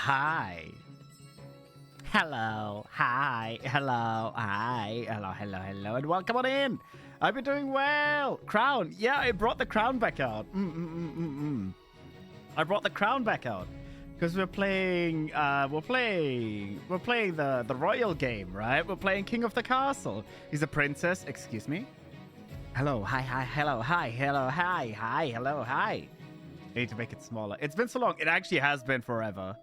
Hi. Hello. Hi. Hello. Hi. Hello. And welcome on in. I've been doing well. Crown. Yeah, I brought the crown back out. I brought the crown back out. Because we're playing the royal game, right? We're playing King of the Castle. He's a princess. Excuse me. Hello. Hi. Hello. Hi. Hello. Hi. Hello. Hi. I need to make it smaller. It's been so long. It actually has been forever.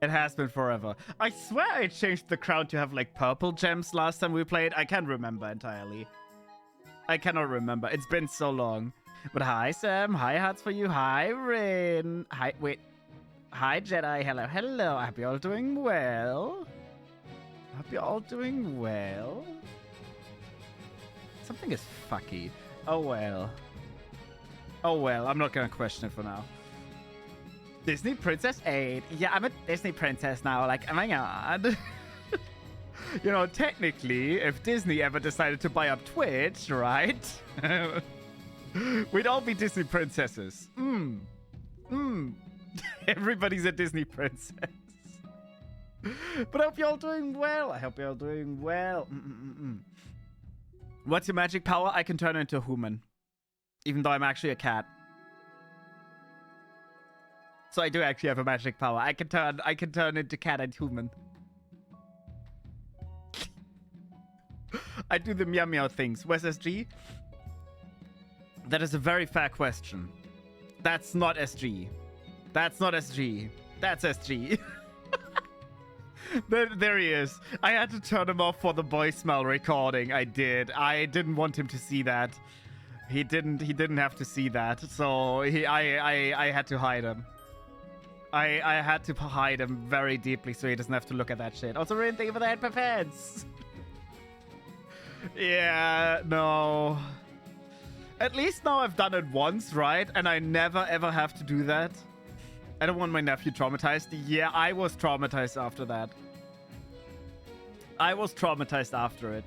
It has been forever. I swear I changed the crown to have like purple gems last time we played. I can't remember entirely. I cannot remember. It's been so long. But hi, Sam. Hi, hearts for you. Hi, Rin. Hi, wait. Hi, Jedi. Hello. I hope you're all doing well. I hope you're all doing well. Something is fucky. Oh, well. Oh, well. I'm not going to question it for now. Disney Princess 8. Yeah, I'm a Disney princess now. Like, oh my god. You know, technically, if Disney ever decided to buy up Twitch, right? We'd all be Disney princesses. Everybody's a Disney princess. But I hope you're all doing well. I hope you're all doing well. What's your magic power? I can turn into a human. Even though I'm actually a cat. So I do actually have a magic power. I can turn into cat and human. I do the meow meow things. Where's SG? That is a very fair question. That's not SG. That's not SG. That's SG. There he is. I had to turn him off for the voicemail recording. I did. I didn't want him to see that. He didn't have to see that. So I had to hide him. I had to hide him very deeply so he doesn't have to look at that shit. Also, Rin, thank you for the head pets. Yeah, no. At least now I've done it once, right? And I never ever have to do that. I don't want my nephew traumatized. Yeah, I was traumatized after that. I was traumatized after it.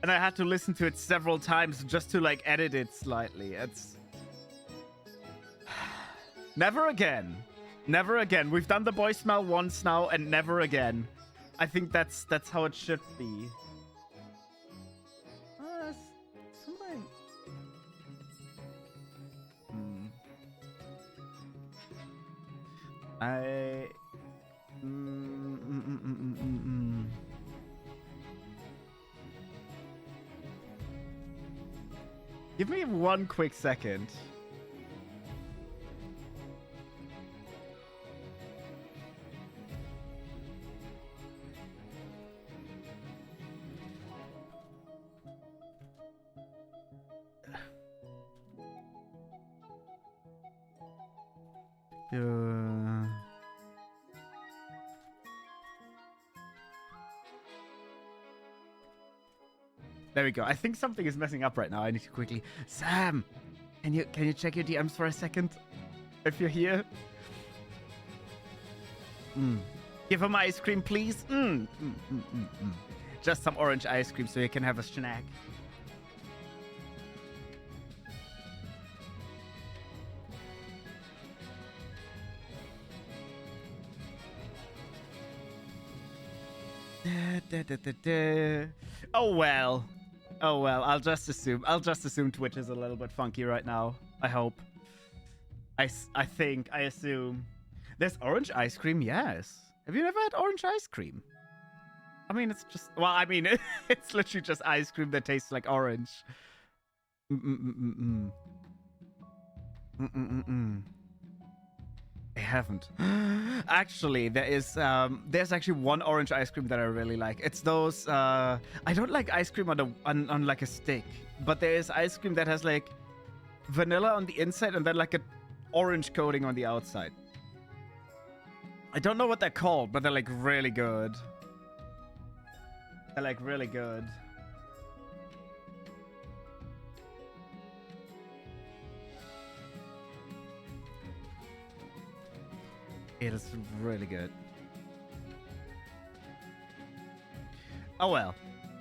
And I had to listen to it several times just to, like, edit it slightly. It's... Never again. Never again. We've done the voicemail once now, and never again. I think that's how it should be. Something... Give me one quick second. There we go. I think something is messing up right now. I need to quickly... Sam! Can you check your DMs for a second? If you're here? Give him ice cream, please. Just some orange ice cream so you can have a snack. Oh well. Oh well, I'll just assume Twitch is a little bit funky right now. I hope. I assume. There's orange ice cream, yes. Have you never had orange ice cream? I mean, it's just... Well, I mean, it's literally just ice cream that tastes like orange. I haven't. Actually, there's actually one orange ice cream that I really like. It's those I don't like ice cream on like a stick, but there is ice cream that has like vanilla on the inside and then like an orange coating on the outside. I don't know what they're called, but they're like really good. They're like really good. It is really good. Oh well.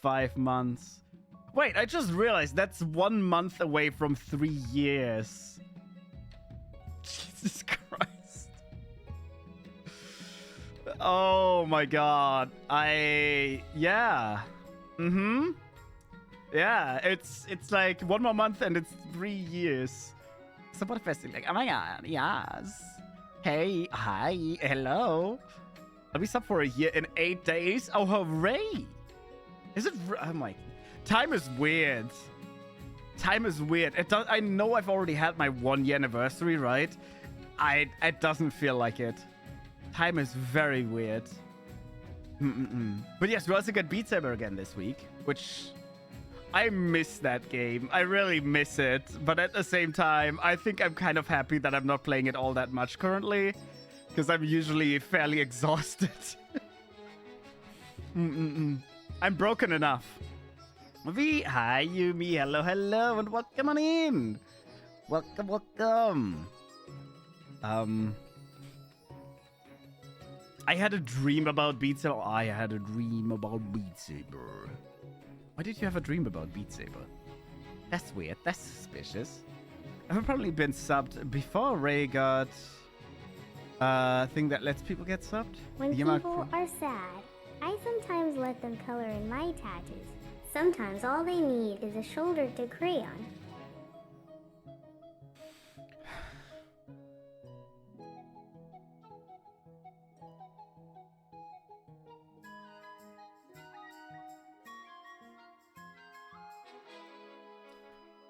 5 months. Wait, I just realized that's 1 month away from 3 years. Jesus Christ. Oh my god. Yeah. Mm-hmm. Yeah, it's like 1 more month and it's 3 years. So what if I say like, oh my god, yes. Hey, hi, hello. I'll be sub for a year in 8 days. Oh, hooray! Is it? I'm like, time is weird. Time is weird. It does. I know I've already had my 1-year anniversary, right? It doesn't feel like it. Time is very weird. But yes, we also got Beat Saber again this week, which I miss that game. I really miss it. But at the same time, I think I'm kind of happy that I'm not playing it all that much currently, because I'm usually fairly exhausted. I'm broken enough. Hi, Yumi. Hello, hello, and welcome on in. Welcome, welcome. I had a dream about Beat Saber. I had a dream about Beat Saber. Why did you have a dream about Beat Saber? That's weird. That's suspicious. I've probably been subbed before Ray got a thing that lets people get subbed. When people are sad, I sometimes let them color in my tattoos. Sometimes all they need is a shoulder to crayon.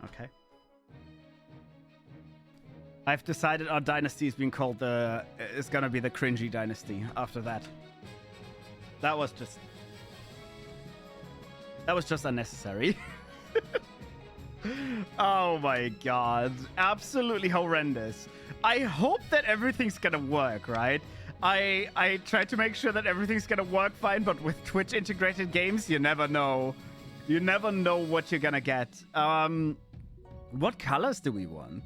Okay. I've decided our dynasty is being called it's gonna be the cringy dynasty after that. That was just unnecessary. Oh my god. Absolutely horrendous. I hope that everything's gonna work, right? I try to make sure that everything's gonna work fine, but with Twitch integrated games, you never know. You never know what you're gonna get. What colors do we want?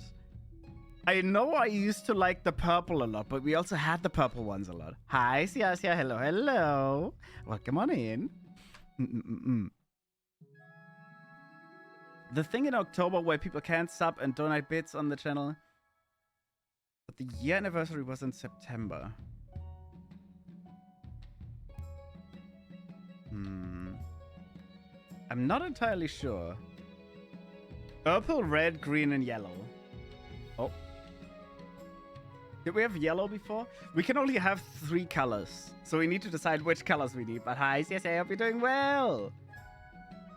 I know I used to like the purple a lot, but we also had the purple ones a lot. Hi, Siasia. Hello, hello. Welcome on in. The thing in October where people can't sub and donate bits on the channel. But the year anniversary was in September. I'm not entirely sure. Purple, red, green, and yellow. Oh. Did we have yellow before? We can only have 3 colors. So we need to decide which colors we need. But hi, yes, I hope you're doing well.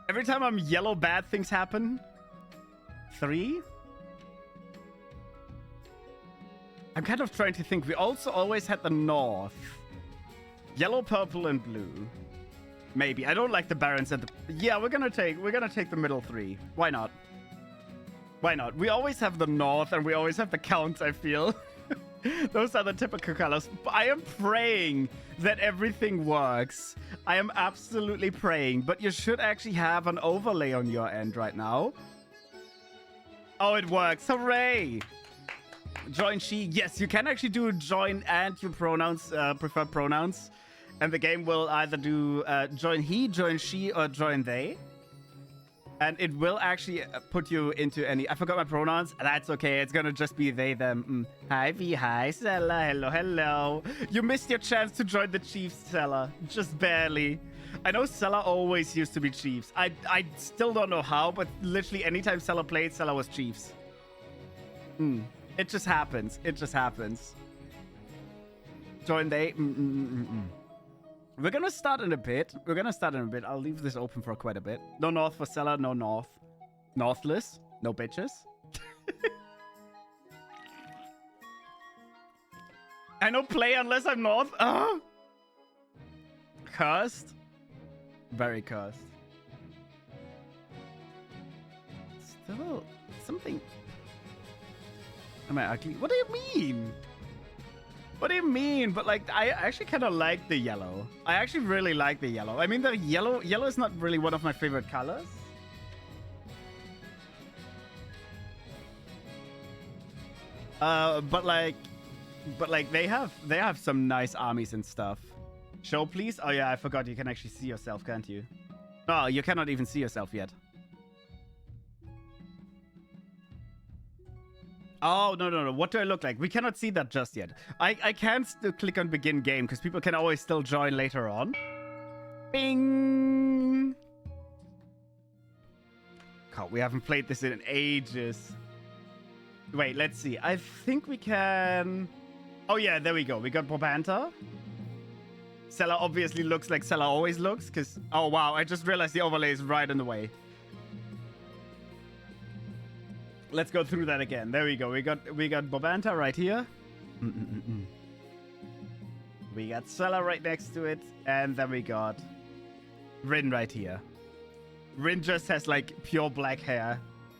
Every time I'm yellow, bad things happen. 3? I'm kind of trying to think. We also always had the north. Yellow, purple, and blue. Maybe. I don't like the barons at the... Yeah, we're gonna take the middle 3. Why not? Why not? We always have the north and we always have the counts, I feel. Those are the typical colors. I am praying that everything works. I am absolutely praying. But you should actually have an overlay on your end right now. Oh, it works. Hooray! Join she. Yes, you can actually do join and your pronouns, preferred pronouns. And the game will either do join he, join she, or join they. And it will actually put you into any... I forgot my pronouns. That's okay. It's going to just be they, them. Hi, V. Hi, Stella. Hello, hello. You missed your chance to join the Chiefs, Stella. Just barely. I know Stella always used to be Chiefs. I still don't know how, but literally anytime Stella played, Stella was Chiefs. It just happens. It just happens. Join they. We're gonna start in a bit. I'll leave this open for quite a bit. No north for Stella, no north. Northless, no bitches. I know play unless I'm north. Cursed. Very cursed. Still something. Am I ugly? What do you mean? What do you mean? But like, I actually kind of like the yellow. I actually really like the yellow. I mean, the yellow is not really one of my favorite colors. But like they have some nice armies and stuff. Show please. Oh yeah, I forgot. You can actually see yourself, can't you? No, you cannot even see yourself yet. Oh, no. What do I look like? We cannot see that just yet. I can still click on begin game because people can always still join later on. Bing! God, we haven't played this in ages. Wait, let's see. I think we can... Oh, yeah, there we go. We got Bobanta. Sela obviously looks like Sela always looks, because... Oh, wow, I just realized the overlay is right in the way. Let's go through that again. There we go. We got Bobanta right here. We got Sela right next to it. And then we got Rin right here. Rin just has, like, pure black hair.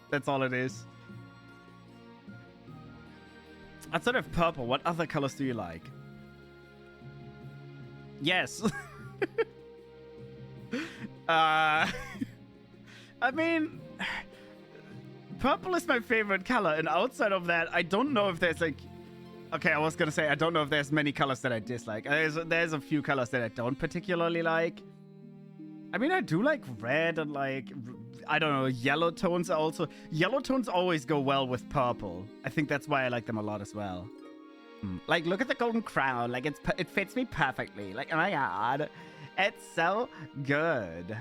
That's all it is. Outside of purple, what other colors do you like? Yes. I mean, purple is my favorite color, and outside of that, I don't know if there's like... Okay, I was gonna say, I don't know if there's many colors that I dislike. There's a few colors that I don't particularly like. I mean, I do like red and like, I don't know, yellow tones are also... Yellow tones always go well with purple. I think that's why I like them a lot as well. Like, look at the golden crown. Like, it fits me perfectly. Like, oh my god. It's so good.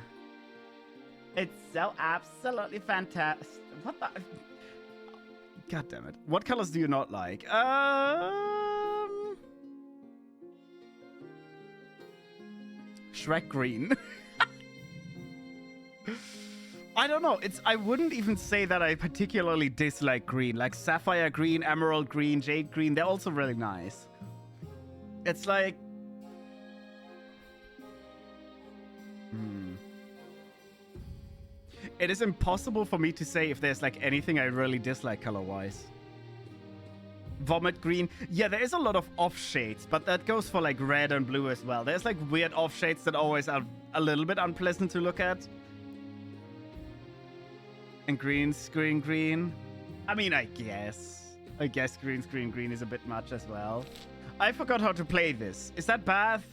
It's so absolutely fantastic. What the... God damn it. What colors do you not like? Shrek green. I don't know. I wouldn't even say that I particularly dislike green. Like sapphire green, emerald green, jade green, they're also really nice. It's like... It is impossible for me to say if there's like anything I really dislike color-wise. Vomit green. Yeah, there is a lot of off shades, but that goes for like red and blue as well. There's like weird off shades that always are a little bit unpleasant to look at. And green, screen green. I mean, I guess green, screen green is a bit much as well. I forgot how to play this. Is that bath?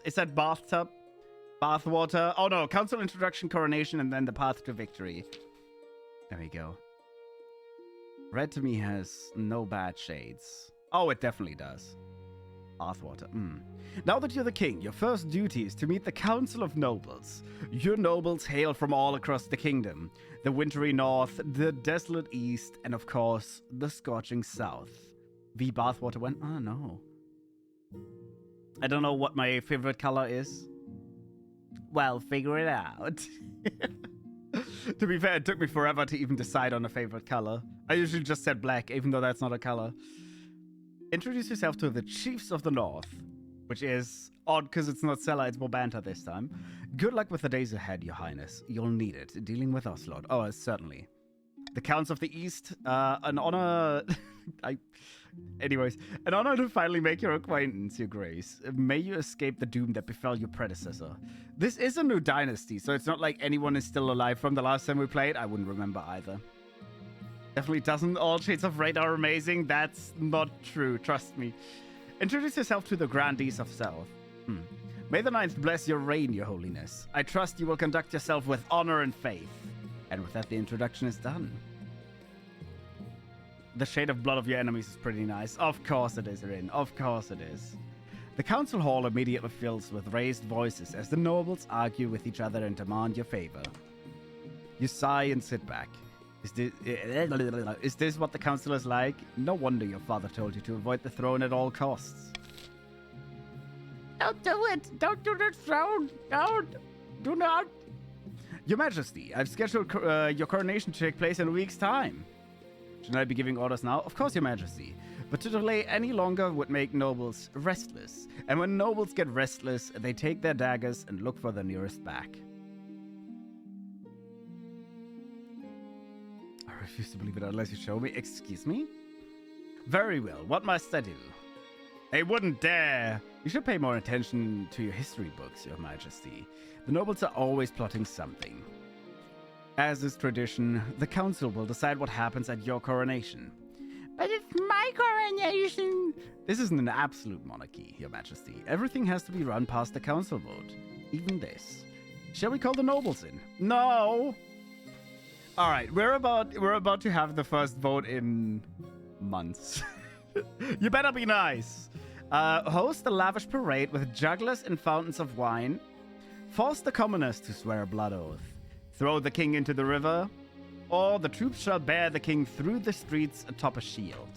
Is that bathtub? Bathwater? Oh no, council introduction, coronation, and then the path to victory. There we go. Red to me has no bad shades. Oh, it definitely does. Bathwater. Now that you're the king, your first duty is to meet the Council of Nobles. Your nobles hail from all across the kingdom. The wintry north, the desolate east, and of course, the scorching south. The bathwater went... Oh, no. I don't know what my favorite color is. Well, figure it out. To be fair, it took me forever to even decide on a favorite color. I usually just said black, even though that's not a color. Introduce yourself to the Chiefs of the North, which is odd because it's not Sela, it's Bobanta this time. Good luck with the days ahead, Your Highness. You'll need it, dealing with Ocelot. Oh, certainly. The Counts of the East, an honor... Anyways, an honor to finally make your acquaintance, Your Grace. May you escape the doom that befell your predecessor. This is a new dynasty, so it's not like anyone is still alive from the last time we played. I wouldn't remember either. Definitely doesn't all shades of red are amazing. That's not true, trust me. Introduce yourself to the Grandees of South. May the Ninth bless your reign, Your Holiness. I trust you will conduct yourself with honor and faith. And with that, the introduction is done. The shade of blood of your enemies is pretty nice. Of course it is, Rin. Of course it is. The council hall immediately fills with raised voices as the nobles argue with each other and demand your favor. You sigh and sit back. Is this what the council is like? No wonder your father told you to avoid the throne at all costs. Don't do it! Don't do the throne! Don't! Do not! Your Majesty, I've scheduled your coronation to take place in a week's time. Shouldn't I be giving orders now? Of course, Your Majesty. But to delay any longer would make nobles restless. And when nobles get restless, they take their daggers and look for the nearest back. I refuse to believe it unless you show me. Excuse me? Very well. What must I do? They wouldn't dare. You should pay more attention to your history books, Your Majesty. The nobles are always plotting something. As is tradition, the council will decide what happens at your coronation. But it's my coronation! This isn't an absolute monarchy, Your Majesty. Everything has to be run past the council vote. Even this. Shall we call the nobles in? No! Alright, we're about to have the first vote in months. You better be nice. Host a lavish parade with jugglers and fountains of wine. Force the commoners to swear a blood oath. Throw the king into the river, or the troops shall bear the king through the streets atop a shield.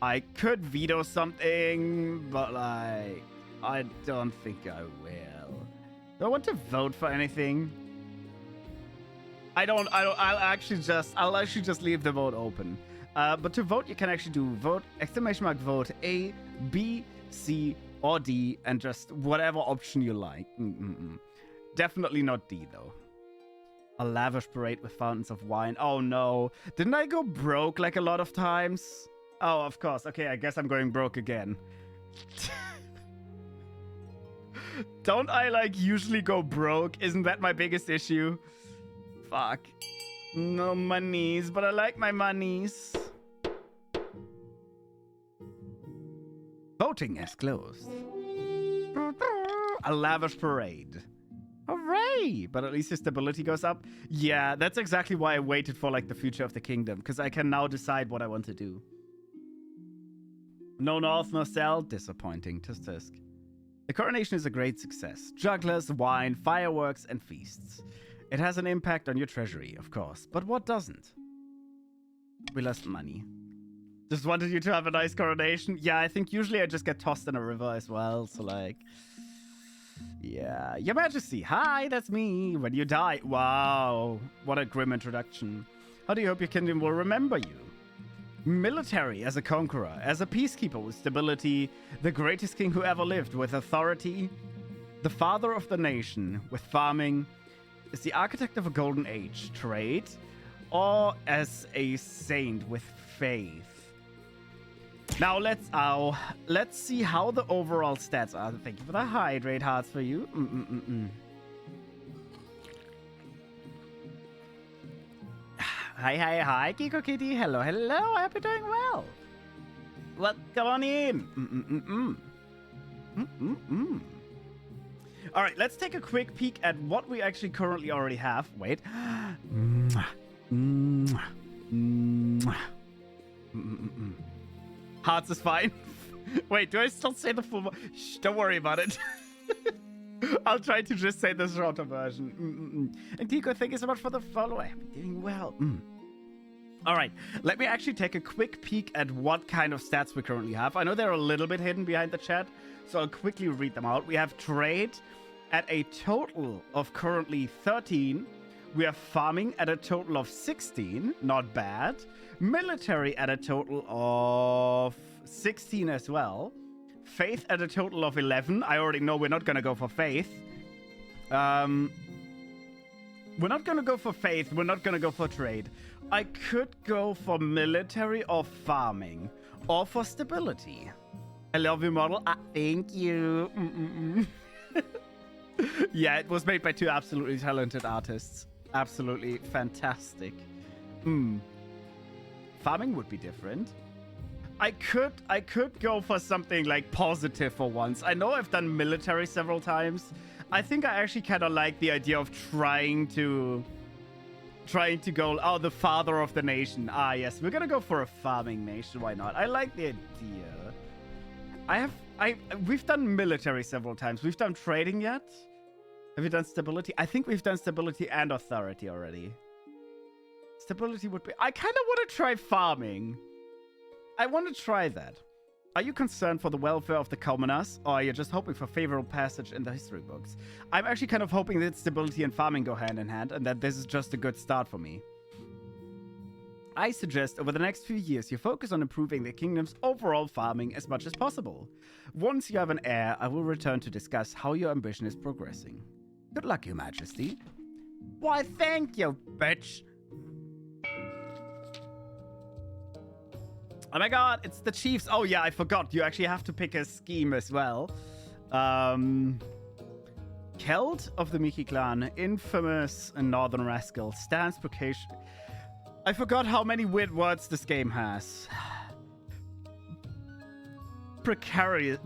I could veto something, but like... I don't think I will. Do I want to vote for anything? I'll actually just leave the vote open. But to vote, you can actually do vote, !vote A, B, C, or D, and just whatever option you like. Definitely not D, though. A lavish parade with fountains of wine. Oh, no. Didn't I go broke, like, a lot of times? Oh, of course. Okay, I guess I'm going broke again. Don't I, like, usually go broke? Isn't that my biggest issue? Fuck. No monies, but I like my monies. Voting is closed. A lavish parade. Hooray! But at least his stability goes up. Yeah, that's exactly why I waited for, like, the future of the kingdom. Because I can now decide what I want to do. No north, no south. Disappointing. Tisk tisk. The coronation is a great success. Jugglers, wine, fireworks, and feasts. It has an impact on your treasury, of course. But what doesn't? We lost money. Just wanted you to have a nice coronation. Yeah, I think usually I just get tossed in a river as well. So, like... Yeah. Your Majesty. Hi, that's me. When you die. Wow. What a grim introduction. How do you hope your kingdom will remember you? Military as a conqueror, as a peacekeeper with stability, the greatest king who ever lived with authority, the father of the nation with farming, is the architect of a golden age, trade, or as a saint with faith. Now let's see how the overall stats are. Thank you for the hydrate hearts for you. Hi, Kiko Kitty. Hello. I hope you're doing well. Well, come on in. All right, let's take a quick peek at what we actually currently already have. Wait. Hearts is fine. Wait, do I still say the full? Shh, don't worry about it. I'll try to just say the shorter version. And Kiko, thank you so much for the follow. I'm doing well. All right, let me actually take a quick peek at what kind of stats we currently have. I know they're a little bit hidden behind the chat, so I'll quickly read them out. We have trade at a total of currently 13. We have farming at a total of 16. Not bad. Military at a total of 16 as well. Faith at a total of 11. I already know we're not going to go for faith. We're not going to go for faith. We're not going to go for trade. I could go for military or farming. Or for stability. I love your model. Thank you. Yeah, it was made by two absolutely talented artists. Absolutely fantastic. Farming would be different. I could go for something like positive for once. I know I've done military several times. I think I actually kind of like the idea of trying to go, oh, the father of the nation. Ah, yes, we're gonna go for a farming nation. Why not? I like the idea. We've done military several times. We've done trading yet? Have you done stability? I think we've done stability and authority already. Stability would be... I kind of want to try farming. I want to try that. Are you concerned for the welfare of the commoners, or are you just hoping for favorable passage in the history books? I'm actually kind of hoping that stability and farming go hand in hand, and that this is just a good start for me. I suggest over the next few years you focus on improving the kingdom's overall farming as much as possible. Once you have an heir, I will return to discuss how your ambition is progressing. Good luck, Your Majesty. Why, thank you, bitch. Oh my god, it's the chiefs. Oh yeah, I forgot. You actually have to pick a scheme as well. Keld of the Miki clan, infamous northern rascal, stands precarious. I forgot how many weird words this game has. Precarious.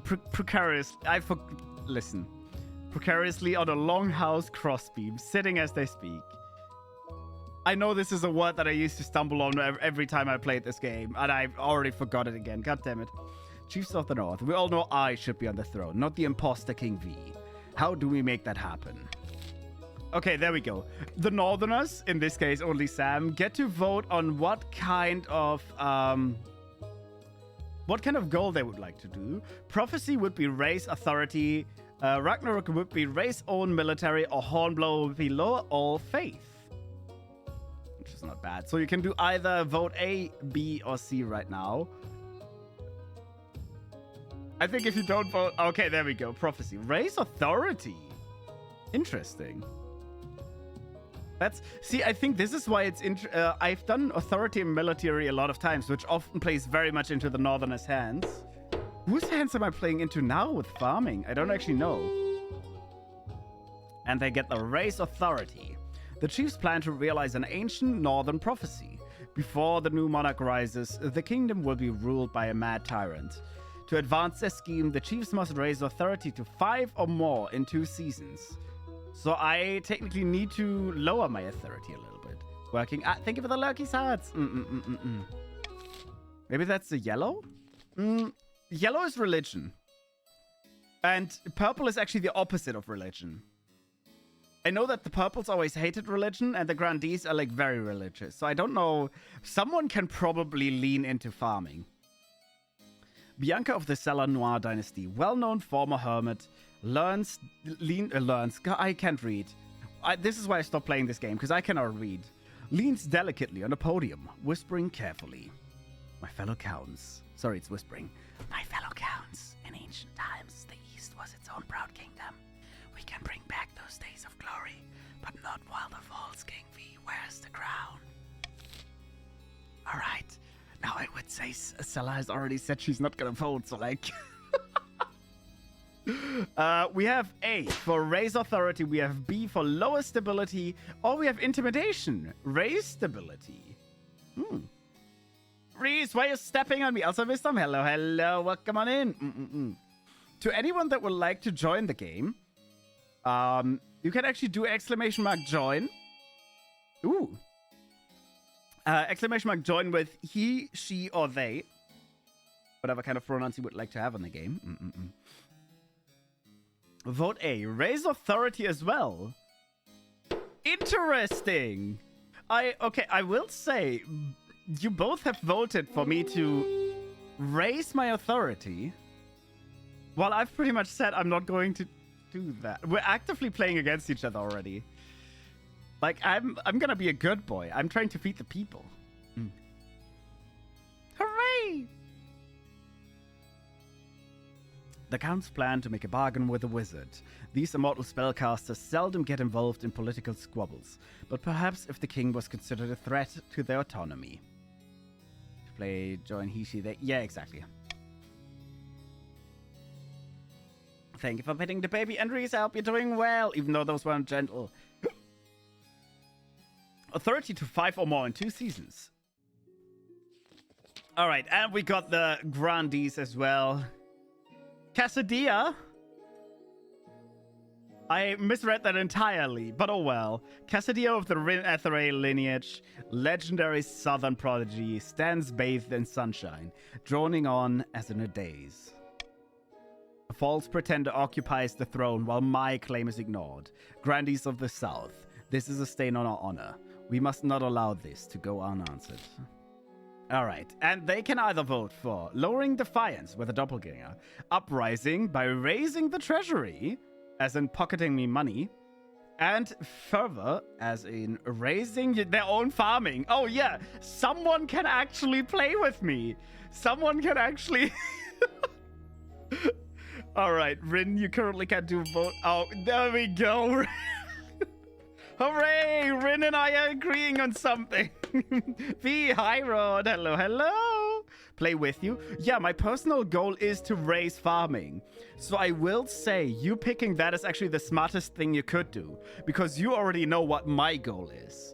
Listen. Precariously on a longhouse crossbeam, sitting as they speak. I know this is a word that I used to stumble on every time I played this game, and I've already forgot it again. God damn it. Chiefs of the North, we all know I should be on the throne, not the imposter King V. How do we make that happen? Okay, there we go. The Northerners, in this case only Sam, get to vote on what kind of what kind of goal they would like to do. Prophecy would be raise authority. Ragnarok would be raise own military, or Hornblower would be lower all faith. Which is not bad. So you can do either vote A, B, or C right now. I think if you don't vote... Okay, there we go. Prophecy. Raise authority. Interesting. That's... See, I think this is why it's... I've done authority and military a lot of times, which often plays very much into the Northerners' hands. Whose hands am I playing into now with farming? I don't actually know. And they get the raise authority. The chiefs plan to realize an ancient Northern prophecy. Before the new monarch rises, the kingdom will be ruled by a mad tyrant. To advance their scheme, the chiefs must raise authority to 5 or more in 2 seasons. So I technically need to lower my authority a little bit. Working. Thank you for the Loki's hearts. Maybe that's the yellow? Yellow is religion. And purple is actually the opposite of religion. I know that the purples always hated religion, and the grandees are like very religious. So I don't know. Someone can probably lean into farming. Bianca of the Cellar Noir dynasty, well-known former hermit, learns. I can't read. This is why I stopped playing this game, because I cannot read. Leans delicately on a podium, whispering carefully. My fellow counts. Sorry, it's whispering. My fellow counts. In ancient times, the East was its own proud kingdom. We can bring back those days of glory, but not while the false King V wears the crown. All right. Now, I would say Sella has already said she's not going to vote, so like... we have A for raise authority, we have B for lower stability, or we have intimidation. Raise stability. Reese, why are you stepping on me? Also, Wisdom, hello, hello, welcome on in. To anyone that would like to join the game, you can actually do ! join. Ooh. ! join with he, she, or they. Whatever kind of pronouns you would like to have on the game. Vote A. Raise authority as well. Interesting. I will say, you both have voted for me to raise my authority. While I've pretty much said I'm not going to do that. We're actively playing against each other already. Like, I'm gonna be a good boy. I'm trying to feed the people. Hooray! The Count's plan to make a bargain with a wizard. These immortal spellcasters seldom get involved in political squabbles, but perhaps if the king was considered a threat to their autonomy. Play, join, he, she, they. Yeah, exactly. Thank you for petting the baby, and Reese, I hope you're doing well, even though those weren't gentle. Authority to 5 or more in 2 seasons. Alright, and we got the grandees as well. Cassadia. I misread that entirely, but oh well. Cassadia of the Rin Etheray lineage, legendary southern prodigy, stands bathed in sunshine, droning on as in a daze. A false pretender occupies the throne while my claim is ignored. Grandees of the South, this is a stain on our honor. We must not allow this to go unanswered. Alright, and they can either vote for lowering defiance with a doppelganger, uprising by raising the treasury, as in pocketing me money, and fervor, as in raising their own farming. Oh yeah, someone can actually play with me. Someone can actually... Alright, Rin, you currently can't do vote. Oh, there we go. Hooray! Rin and I are agreeing on something. V, hi, Rod. Hello, hello. Play with you. Yeah, my personal goal is to raise farming. So I will say you picking that is actually the smartest thing you could do, because you already know what my goal is.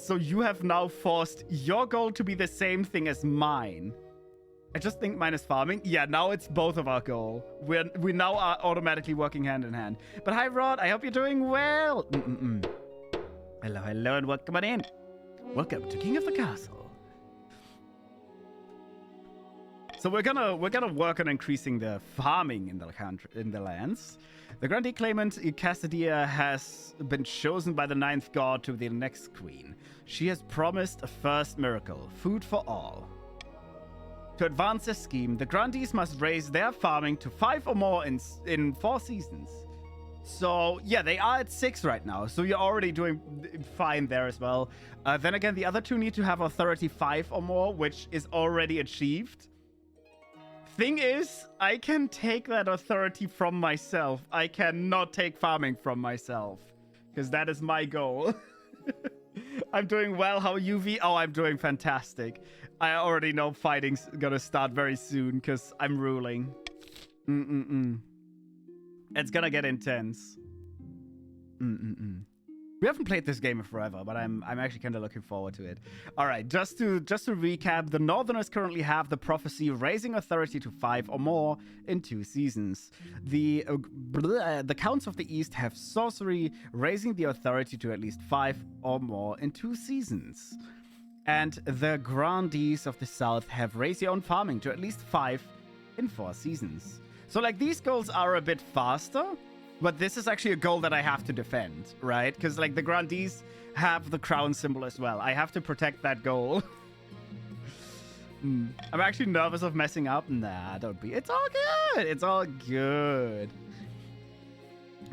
So you have now forced your goal to be the same thing as mine. I just think mine is farming. Yeah, now it's both of our goal. We now are automatically working hand in hand. But hi, Rod. I hope you're doing well. Hello, hello, and welcome on in. Welcome to King of the Castle. So we're gonna work on increasing the farming in the country, in the lands. The grandee claimant Cassadia has been chosen by the 9th god to be the next queen. She has promised a first miracle: food for all. To advance their scheme, the grandees must raise their farming to 5 or more in 4 seasons. So, yeah, they are at 6 right now. So you're already doing fine there as well. Then again, the other 2 need to have authority 5 or more, which is already achieved. Thing is, I can take that authority from myself. I cannot take farming from myself. Because that is my goal. I'm doing well. How are you, V? Oh, I'm doing fantastic. I already know fighting's gonna start very soon because I'm ruling. It's gonna get intense. We haven't played this game in forever, but I'm actually kind of looking forward to it. All right, just to recap, the Northerners currently have the prophecy raising authority to 5 or more in 2 seasons. The Counts of the East have sorcery raising the authority to at least 5 or more in 2 seasons. And the Grandees of the South have raised your own farming to at least 5 in 4 seasons. So, like, these goals are a bit faster, but this is actually a goal that I have to defend, right? Because, like, the Grandees have the crown symbol as well. I have to protect that goal. I'm actually nervous of messing up. Nah, don't be. It's all good. It's all good.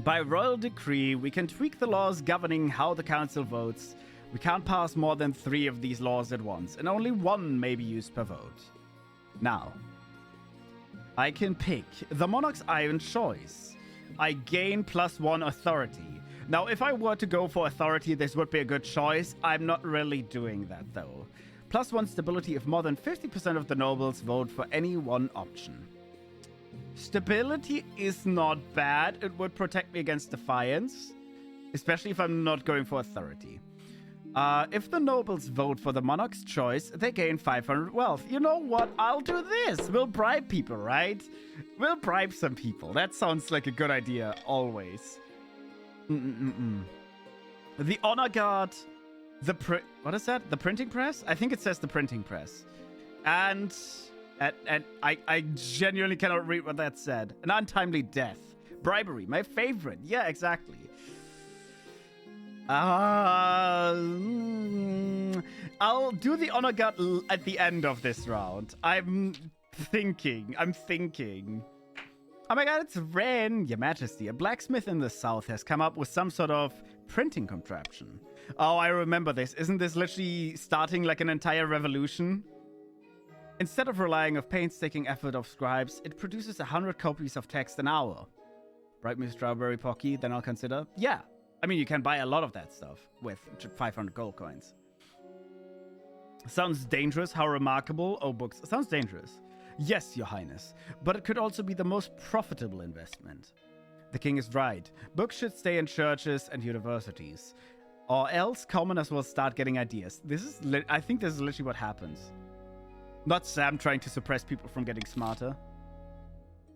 By royal decree, we can tweak the laws governing how the council votes. We can't pass more than 3 of these laws at once, and only 1 may be used per vote. Now, I can pick the monarch's iron choice. I gain +1 authority. Now, if I were to go for authority, this would be a good choice. I'm not really doing that, though. +1 stability if more than 50% of the nobles vote for any one option. Stability is not bad. It would protect me against defiance, especially if I'm not going for authority. If the nobles vote for the monarch's choice, they gain 500 wealth. You know what? I'll do this. We'll bribe people, right? We'll bribe some people. That sounds like a good idea, always. The honor guard, what is that? The printing press? I think it says the printing press. And I genuinely cannot read what that said. An untimely death. Bribery, my favorite. Yeah, exactly. I'll do the honor guard at the end of this round. I'm thinking. Oh my god, it's Ren, Your Majesty. A blacksmith in the south has come up with some sort of printing contraption. Oh, I remember this. Isn't this literally starting like an entire revolution? Instead of relying on painstaking effort of scribes, it produces 100 copies of text an hour. Bribe me strawberry pocky, then I'll consider. Yeah. I mean, you can buy a lot of that stuff with 500 gold coins. Sounds dangerous. How remarkable. Oh, books. Sounds dangerous. Yes, Your Highness. But it could also be the most profitable investment. The king is right. Books should stay in churches and universities. Or else commoners will start getting ideas. I think this is literally what happens. Not Sam trying to suppress people from getting smarter.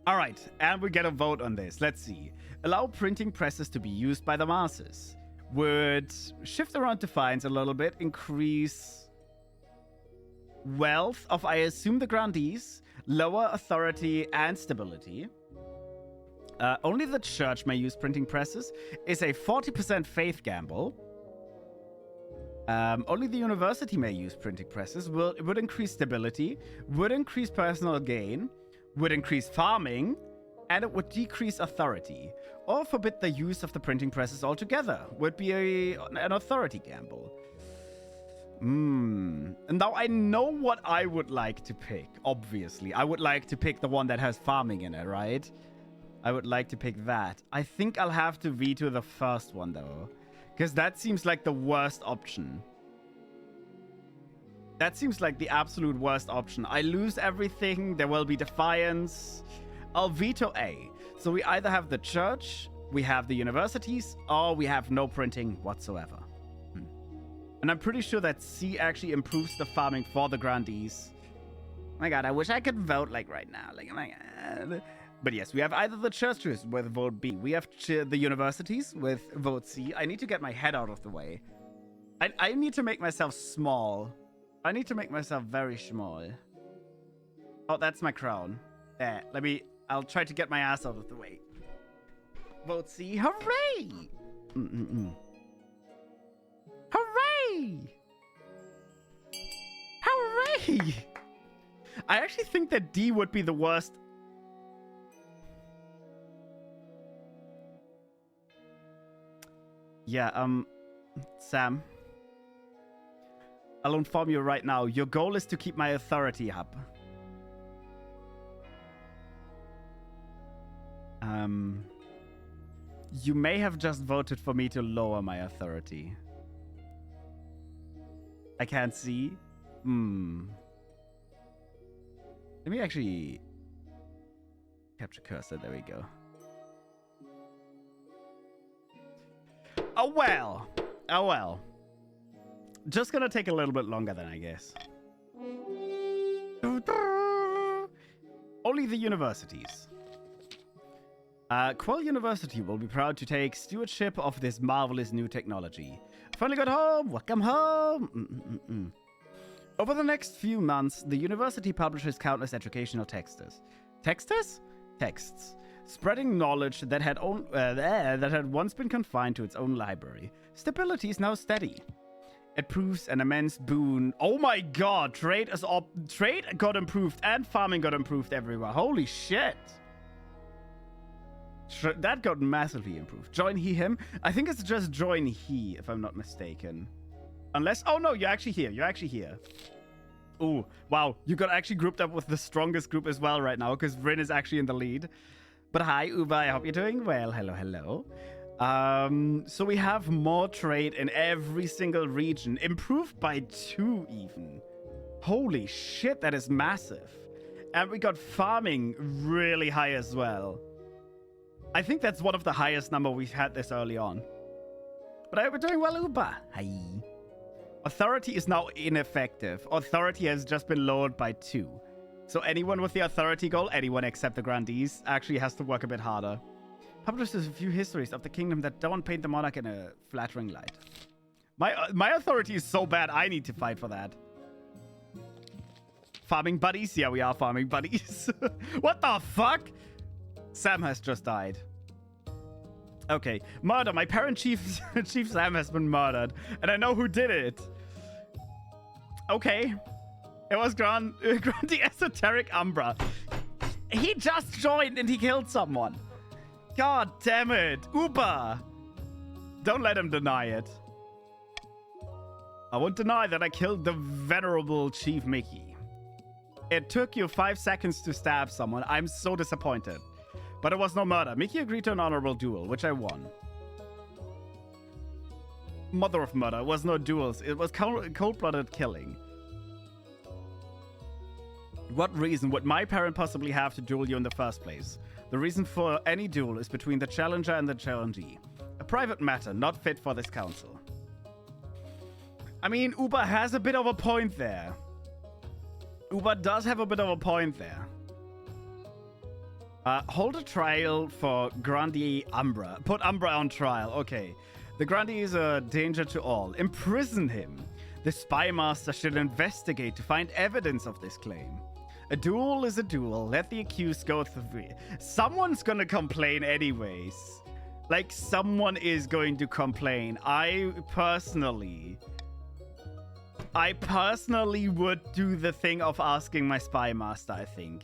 All right, and we get a vote on this. Let's see. Allow printing presses to be used by the masses. Would shift around defiance a little bit. Increase wealth of, I assume, the grandees. Lower authority and stability. Only the church may use printing presses. Is a 40% faith gamble. Only the university may use printing presses. It would increase stability. Would increase personal gain. Would increase farming, and it would decrease authority, or forbid the use of the printing presses altogether. Would be an authority gamble. And now I know what I would like to pick, obviously. I would like to pick the one that has farming in it, right? I would like to pick that. I think I'll have to veto the first one, though, because that seems like the worst option. That seems like the absolute worst option. I lose everything. There will be defiance. I'll veto A. So we either have the church, we have the universities, or we have no printing whatsoever. And I'm pretty sure that C actually improves the farming for the grandees. Oh my god, I wish I could vote like right now. Like, oh my god. But yes, we have either the churches with vote B. We have the universities with vote C. I need to get my head out of the way. I need to make myself small. I need to make myself very small. Oh, that's my crown. There, I'll try to get my ass out of the way. Vote C. Hooray! Hooray! Hooray! I actually think that D would be the worst. Yeah, Sam. I'll inform you right now. Your goal is to keep my authority up. You may have just voted for me to lower my authority. I can't see. Let me actually capture cursor. There we go. Oh well. Oh well. Just gonna take a little bit longer then, I guess. Only the universities. Quell University will be proud to take stewardship of this marvelous new technology. Finally got home! Welcome home! Over the next few months, the university publishes countless educational texts. Texts. Spreading knowledge that had once been confined to its own library. Stability is now steady. It proves an immense boon. Oh my god! Trade got improved and farming got improved everywhere. Holy shit! That got massively improved. Join he, him. I think it's just join he, if I'm not mistaken. Unless... Oh, no, you're actually here. You're actually here. Ooh, wow. You got actually grouped up with the strongest group as well right now, because Rin is actually in the lead. But hi, Uba. I hope you're doing well. Hello, hello. So we have more trade in every single region. Improved by 2 even. Holy shit, that is massive. And we got farming really high as well. I think that's one of the highest number we've had this early on. But I hope we're doing well, Uba. Hi. Authority is now ineffective. Authority has just been lowered by 2. So anyone with the authority goal, anyone except the grandees, actually has to work a bit harder. Publishes a few histories of the kingdom that don't paint the monarch in a flattering light. My authority is so bad, I need to fight for that. Farming buddies? Yeah, we are farming buddies. What the fuck? Sam has just died. Okay, murder. My parent Chief Sam has been murdered, and I know who did it. Okay, it was Grandi Esoteric Umbra. He just joined and he killed someone. God damn it, Uba! Don't let him deny it. I won't deny that I killed the venerable Chief Mickey. It took you 5 seconds to stab someone. I'm so disappointed. But it was no murder. Mickey agreed to an honorable duel, which I won. Mother of murder. It was no duels. It was cold-blooded killing. What reason would my parent possibly have to duel you in the first place? The reason for any duel is between the challenger and the challengee. A private matter, not fit for this council. I mean, Uba has a bit of a point there. Uba does have a bit of a point there. Hold a trial for Grandi Umbra. Put Umbra on trial. Okay. The Grandi is a danger to all. Imprison him. The spy master should investigate to find evidence of this claim. A duel is a duel. Let the accused go through. Someone's gonna complain anyways. Like, someone is going to complain. I personally would do the thing of asking my spy master, I think.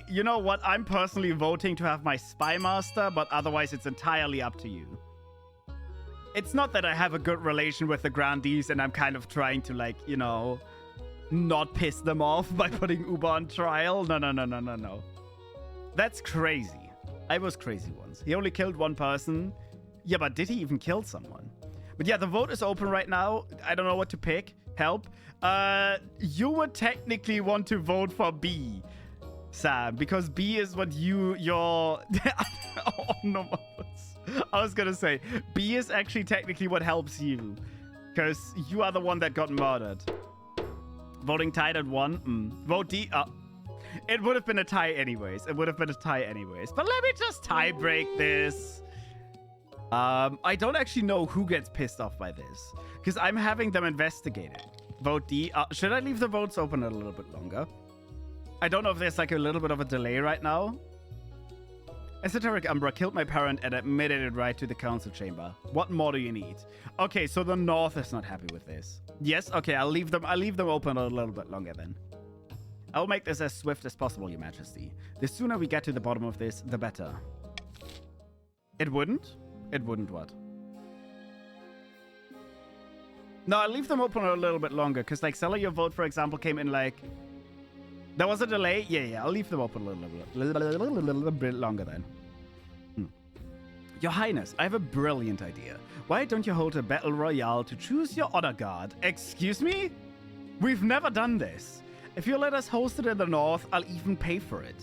You know what? I'm personally voting to have my spy master, but otherwise it's entirely up to you. It's not that I have a good relation with the grandees and I'm kind of trying to, like, you know, not piss them off by putting Uba on trial. No. That's crazy. I was crazy once. He only killed 1 person. Yeah, but did he even kill someone? But yeah, the vote is open right now. I don't know what to pick. Help. You would technically want to vote for B, Sam, because B is what your oh no, I was gonna say B is actually technically what helps you, because you are the one that got murdered. Voting tied at 1. Vote D. It would have been a tie anyways. But let me just tie break this. I don't actually know who gets pissed off by this, because I'm having them investigate it. Vote D. Should I leave the votes open a little bit longer? I don't know if there's like a little bit of a delay right now. Esoteric Umbra killed my parent and admitted it right to the council chamber. What more do you need? Okay, so the North is not happy with this. Yes, okay, I'll leave them open a little bit longer then. I'll make this as swift as possible, Your Majesty. The sooner we get to the bottom of this, the better. It wouldn't? It wouldn't what? No, I'll leave them open a little bit longer, because, like, Seller, your vote, for example, came in, like... There was a delay? Yeah, I'll leave them open a little bit longer then. Your Highness, I have a brilliant idea. Why don't you hold a battle royale to choose your honor guard? Excuse me? We've never done this. If you let us host it in the North, I'll even pay for it.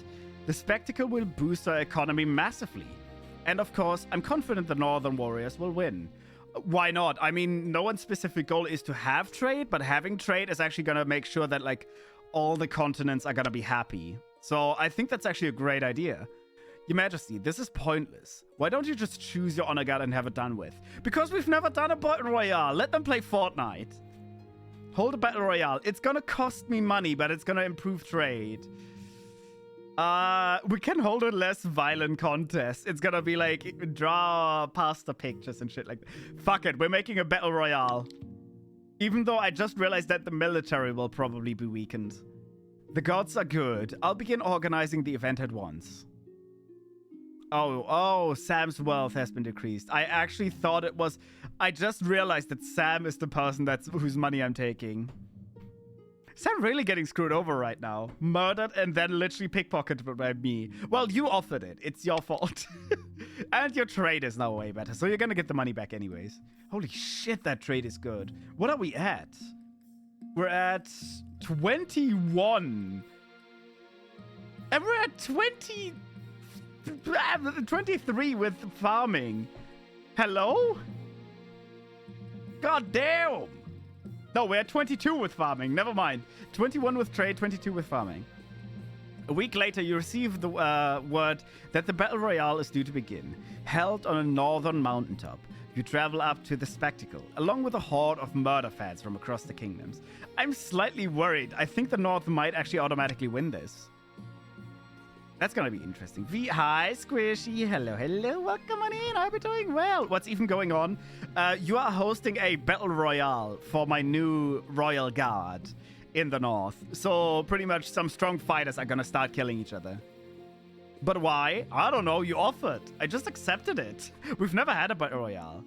The spectacle will boost our economy massively. And of course, I'm confident the Northern Warriors will win. Why not? I mean, no one's specific goal is to have trade, but having trade is actually going to make sure that, like, all the continents are going to be happy. So I think that's actually a great idea. Your Majesty, this is pointless. Why don't you just choose your honor guard and have it done with? Because we've never done a battle royale. Let them play Fortnite. Hold a battle royale. It's going to cost me money, but it's going to improve trade. We can hold a less violent contest. It's going to be like draw pasta pictures and shit like that. Fuck it. We're making a battle royale. Even though I just realized that the military will probably be weakened. The gods are good. I'll begin organizing the event at once. Oh, Sam's wealth has been decreased. I actually thought it was... I just realized that Sam is the person whose money I'm taking. Sam really getting screwed over right now. Murdered and then literally pickpocketed by me. Well, you offered it. It's your fault. And your trade is now way better. So you're gonna get the money back anyways. Holy shit, that trade is good. What are we at? We're at 21. And we're at 23 with farming. Hello? God damn. No, we're at 22 with farming. Never mind. 21 with trade, 22 with farming. A week later, you receive the word that the Battle Royale is due to begin. Held on a northern mountaintop, you travel up to the spectacle, along with a horde of murder fans from across the kingdoms. I'm slightly worried. I think the North might actually automatically win this. That's gonna be interesting. Hi, Squishy. Hello. Welcome on in. I hope you're doing well. What's even going on? You are hosting a battle royale for my new royal guard in the North. So pretty much some strong fighters are gonna start killing each other. But why? I don't know. You offered. I just accepted it. We've never had a battle royale.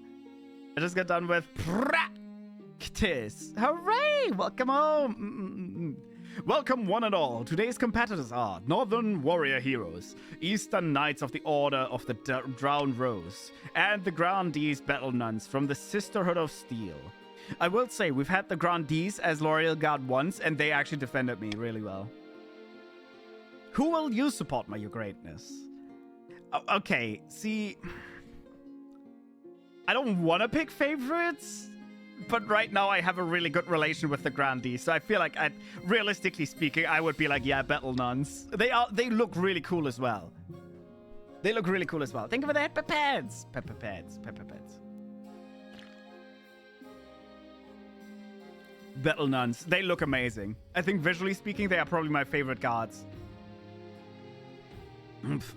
I just got done with practice. Hooray! Welcome home. Welcome one and all. Today's competitors are Northern Warrior Heroes, Eastern Knights of the Order of the Drowned Rose, and the Grandees Battle Nuns from the Sisterhood of Steel. I will say, we've had the Grandees as Loyal Guard once, and they actually defended me really well. Who will you support, my your greatness? Okay, see... I don't want to pick favorites, but right now I have a really good relation with the Grandees, so I feel like, realistically speaking, I would be like, yeah, Battle Nuns. They look really cool as well. They look really cool as well. Think of the pepper pads. Pepper pads. Battle Nuns. They look amazing. I think visually speaking, they are probably my favorite guards.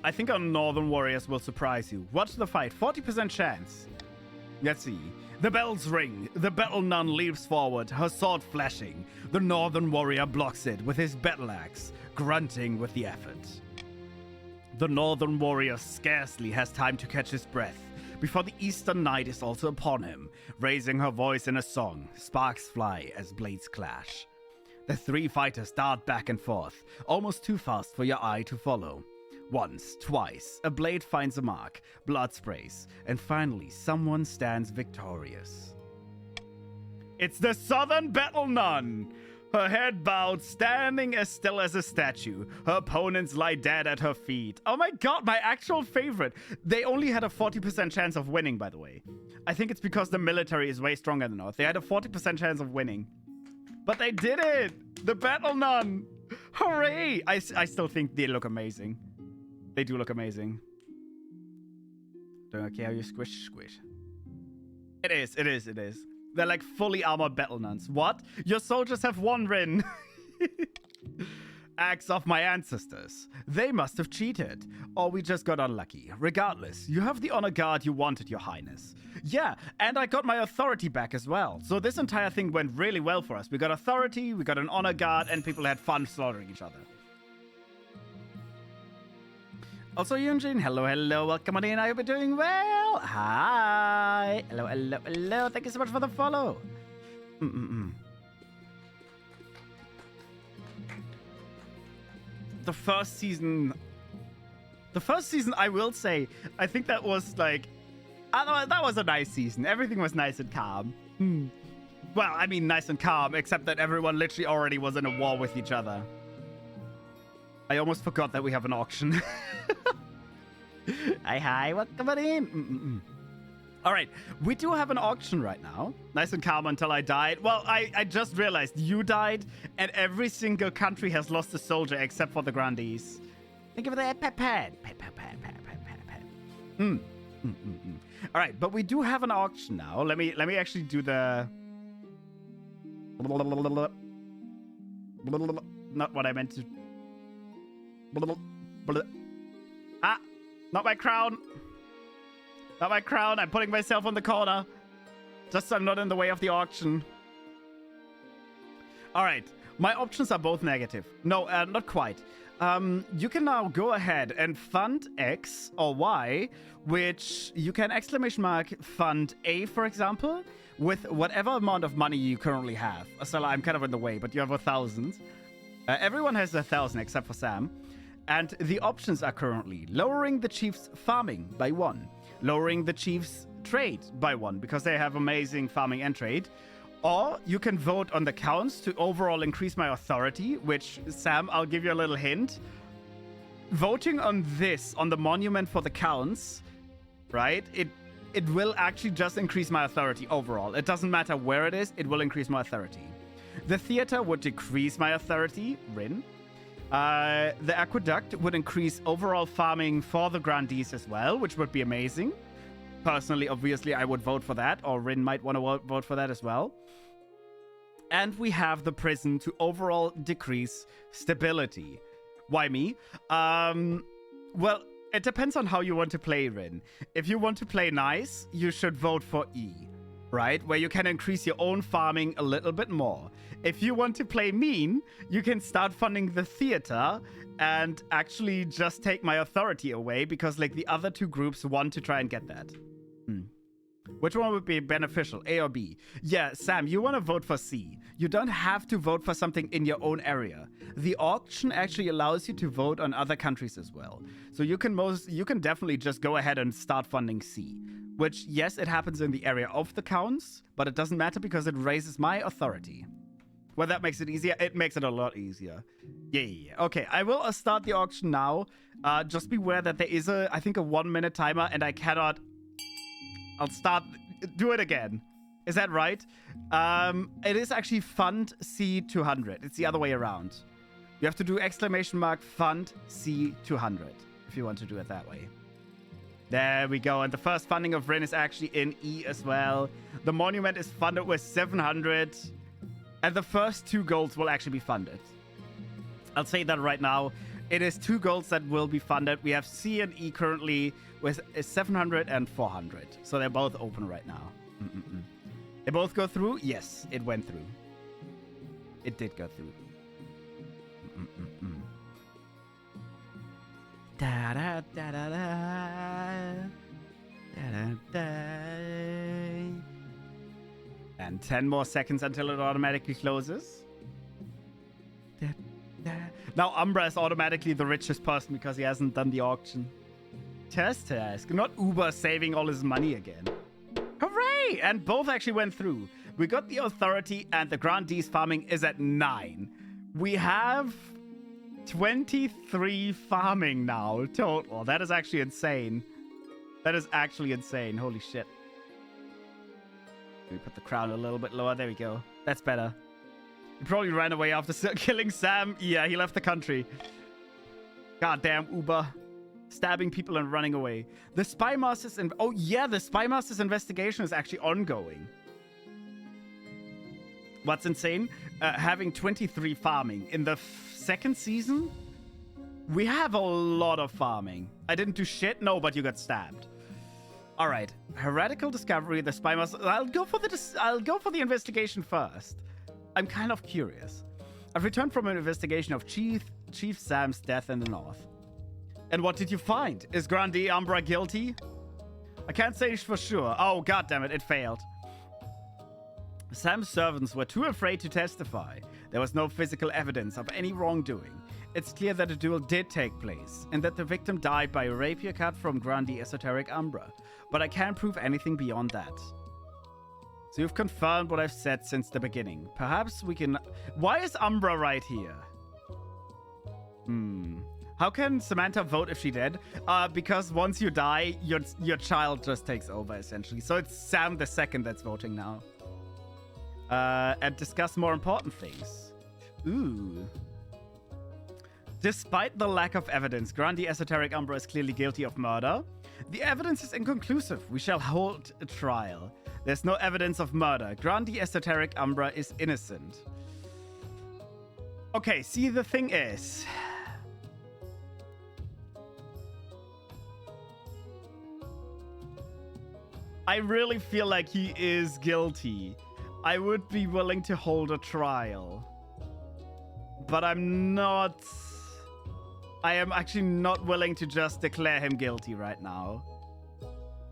I think our Northern Warriors will surprise you. Watch the fight. 40% chance. Let's see. The bells ring. The Battle Nun leaps forward, her sword flashing. The Northern Warrior blocks it with his battle axe, grunting with the effort. The Northern Warrior scarcely has time to catch his breath before the Eastern Knight is also upon him, raising her voice in a song. Sparks fly as blades clash. The three fighters dart back and forth, almost too fast for your eye to follow. Once, twice, a blade finds a mark, blood sprays, and finally someone stands victorious. It's the Southern Battle Nun! Her head bowed, standing as still as a statue. Her opponents lie dead at her feet. Oh my god, my actual favorite! They only had a 40% chance of winning, by the way. I think it's because the military is way stronger than North. They had a 40% chance of winning. But they did it! The Battle Nun! Hooray! I still think they look amazing. They do look amazing. Don't care how you squish. It is. They're like fully armored battle nuns. What? Your soldiers have one Rin. Acts of my ancestors. They must have cheated, or we just got unlucky. Regardless, you have the honor guard you wanted, your highness. Yeah, and I got my authority back as well. So this entire thing went really well for us. We got authority, we got an honor guard, and people had fun slaughtering each other. Also, Yunjin, hello, hello, welcome on in. I hope you're doing well. Hi. Hello, hello, hello. Thank you so much for the follow. The first season, I will say, I think that was like, that was a nice season. Everything was nice and calm. Well, I mean, nice and calm, except that everyone literally already was in a war with each other. I almost forgot that we have an auction. Hi, welcome on in. All right, we do have an auction right now. Nice and calm until I died. Well, I just realized you died, and every single country has lost a soldier except for the Grandees. Think of that, pet. All right, but we do have an auction now. Let me actually do the. Not what I meant to. Ah, not my crown. Not my crown. I'm putting myself on the corner. Just so I'm not in the way of the auction. All right. My options are both negative. No, not quite. You can now go ahead and fund X or Y, which you can fund A, for example, with whatever amount of money you currently have. So I'm kind of in the way, but you have 1,000. Everyone has 1,000 except for Sam. And the options are currently lowering the chief's farming by 1, lowering the chief's trade by 1 because they have amazing farming and trade, or you can vote on the counts to overall increase my authority, which, Sam, I'll give you a little hint. Voting on this, on the monument for the counts, right, it will actually just increase my authority overall. It doesn't matter where it is, it will increase my authority. The theater would decrease my authority, Rin. The aqueduct would increase overall farming for the Grandees as well, which would be amazing. Personally, obviously, I would vote for that, or Rin might want to vote for that as well. And we have the prison to overall decrease stability. Why me? Well, it depends on how you want to play, Rin. If you want to play nice, you should vote for E, right? Where you can increase your own farming a little bit more. If you want to play mean, you can start funding the theater and actually just take my authority away because, like, the other two groups want to try and get that. Which one would be beneficial, A or B? Yeah, Sam, you want to vote for C. You don't have to vote for something in your own area. The auction actually allows you to vote on other countries as well. So you can definitely just go ahead and start funding C. Which, yes, it happens in the area of the counts, but it doesn't matter because it raises my authority. Well, that makes it easier. It makes it a lot easier. Yeah. Okay, I will start the auction now. Just beware that there is I think a 1-minute timer, and I cannot... I'll start... Do it again. Is that right? It is actually fund C200. It's the other way around. You have to do !fund C200 if you want to do it that way. There we go. And the first funding of Rin is actually in E as well. The monument is funded with 700. And the first 2 golds will actually be funded. I'll say that right now. It is 2 golds that will be funded. We have C and E currently with 700 and 400. So they're both open right now. They both go through? Yes, it went through. It did go through. Da da da da da. Da da da. And 10 more seconds until it automatically closes. Da, da. Now Umbra is automatically the richest person because he hasn't done the auction. Task. Not Uber saving all his money again. Hooray! And both actually went through. We got the authority and the Grandees farming is at 9. We have 23 farming now total. That is actually insane. That is actually insane. Holy shit. Let me put the crown a little bit lower. There we go. That's better. He probably ran away after killing Sam. Yeah, he left the country. Goddamn Uber. Stabbing people and running away. The Spy Master's... Oh, yeah, the Spy Master's investigation is actually ongoing. What's insane? Having 23 farming. In the second season, we have a lot of farming. I didn't do shit? No, but you got stabbed. All right. Heretical discovery. The spy must... I'll go for the investigation first. I'm kind of curious. I've returned from an investigation of Chief Sam's death in the north. And what did you find? Is Grande Umbra guilty? I can't say for sure. Oh, goddammit, it failed. Sam's servants were too afraid to testify. There was no physical evidence of any wrongdoing. It's clear that a duel did take place, and that the victim died by a rapier cut from Grande Esoteric Umbra. But I can't prove anything beyond that. So you've confirmed what I've said since the beginning. Perhaps we can... Why is Umbra right here? How can Samantha vote if she did? Because once you die, your child just takes over, essentially. So it's Sam the Second that's voting now. And discuss more important things. Ooh. Despite the lack of evidence, Grande Esoteric Umbra is clearly guilty of murder. The evidence is inconclusive. We shall hold a trial. There's no evidence of murder. Grande Esoteric Umbra is innocent. Okay, see, the thing is... I really feel like he is guilty. I would be willing to hold a trial. But I'm not... I am actually not willing to just declare him guilty right now.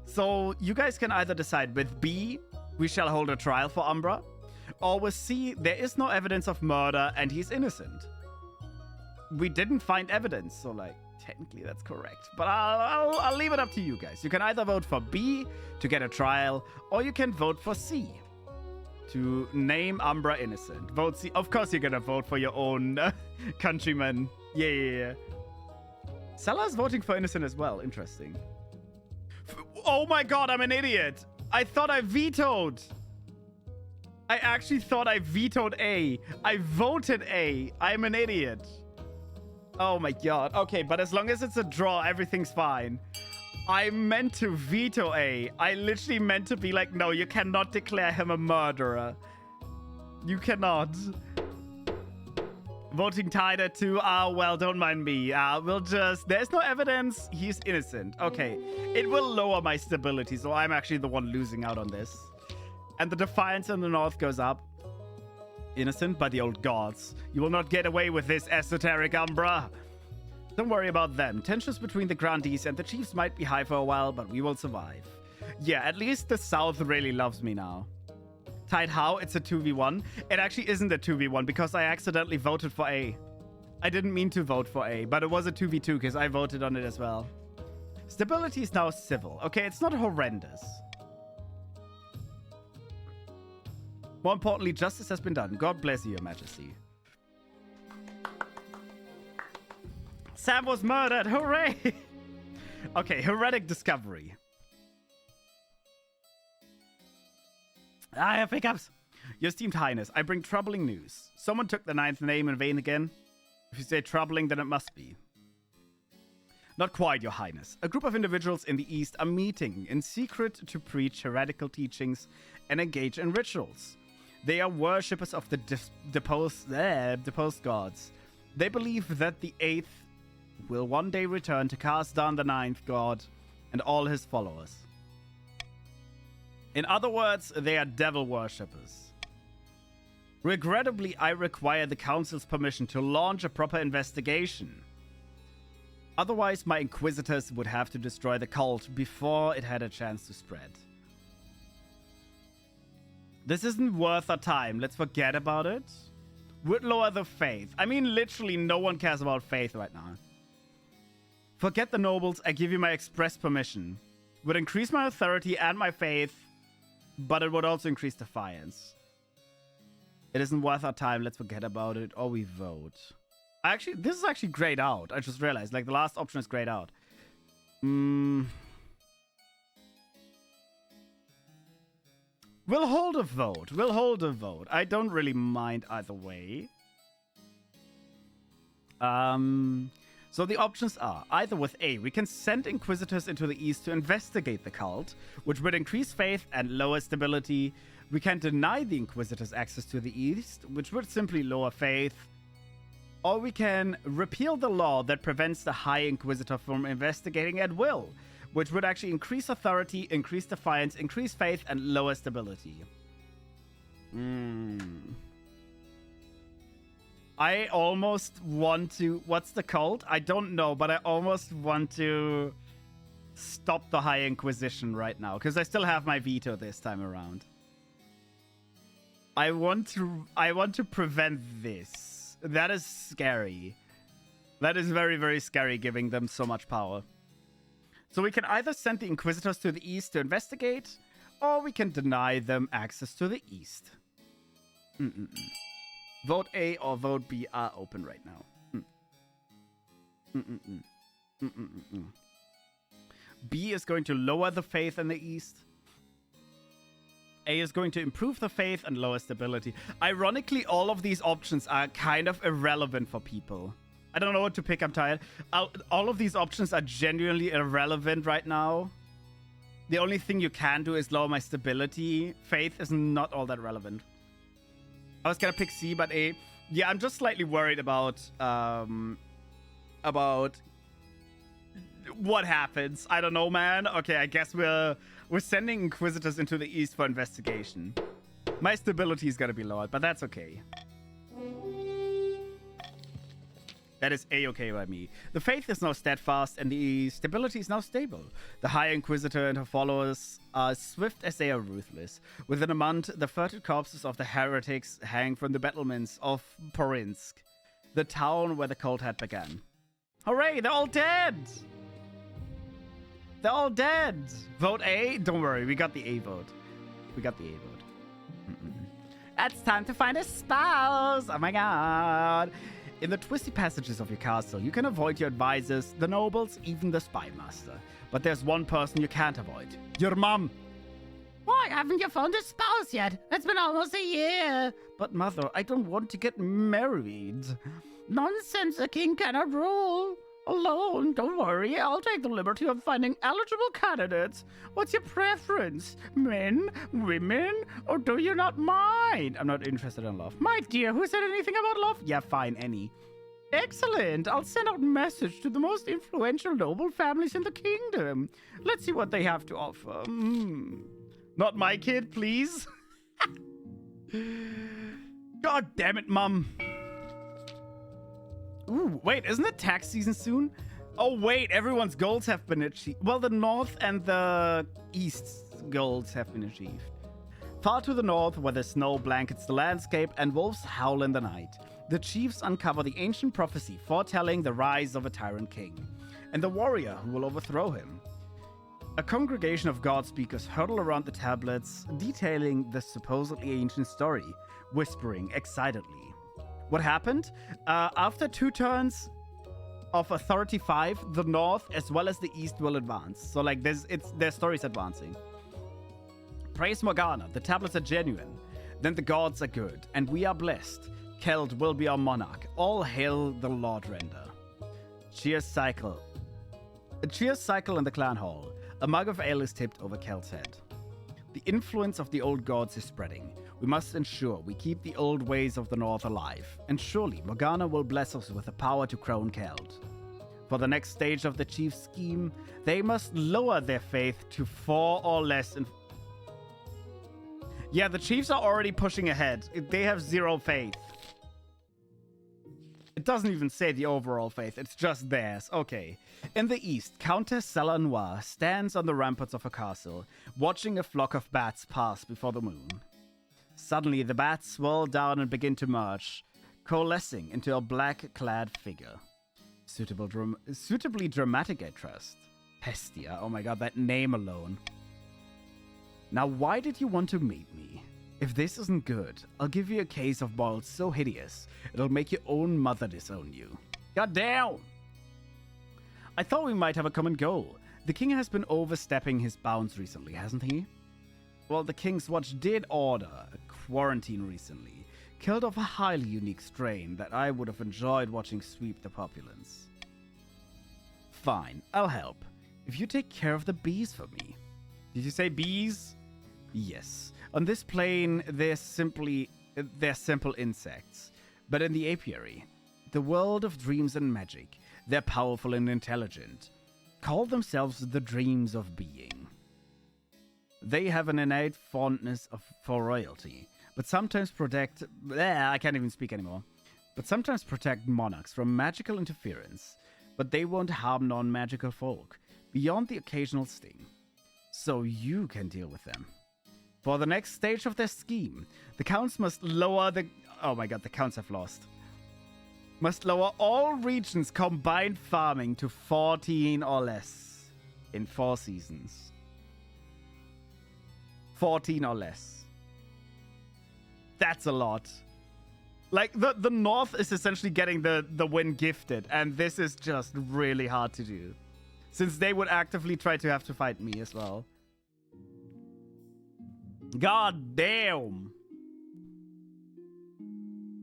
So you guys can either decide with B, we shall hold a trial for Umbra, or with C, there is no evidence of murder and he's innocent. We didn't find evidence, so like, technically that's correct. But I'll leave it up to you guys. You can either vote for B to get a trial, or you can vote for C to name Umbra innocent. Vote C. Of course you're gonna vote for your own countryman. Yeah. Salah's voting for innocent as well. Interesting. Oh my god, I'm an idiot. I thought I vetoed. I actually thought I vetoed A. I voted A. I'm an idiot. Oh my god. Okay, but as long as it's a draw, everything's fine. I meant to veto A. I literally meant to be like, no, you cannot declare him a murderer. You cannot. Voting tied at 2. Well, don't mind me. We'll just... There's no evidence. He's innocent. Okay. It will lower my stability, so I'm actually the one losing out on this. And the defiance in the north goes up. Innocent by the old gods. You will not get away with this, Esoteric Umbra. Don't worry about them. Tensions between the Grandees and the Chiefs might be high for a while, but we will survive. Yeah, at least the South really loves me now. Tied how? It's a 2v1. It actually isn't a 2v1 because I accidentally voted for A. I didn't mean to vote for A, but it was a 2v2 because I voted on it as well. Stability is now civil. Okay, it's not horrendous. More importantly, justice has been done. God bless you, Your Majesty. Sam was murdered. Hooray! Okay, heretic discovery. I have pickups. Your esteemed highness, I bring troubling news. Someone took the 9th name in vain again. If you say troubling, then it must be. Not quite, your highness. A group of individuals in the east are meeting in secret to preach heretical teachings and engage in rituals. They are worshippers of the deposed gods. They believe that the 8th will one day return to cast down the 9th god and all his followers. In other words, they are devil worshippers. Regrettably, I require the council's permission to launch a proper investigation. Otherwise, my inquisitors would have to destroy the cult before it had a chance to spread. This isn't worth our time. Let's forget about it. Would lower the faith. I mean, literally, no one cares about faith right now. Forget the nobles. I give you my express permission. Would increase my authority and my faith, but it would also increase defiance. It isn't worth our time. Let's forget about it, or we vote. Actually, this is actually grayed out. I just realized, like, the last option is grayed out. We'll hold a vote. We'll hold a vote. I don't really mind either way. So the options are either with A, we can send Inquisitors into the east to investigate the cult, which would increase faith and lower stability. We can deny the Inquisitors access to the east, which would simply lower faith. Or we can repeal the law that prevents the High Inquisitor from investigating at will, which would actually increase authority, increase defiance, increase faith, and lower stability. I almost want to... What's the cult? I don't know, but I almost want to stop the High Inquisition right now, because I still have my veto this time around. I want to prevent this. That is scary. That is very, very scary, giving them so much power. So we can either send the Inquisitors to the east to investigate, or we can deny them access to the east. Vote A or vote B are open right now. B is going to lower the faith in the east. A is going to improve the faith and lower stability. Ironically, all of these options are kind of irrelevant for people. I don't know what to pick, I'm tired. All of these options are genuinely irrelevant right now. The only thing you can do is lower my stability. Faith is not all that relevant. I was gonna pick C, but A. Yeah, I'm just slightly worried about what happens. I don't know, man. Okay, I guess we're sending Inquisitors into the east for investigation. My stability is gonna be lowered, but that's okay. That is A-okay by me. The faith is now steadfast, and the stability is now stable. The High Inquisitor and her followers are swift as they are ruthless. Within a month, the fertile corpses of the heretics hang from the battlements of Porinsk, the town where the cult had begun. Hooray, they're all dead! They're all dead! Vote A? Don't worry, we got the A vote. We got the A vote. It's time to find a spouse! Oh my god! In the twisty passages of your castle, you can avoid your advisors, the nobles, even the spy master. But there's one person you can't avoid. Your mom! Why haven't you found a spouse yet? It's been almost a year. But mother, I don't want to get married. Nonsense, a king cannot rule alone. Don't worry, I'll take the liberty of finding eligible candidates. What's your preference? Men, women, or do you not mind? I'm not interested in love. My dear, who said anything about love? Yeah, fine, any. Excellent. I'll send out a message to the most influential noble families in the kingdom. Let's see what they have to offer. Not my kid, please. God damn it, Mum. Ooh, wait, isn't it tax season soon? Oh, wait, everyone's goals have been achieved. Well, the north and the east's goals have been achieved. Far to the north, where the snow blankets the landscape and wolves howl in the night, the chiefs uncover the ancient prophecy foretelling the rise of a tyrant king, and the warrior who will overthrow him. A congregation of God speakers huddle around the tablets, detailing the supposedly ancient story, whispering excitedly. What happened? After 2 turns of Authority 5, the North as well as the East will advance. So, like, their story's advancing. Praise Morgana, the tablets are genuine. Then the gods are good, and we are blessed. Keld will be our monarch. All hail the Lord Render. Cheers cycle. A cheers cycle in the clan hall. A mug of ale is tipped over Keld's head. The influence of the old gods is spreading. We must ensure we keep the old ways of the North alive, and surely Morgana will bless us with the power to crown Keld. For the next stage of the chief's scheme, they must lower their faith to 4 or less. Yeah, the chiefs are already pushing ahead. They have 0 faith. It doesn't even say the overall faith, it's just theirs. Okay. In the east, Countess Salanoir stands on the ramparts of her castle, watching a flock of bats pass before the moon. Suddenly, the bats swirl down and begin to merge, coalescing into a black-clad figure. Suitably dramatic, I trust. Hestia, oh my god, that name alone. Now, why did you want to meet me? If this isn't good, I'll give you a case of balls so hideous, it'll make your own mother disown you. God damn! I thought we might have a common goal. The king has been overstepping his bounds recently, hasn't he? Well, the King's Watch did order a quarantine recently, killed off a highly unique strain that I would have enjoyed watching sweep the populace. Fine, I'll help. If you take care of the bees for me. Did you say bees? Yes. On this plane, they're simple insects. But in the apiary, the world of dreams and magic, they're powerful and intelligent. Call themselves the dreams of being. They have an innate fondness for royalty, but sometimes protect... I can't even speak anymore. But sometimes protect monarchs from magical interference. But they won't harm non-magical folk, beyond the occasional sting. So you can deal with them. For the next stage of their scheme, the counts must lower the... Oh my god, the counts have lost. Must lower all regions' combined farming to 14 or less in 4 seasons. 14 or less. That's a lot. Like, the North is essentially getting the win gifted, and this is just really hard to do. Since they would actively try to have to fight me as well. God damn!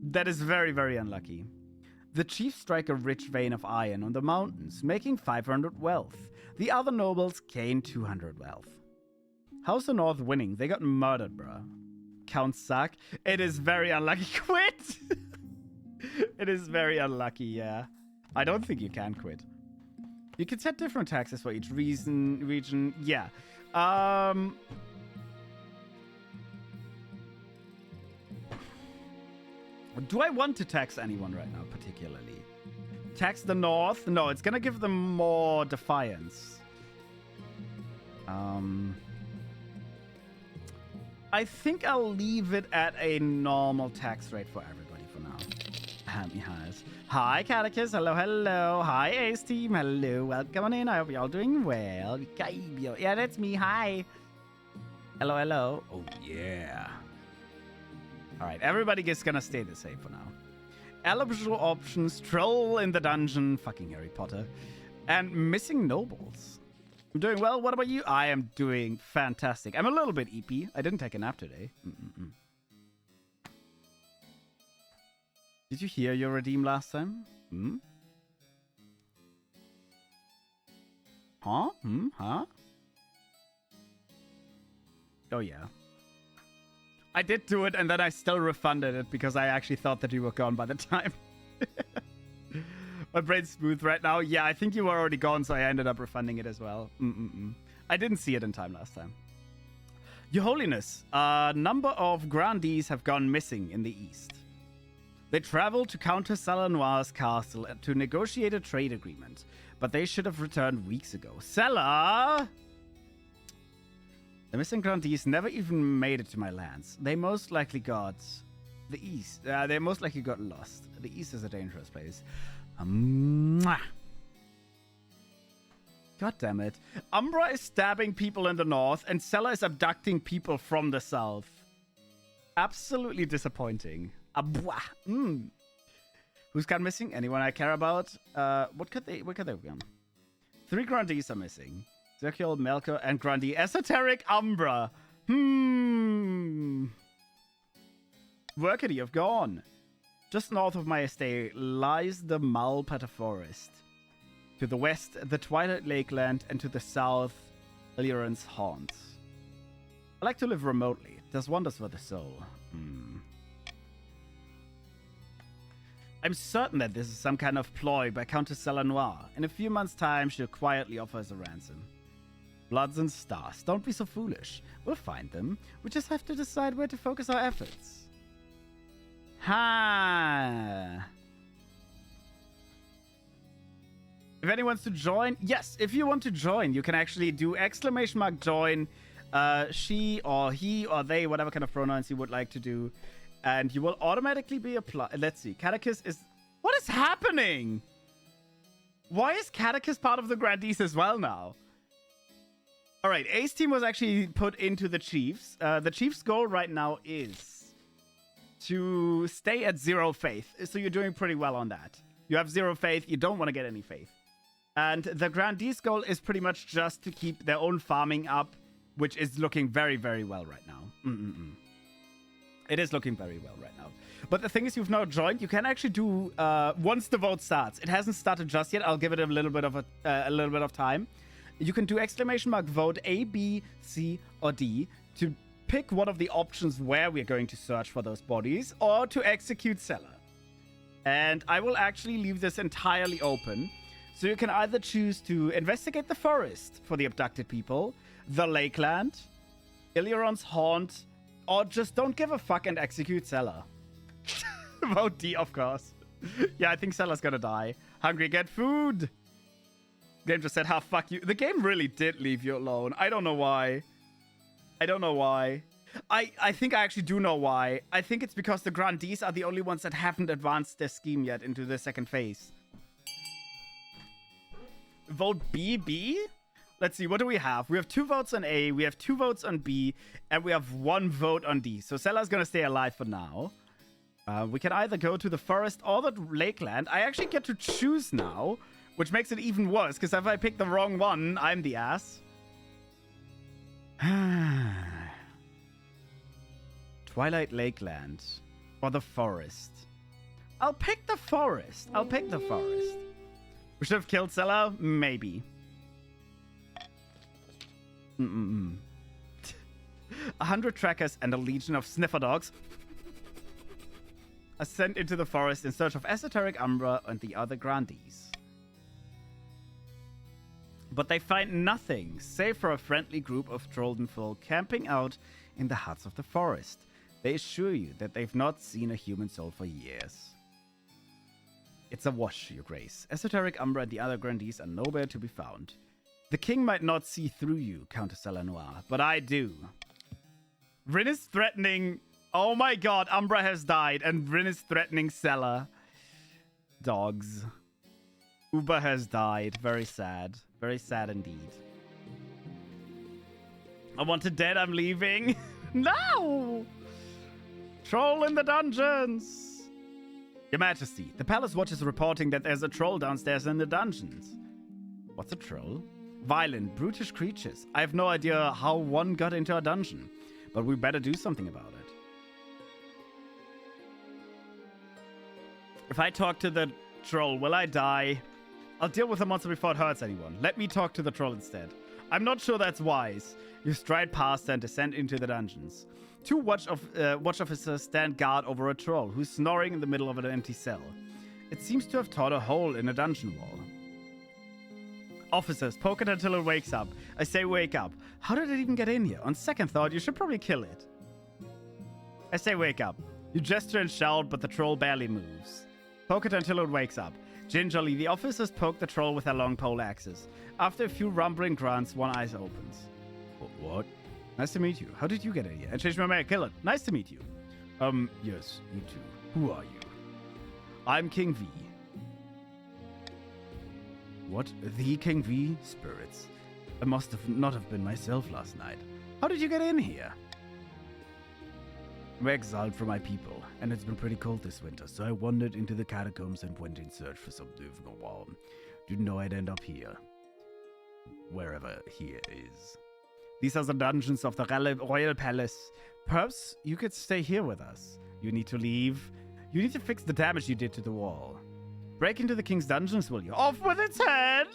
That is very, very unlucky. The chiefs strike a rich vein of iron on the mountains, making 500 wealth. The other nobles gain 200 wealth. How's the North winning? They got murdered, bruh. Counts suck. It is very unlucky. Quit! It is very unlucky, yeah. I don't think you can quit. You can set different taxes for each region. Yeah. Do I want to tax anyone right now, particularly? Tax the North? No, it's gonna give them more defiance. I think I'll leave it at a normal tax rate for everybody for now. Hi, Catechus. Hello, hello. Hi, Ace Team. Hello. Welcome on in. I hope y'all doing well. Kaibyo. Yeah, that's me. Hi. Hello, hello. Oh, yeah. All right, everybody is gonna stay the same for now. Eligible options, troll in the dungeon, fucking Harry Potter, and missing nobles. I'm doing well. What about you? I am doing fantastic. I'm a little bit EP. I didn't take a nap today. Did you hear your redeem last time? Huh? Huh? Oh, yeah. I did do it, and then I still refunded it because I actually thought that you were gone by the time. My brain's smooth right now. Yeah, I think you were already gone, so I ended up refunding it as well. I didn't see it in time last time. Your Holiness, a number of grandees have gone missing in the east. They traveled to Countess Salanoir's castle to negotiate a trade agreement, but they should have returned weeks ago. Sella! The missing grandees never even made it to my lands. They most likely got the east. They most likely got lost. The east is a dangerous place. God damn it. Umbra is stabbing people in the north, and Sella is abducting people from the south. Absolutely disappointing. Who's gone missing? Anyone I care about? What could they have gone? 3 grandees are missing. Zerkiel, Melkor, and Grandee. Esoteric Umbra. Where could he have gone? Just north of my estate lies the Malpata Forest. To the west, the Twilight Lakeland, and to the south, Illyrian's haunts. I like to live remotely. It does wonders for the soul. I'm certain that this is some kind of ploy by Countess Salanoir. In a few months' time, she'll quietly offer us a ransom. Bloods and stars. Don't be so foolish. We'll find them. We just have to decide where to focus our efforts. If anyone wants to join, yes, if you want to join, you can actually do !join, she or he or they, whatever kind of pronouns you would like to do, and you will automatically be applied. Let's see, Catechus is... What is happening? Why is Catechus part of the Grandees as well now? All right, Ace Team was actually put into the Chiefs. The Chiefs' goal right now is to stay at 0 faith. So you're doing pretty well on that. You have 0 faith. You don't want to get any faith. And the Grandees' goal is pretty much just to keep their own farming up, which is looking very, very well right now. It is looking very well right now. But the thing is, you've now joined. You can actually do once the vote starts. It hasn't started just yet. I'll give it a little bit of time. You can do exclamation mark vote A, B, C, or D to pick one of the options where we're going to search for those bodies, or to execute Seller. And I will actually leave this entirely open. So you can either choose to investigate the forest for the abducted people, the lakeland, Illyron's haunt, or just don't give a fuck and execute Seller. Vote D, of course. Yeah, I think Seller's gonna die. Hungry, get food! Game just said, "Ha, fuck you." The game really did leave you alone. I don't know why. I think I actually do know why. I think it's because the Grandees are the only ones that haven't advanced their scheme yet into the second phase. Vote B, B? Let's see, what do we have? We have 2 votes on A, we have 2 votes on B, and we have 1 vote on D. So Seller's gonna stay alive for now. We can either go to the forest or the lakeland. I actually get to choose now, which makes it even worse, because if I pick the wrong one, I'm the ass. Twilight Lakeland or the forest. I'll pick the forest. We should have killed Seller? Maybe. 100 trackers and a legion of sniffer dogs are sent into the forest in search of Esoteric Umbra and the other Grandees. But they find nothing, save for a friendly group of Trolden folk camping out in the huts of the forest. They assure you that they've not seen a human soul for years. It's a wash, Your Grace. Esoteric Umbra and the other Grandees are nowhere to be found. The king might not see through you, Countess Salanoir, but I do. Rin is threatening... Oh my god, Umbra has died, and Rin is threatening Seller. Dogs. Uber has died. Very sad. Very sad indeed. I want to dead, I'm leaving. No! Troll in the dungeons! Your Majesty, the Palace Watch is reporting that there's a troll downstairs in the dungeons. What's a troll? Violent, brutish creatures. I have no idea how one got into a dungeon, but we better do something about it. If I talk to the troll, will I die? I'll deal with the monster before it hurts anyone. Let me talk to the troll instead. I'm not sure that's wise. You stride past and descend into the dungeons. 2 watch officers stand guard over a troll who's snoring in the middle of an empty cell. It seems to have torn a hole in a dungeon wall. Officers, poke it until it wakes up. I say wake up. How did it even get in here? On second thought, you should probably kill it. I say wake up. You gesture and shout, but the troll barely moves. Poke it until it wakes up. Gingerly, the officers poke the troll with their long pole axes. After a few rumbling grunts, one eye opens. What? Nice to meet you. How did you get in here? I changed my mind. Kill it. Nice to meet you. Yes, you too. Who are you? I'm King V. What? The King V? Spirits. I must have not have been myself last night. How did you get in here? I'm exiled from my people, and it's been pretty cold this winter, so I wandered into the catacombs and went in search for something warm. Didn't know I'd end up here. Wherever here is. These are the dungeons of the Royal Palace. Perhaps you could stay here with us. You need to leave. You need to fix the damage you did to the wall. Break into the king's dungeons, will you? Off with its head!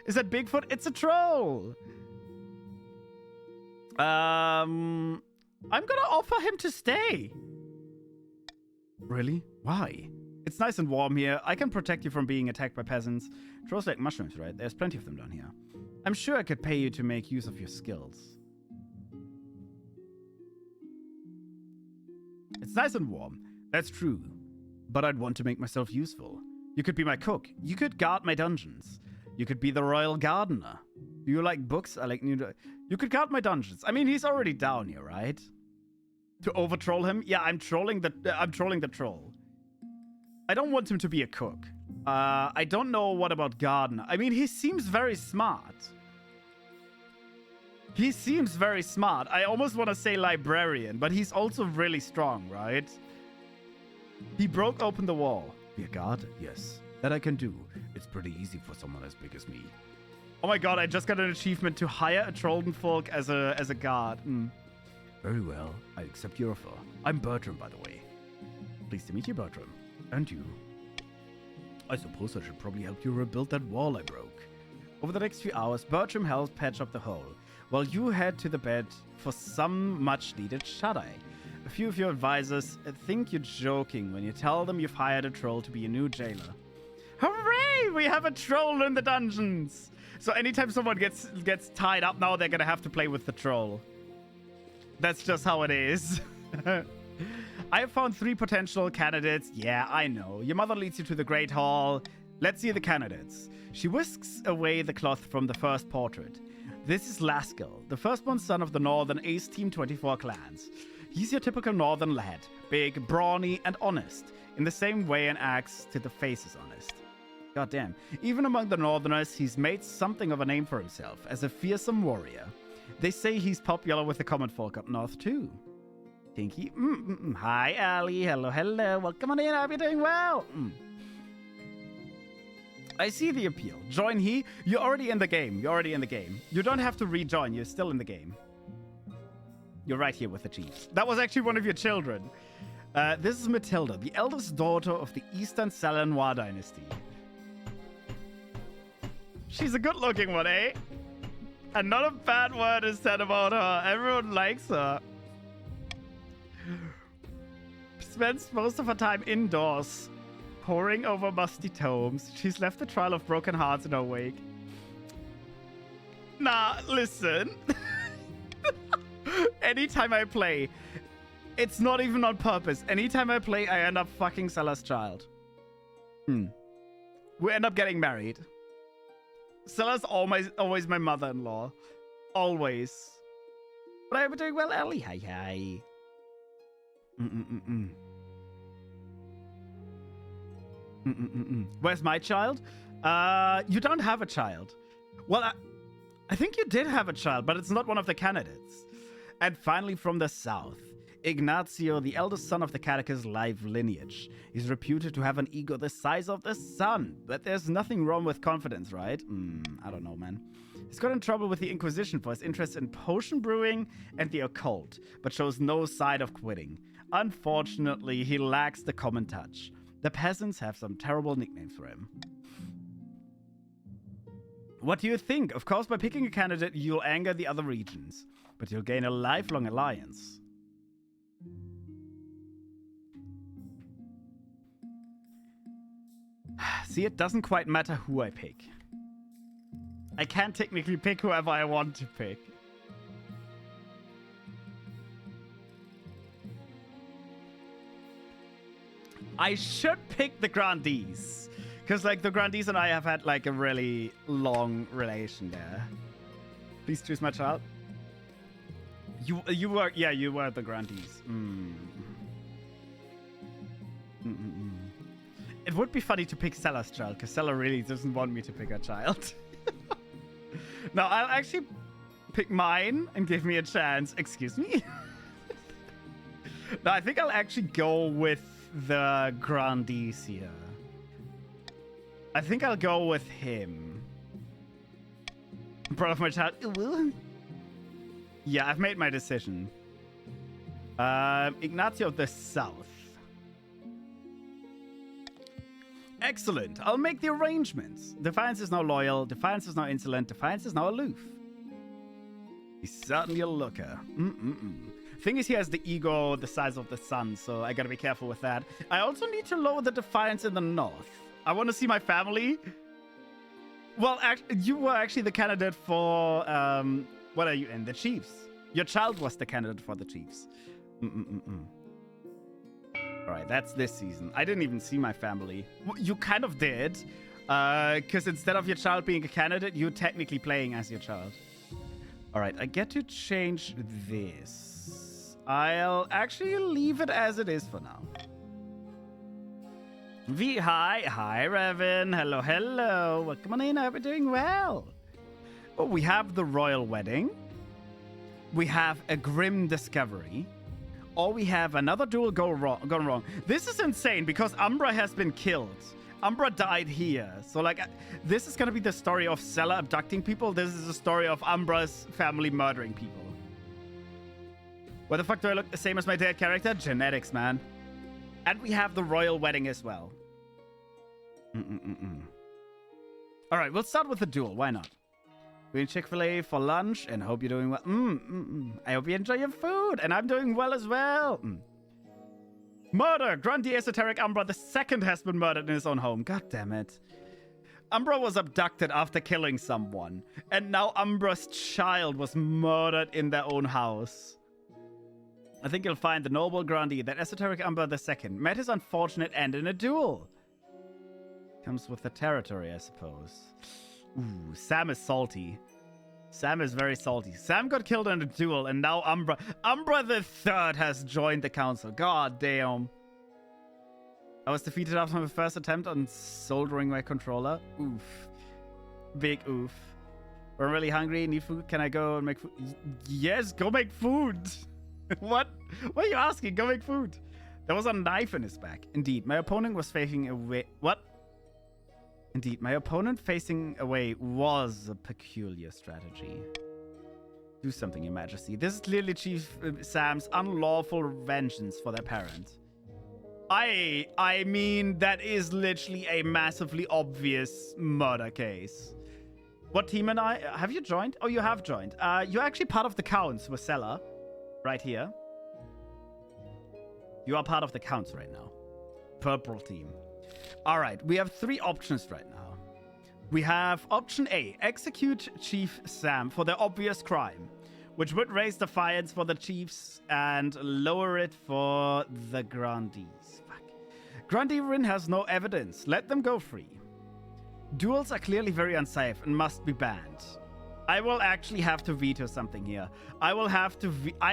Is that Bigfoot? It's a troll! I'm gonna offer him to stay. Really? Why? It's nice and warm here. I can protect you from being attacked by peasants. Trolls like mushrooms, right? There's plenty of them down here. I'm sure I could pay you to make use of your skills. It's nice and warm. That's true. But I'd want to make myself useful. You could be my cook. You could guard my dungeons. You could be the royal gardener. Do you like books? I like new... You could guard my dungeons. I mean, he's already down here, right? To over-troll him? Yeah, I'm trolling the troll. I don't want him to be a cook. I don't know what about gardener. I mean, he seems very smart. He seems very smart. I almost want to say librarian, but he's also really strong, right? He broke open the wall. Be a guard? Yes. That I can do. It's pretty easy for someone as big as me. Oh my god, I just got an achievement to hire a Trolden folk as a guard. Very well. I accept your offer. I'm Bertram, by the way. Pleased to meet you, Bertram. And you. I suppose I should probably help you rebuild that wall I broke. Over the next few hours, Bertram helps patch up the hole, while you head to the bed for some much-needed shut-eye. A few of your advisors think you're joking when you tell them you've hired a troll to be your new jailer. Hooray! We have a troll in the dungeons! So anytime someone gets tied up now, they're gonna have to play with the troll. That's just how it is. I have found 3 potential candidates. Yeah, I know. Your mother leads you to the Great Hall. Let's see the candidates. She whisks away the cloth from the first portrait. This is Laskell, the firstborn son of the Northern Ace Team 24 clans. He's your typical Northern lad. Big, brawny, and honest. In the same way an axe to the face is honest. Goddamn. Even among the Northerners, he's made something of a name for himself as a fearsome warrior. They say he's popular with the common folk up north, too. Tinky. Hi, Ali. Hello, hello. Welcome on in. I hope you're doing well. I see the appeal. Join he. You're already in the game. You're already in the game. You don't have to rejoin. You're still in the game. You're right here with the chiefs. That was actually one of your children. This is Matilda, the eldest daughter of the Eastern Salanoir dynasty. She's a good-looking one, eh? And not a bad word is said about her. Everyone likes her. Spends most of her time indoors, poring over musty tomes. She's left a trail of broken hearts in her wake. Nah, listen. Anytime I play, it's not even on purpose. Anytime I play, I end up fucking Stella's child. We end up getting married. Stella's always my mother-in-law. Always. But I hope you're doing well, Ellie. Hi, hi. Where's my child? You don't have a child. Well, I think you did have a child, but it's not one of the candidates. And finally, from the south, Ignacio, the eldest son of the Catechus' live lineage. He's reputed to have an ego the size of the sun, but there's nothing wrong with confidence, right? I don't know, man. He's got in trouble with the Inquisition for his interest in potion brewing and the occult, but shows no sign of quitting. Unfortunately, he lacks the common touch. The peasants have some terrible nicknames for him. What do you think? Of course, by picking a candidate, you'll anger the other regions, but you'll gain a lifelong alliance. See, it doesn't quite matter who I pick. I can technically pick whoever I want to pick. I should pick the Grandees. Because, like, the Grandees and I have had, like, a really long relation there. Please choose my child. You were the Grandees. It would be funny to pick Stella's child, because Stella really doesn't want me to pick her child. No, I'll actually pick mine and give me a chance. Excuse me? No, I think I'll actually go with the Grandees here. I think I'll go with him. Brother of my child. Yeah, I've made my decision. Ignacio of the South. Excellent. I'll make the arrangements. Defiance is now loyal. Defiance is now insolent. Defiance is now aloof. He's certainly a looker. Thing is, he has the ego the size of the sun, so I gotta be careful with that. I also need to lower the defiance in the north. I want to see my family. Well, you were actually the candidate for, what are you in? The Chiefs. Your child was the candidate for the Chiefs. All right, that's this season. I didn't even see my family. You kind of did, because instead of your child being a candidate, you're technically playing as your child. All right, I get to change this. I'll actually leave it as it is for now. Hi, Revan. Hello, hello. Welcome on in. I hope you're doing well. Oh, we have the royal wedding. We have a grim discovery. Or we have another duel gone wrong. This is insane because Umbra has been killed. Umbra died here. So, like, this is going to be the story of Sela abducting people. This is the story of Umbra's family murdering people. Why the fuck do I look the same as my dead character? Genetics, man. And we have the royal wedding as well. All right, we'll start with the duel. Why not? We're in Chick-fil-A for lunch and hope you're doing well. I hope you enjoy your food and I'm doing well as well. Murder! Grundy Esoteric Umbra II has been murdered in his own home. God damn it. Umbra was abducted after killing someone. And now Umbra's child was murdered in their own house. I think you'll find the noble Grundy that Esoteric Umbra II met his unfortunate end in a duel. Comes with the territory, I suppose. Ooh, Sam is salty. Sam is very salty. Sam got killed in a duel, and now Umbra the Third has joined the council. God damn. I was defeated after my first attempt on soldering my controller. Oof. Big oof. We're really hungry, need food. Can I go and make food? Yes, go make food. What? What are you asking? Go make food. There was a knife in his back. Indeed, my opponent was facing away. What? Indeed, my opponent facing away was a peculiar strategy. Do something, Your Majesty. This is clearly Chief Sam's unlawful vengeance for their parent. I mean, that is literally a massively obvious murder case. What team and I... Have you joined? Oh, you have joined. You're actually part of the Counts with Sella. Right here. You are part of the Counts right now. Purple team. Alright, we have three options right now. We have option A, execute Chief Sam for their obvious crime, which would raise defiance for the chiefs and lower it for the Grundys. Fuck. Grundy Rin has no evidence. Let them go free. Duels are clearly very unsafe and must be banned. I will actually have to veto something here. I will have to...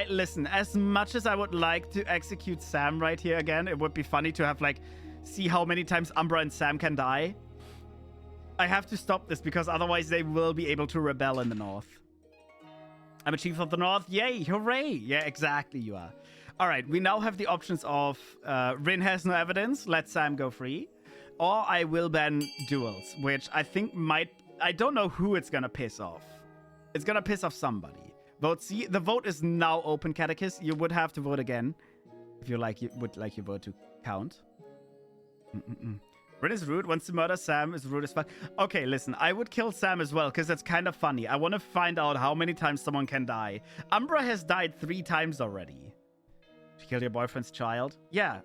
listen, as much as I would like to execute Sam right here again, it would be funny to have, like... See how many times Umbra and Sam can die. I have to stop this because otherwise they will be able to rebel in the north. I'm a chief of the north. Yay, hooray. Yeah, exactly, you are. All right, we now have the options of Rin has no evidence. Let Sam go free. Or I will ban duels, which I think might... I don't know who it's going to piss off. It's going to piss off somebody. Vote C. The vote is now open, Catechist. You would have to vote again if you would like your vote to count. Rin is rude, wants to murder Sam, is rude as fuck. Okay, listen, I would kill Sam as well, because that's kind of funny. I want to find out how many times someone can die. Umbra has died 3 times already. She killed your boyfriend's child? Yeah.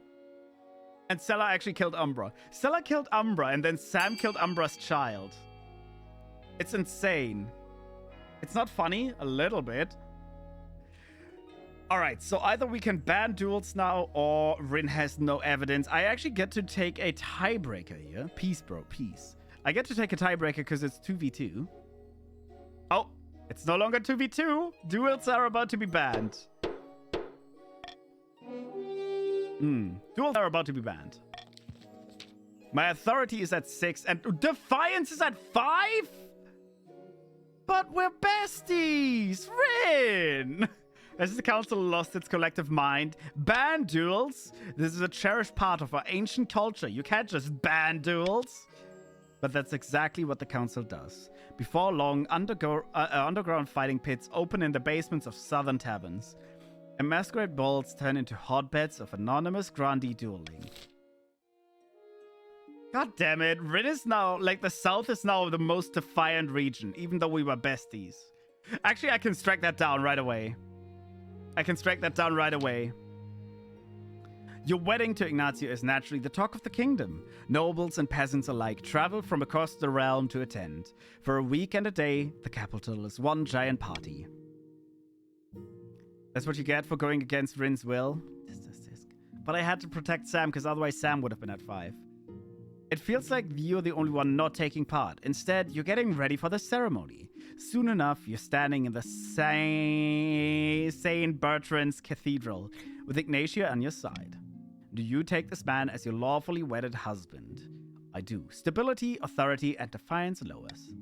And Stella actually killed Umbra. Stella killed Umbra, and then Sam killed Umbra's child. It's insane. It's not funny? A little bit. Alright, so either we can ban duels now, or Rin has no evidence. I actually get to take a tiebreaker here. Peace, bro, peace. I get to take a tiebreaker because it's 2v2. Oh, it's no longer 2v2. Duels are about to be banned. Duels are about to be banned. My authority is at 6, and Defiance is at 5? But we're besties! Rin! Has the council lost its collective mind? Ban duels? This is a cherished part of our ancient culture. You can't just ban duels. But that's exactly what the council does. Before long, underground fighting pits open in the basements of southern taverns. And masquerade balls turn into hotbeds of anonymous Grundy dueling. God damn it. Rin is now, like, the south is now the most defiant region, even though we were besties. Actually, I can strike that down right away. Your wedding to Ignacio is naturally the talk of the kingdom. Nobles and peasants alike travel from across the realm to attend. For a week and a day, the capital is one giant party. That's what you get for going against Rin's will. But I had to protect Sam, because otherwise Sam would have been at 5. It feels like you're the only one not taking part. Instead, you're getting ready for the ceremony. Soon enough, you're standing in the St. Bertrand's Cathedral with Ignacio on your side. Do you take this man as your lawfully wedded husband? I do. Stability, authority, and defiance lowers.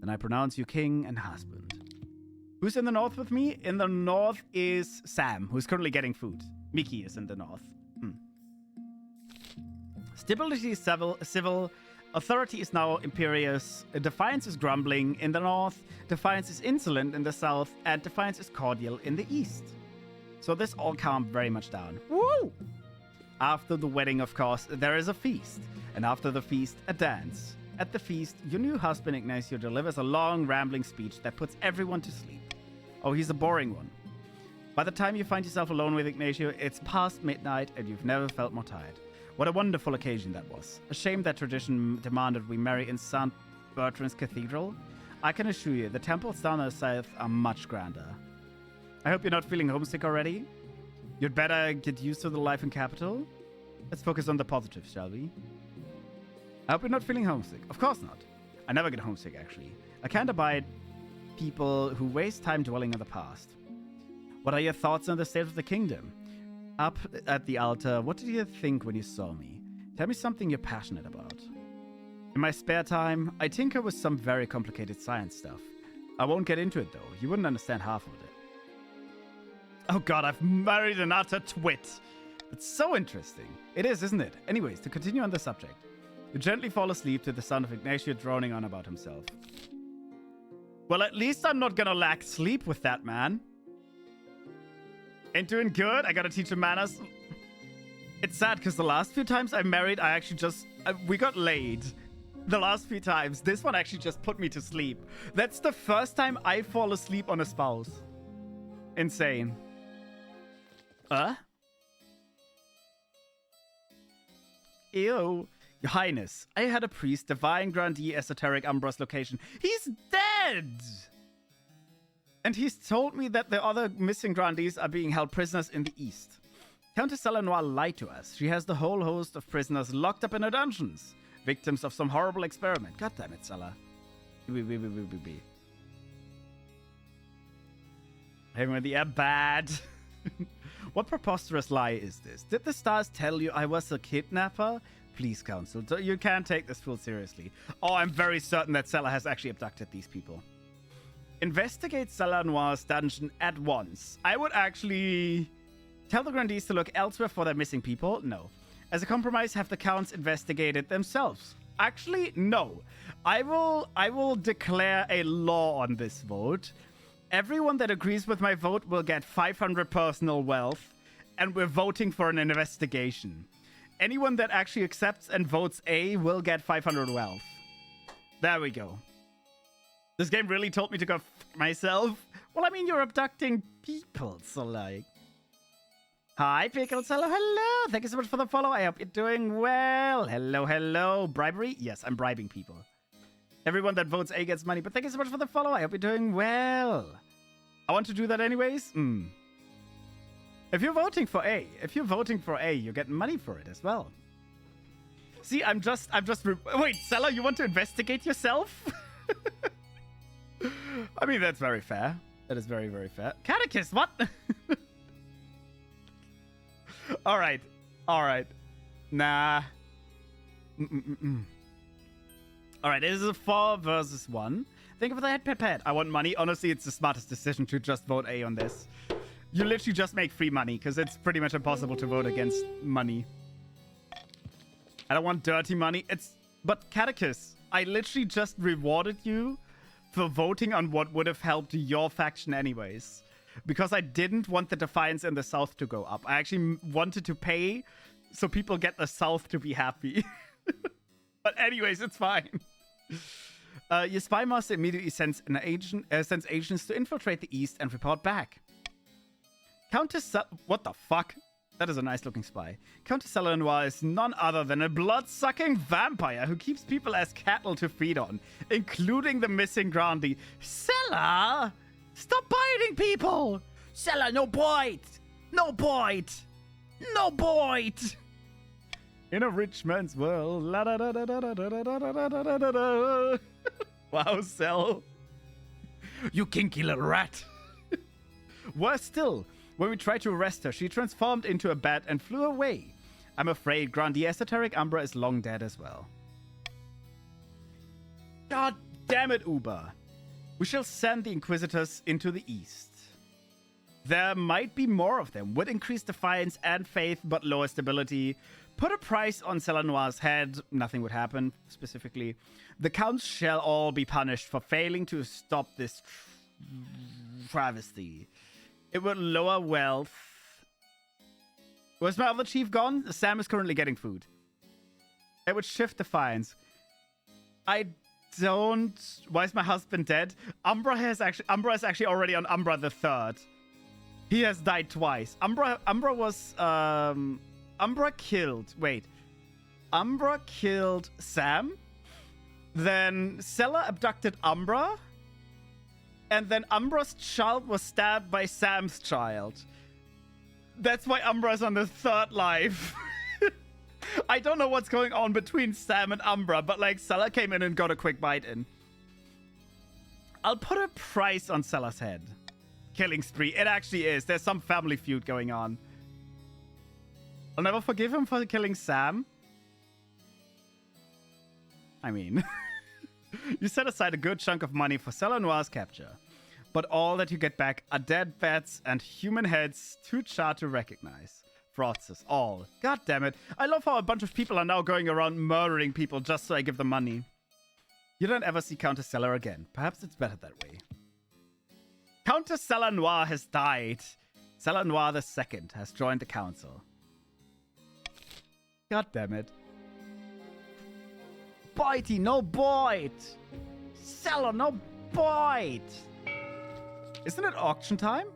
Then I pronounce you king and husband. Who's in the north with me? In the north is Sam, who's currently getting food. Mickey is in the north. Stability is civil. Authority is now imperious. Defiance is grumbling in the north. Defiance is insolent in the south. And defiance is cordial in the east. So this all calmed very much down. Woo! After the wedding, of course, there is a feast. And after the feast, a dance. At the feast, your new husband Ignacio delivers a long, rambling speech that puts everyone to sleep. Oh, he's a boring one. By the time you find yourself alone with Ignacio, it's past midnight and you've never felt more tired. What a wonderful occasion that was. A shame that tradition demanded we marry in St. Bertrand's Cathedral. I can assure you, the temples down the south are much grander. I hope you're not feeling homesick already. You'd better get used to the life in capital. Let's focus on the positives, shall we? I hope you're not feeling homesick. Of course not. I never get homesick, actually. I can't abide people who waste time dwelling on the past. What are your thoughts on the state of the kingdom? Up at the altar, what did you think when you saw me? Tell me something you're passionate about. In my spare time, I tinker with some very complicated science stuff. I won't get into it, though. You wouldn't understand half of it. Oh god, I've married an utter twit. It's so interesting. It is, isn't it? Anyways, to continue on the subject. You gently fall asleep to the sound of Ignacio droning on about himself. Well, at least I'm not gonna lack sleep with that man. Ain't doing good. I gotta teach him manners. It's sad because the last few times I married, I actually just... we got laid. The last few times. This one actually just put me to sleep. That's the first time I fall asleep on a spouse. Insane. Ew. Your Highness, I had a priest, Divine Grandee Esoteric Umbra's location. He's dead! And he's told me that the other missing grandees are being held prisoners in the east. Countess Salanoir lied to us. She has the whole host of prisoners locked up in her dungeons. Victims of some horrible experiment. God damn it, Sala. Having the air bad. What preposterous lie is this? Did the stars tell you I was a kidnapper? Please, Council. You can't take this fool seriously. Oh, I'm very certain that Sela has actually abducted these people. Investigate Salanoir's dungeon at once. I would actually tell the grandees to look elsewhere for their missing people. No. As a compromise, have the counts investigate it themselves. Actually, no. I will declare a law on this vote. Everyone that agrees with my vote will get 500 personal wealth, and we're voting for an investigation. Anyone that actually accepts and votes A will get 500 wealth. There we go. This game really told me to go f myself. Well, I mean, you're abducting people, so like... Hi, Pickles. Hello, hello. Thank you so much for the follow. I hope you're doing well. Hello, hello. Bribery? Yes, I'm bribing people. Everyone that votes A gets money, but thank you so much for the follow. I hope you're doing well. I want to do that anyways. If you're voting for A, you get money for it as well. See, I'm just wait, Sella, you want to investigate yourself? I mean, that's very fair. That is very, very fair. Catechist, what? All right. Nah. All right, this is a 4 versus 1. Think of that, pet. I want money. Honestly, it's the smartest decision to just vote A on this. You literally just make free money, because it's pretty much impossible to vote against money. I don't want dirty money. But Catechist, I literally just rewarded you for voting on what would have helped your faction anyways. Because I didn't want the Defiance in the South to go up. I actually wanted to pay so people get the South to be happy. But anyways, it's fine. Your spy master immediately sends agents to infiltrate the East and report back. What the fuck? That is a nice looking spy. Countess Salanoir is none other than a blood-sucking vampire who keeps people as cattle to feed on, including the missing Grandee. Sella! Stop biting people! Sella, no bite! No bite! No bite! In a rich man's world. La da da da da da da da da da da da da. Wow, Cell. You kinky little rat. Worse still, when we tried to arrest her, she transformed into a bat and flew away. I'm afraid Grandee Esoteric Umbra is long dead as well. God damn it, Uber. We shall send the Inquisitors into the east. There might be more of them. Would increase defiance and faith, but lower stability. Put a price on Salanoir's head. Nothing would happen, specifically. The counts shall all be punished for failing to stop this travesty. It would lower wealth. Was my other chief gone? Sam is currently getting food. It would shift defiance. I don't... Why is my husband dead? Umbra is actually already on Umbra the Third. He has died twice. Umbra was... Umbra killed... Wait. Umbra killed Sam. Then Sella abducted Umbra. And then Umbra's child was stabbed by Sam's child. That's why Umbra's on the third life. I don't know what's going on between Sam and Umbra, but like Sella came in and got a quick bite in. I'll put a price on Sella's head. Killing spree. It actually is. There's some family feud going on. I'll never forgive him for killing Sam. I mean, you set aside a good chunk of money for Sella Noir's capture. But all that you get back are dead bats and human heads too charred to recognize. Fraudsters, all. God damn it. I love how a bunch of people are now going around murdering people just so I give them money. You don't ever see Countess Sella again. Perhaps it's better that way. Countess Sella Noir has died. Sella Noir II has joined the council. God damn it. Bitey, no bite! Sella, no bite! Isn't it auction time?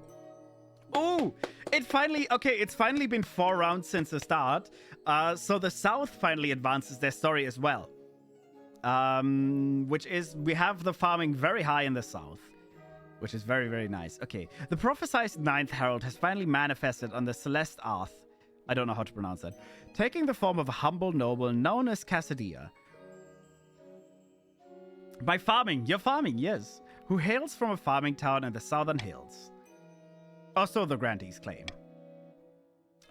Ooh! It's finally been 4 rounds since the start. So the South finally advances their story as well. Which is, we have the farming very high in the South. Which is very, very nice. Okay, the prophesized 9th Herald has finally manifested on the Celeste Arth. I don't know how to pronounce that. Taking the form of a humble noble known as Cassadia. By farming, you're farming, yes. Who hails from a farming town in the southern hills. Or so the grandees claim.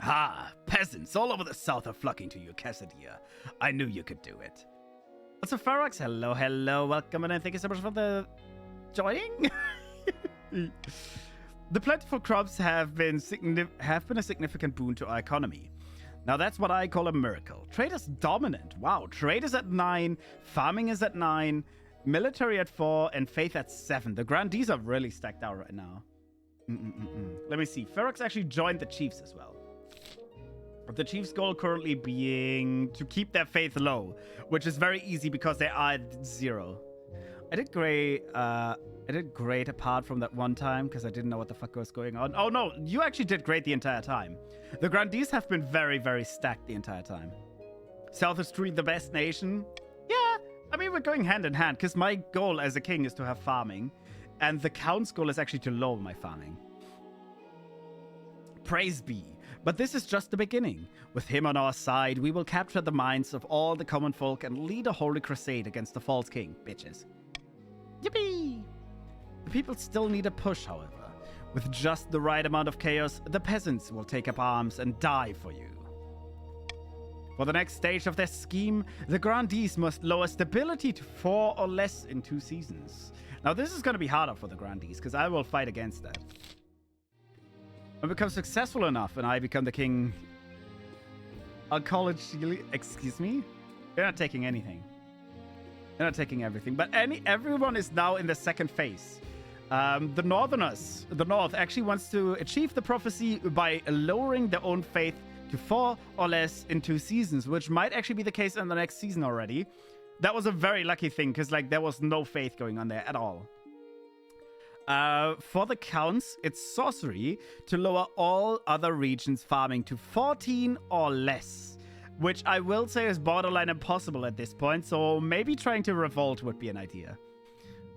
Ah, peasants all over the south are flocking to you, Cassadia. I knew you could do it. Also, Ferox, hello, welcome, and thank you so much for the joining. The plentiful crops have been a significant boon to our economy. Now that's what I call a miracle. Trade is dominant. Wow, trade is at 9, farming is at 9, military at 4, and faith at 7. The grandees are really stacked out right now. Let me see. Ferox actually joined the chiefs as well. The chiefs' goal currently being to keep their faith low, which is very easy because they are at 0. I did great apart from that one time because I didn't know what the fuck was going on. Oh no, you actually did great the entire time. The grandees have been very, very stacked the entire time. South is truly the best nation. Yeah, I mean, we're going hand in hand because my goal as a king is to have farming. And the count's goal is actually to lower my farming. Praise be. But this is just the beginning. With him on our side, we will capture the minds of all the common folk and lead a holy crusade against the false king, bitches. Yippee! The people still need a push, however. With just the right amount of chaos, the peasants will take up arms and die for you. For the next stage of their scheme, the grandees must lower stability to 4 or less in 2 seasons. Now, this is going to be harder for the grandees, because I will fight against that. When I become successful enough and I become the king... I'll call it... Excuse me? They're not taking anything. They're not taking everything. But everyone is now in the second phase. The North actually wants to achieve the prophecy by lowering their own faith to 4 or less in 2 seasons, which might actually be the case in the next season already. That was a very lucky thing, because like there was no faith going on there at all. For the counts, it's sorcery to lower all other regions' farming to 14 or less, which I will say is borderline impossible at this point, so maybe trying to revolt would be an idea.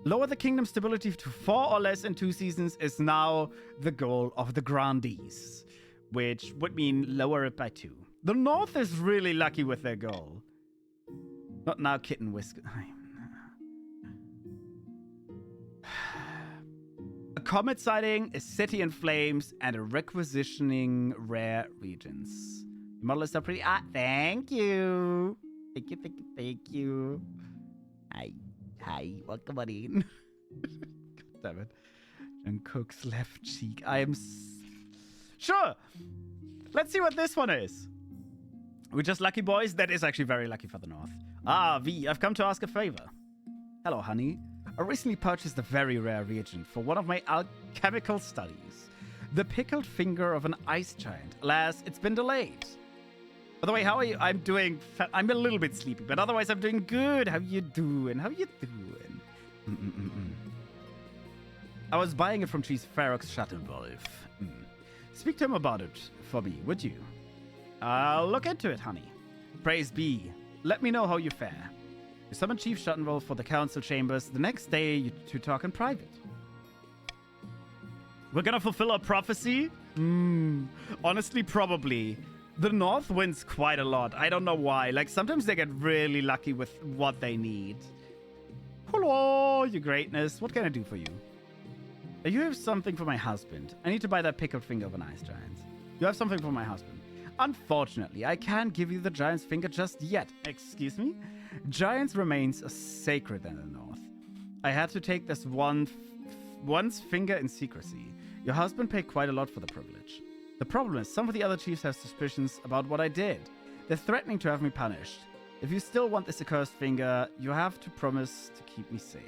Lower the kingdom's stability to 4 or less in 2 seasons is now the goal of the grandees, which would mean lower it by 2. The North is really lucky with their goal. Not now, kitten whisker. A comet sighting, a city in flames, and a requisitioning rare regions. The model is so pretty. Ah, thank you. Thank you. Hi, welcome on in. God damn it. And Cook's left cheek. I am... Sure. Let's see what this one is. We're just lucky boys. That is actually very lucky for the North. Ah, V, I've come to ask a favor. Hello, honey. I recently purchased a very rare reagent for one of my alchemical studies. The pickled finger of an ice giant. Alas, it's been delayed. By the way, how are you? I'm doing... I'm a little bit sleepy, but otherwise I'm doing good. How you doing? How you doing? I was buying it from Chief Ferox Schattenwolf. Speak to him about it for me, would you? I'll look into it, honey. Praise be. Let me know how you fare. You summon Chief Schattenwolf for the council chambers. The next day, you two talk in private. We're gonna fulfill our prophecy? Honestly, probably. The North wins quite a lot. I don't know why. Like, sometimes they get really lucky with what they need. Hello, your greatness. What can I do for you? You have something for my husband. I need to buy that pickled finger of an ice giant. You have something for my husband. Unfortunately, I can't give you the giant's finger just yet. Excuse me? Giant's remains are sacred in the North. I had to take this one's finger in secrecy. Your husband paid quite a lot for the privilege. The problem is, some of the other chiefs have suspicions about what I did. They're threatening to have me punished. If you still want this accursed finger, you have to promise to keep me safe.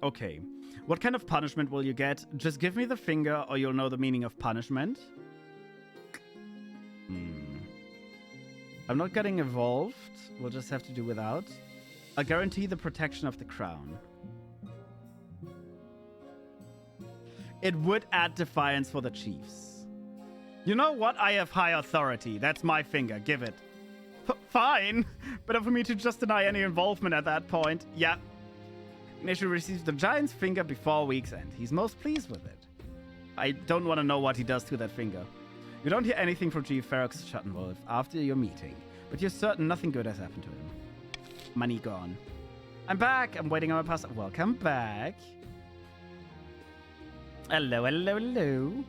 Okay. What kind of punishment will you get? Just give me the finger or you'll know the meaning of punishment. I'm not getting involved. We'll just have to do without. I'll guarantee the protection of the crown. It would add defiance for the chiefs. You know what? I have high authority. That's my finger. Give it. Fine. Better for me to just deny any involvement at that point. Yeah. Nishu receives the giant's finger before week's end. He's most pleased with it. I don't want to know what he does to that finger. You don't hear anything from Chief Ferox Schattenwolf after your meeting, but you're certain nothing good has happened to him. Money gone. I'm back. I'm waiting on my pass. Welcome back. Hello, hello, hello.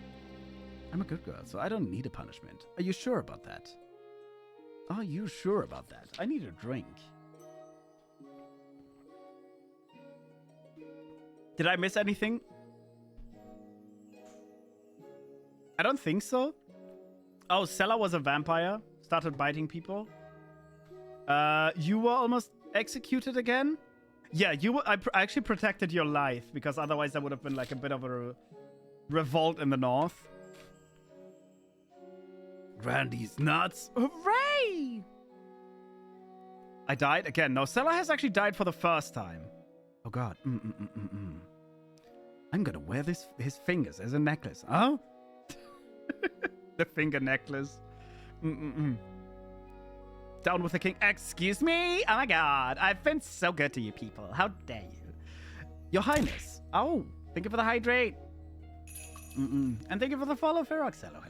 I'm a good girl, so I don't need a punishment. Are you sure about that? Are you sure about that? I need a drink. Did I miss anything? I don't think so. Oh, Sella was a vampire. Started biting people. You were almost executed again? Yeah, you were. I actually protected your life because otherwise there would have been like a bit of a revolt in the north. Grandy's nuts. Hooray! I died again. No, Sella has actually died for the first time. Oh god. I'm gonna wear his fingers as a necklace. Huh? The finger necklace. Down with the king. Excuse me? Oh my god. I've been so good to you people. How dare you? Your Highness. Oh, thank you for the hydrate. And thank you for the follow, Ferox. Hello.